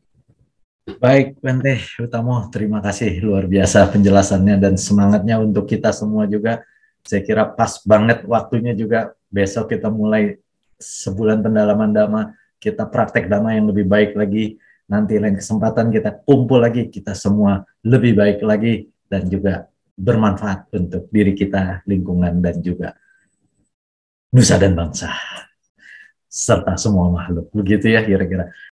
Baik, Bante Utomo, terima kasih luar biasa penjelasannya dan semangatnya untuk kita semua juga. Saya kira pas banget waktunya juga. Besok kita mulai sebulan pendalaman Dhamma, kita praktek Dhamma yang lebih baik lagi. Nanti lain kesempatan kita kumpul lagi, kita semua lebih baik lagi dan juga bermanfaat untuk diri kita, lingkungan, dan juga nusa dan bangsa serta semua makhluk. Begitu ya kira-kira.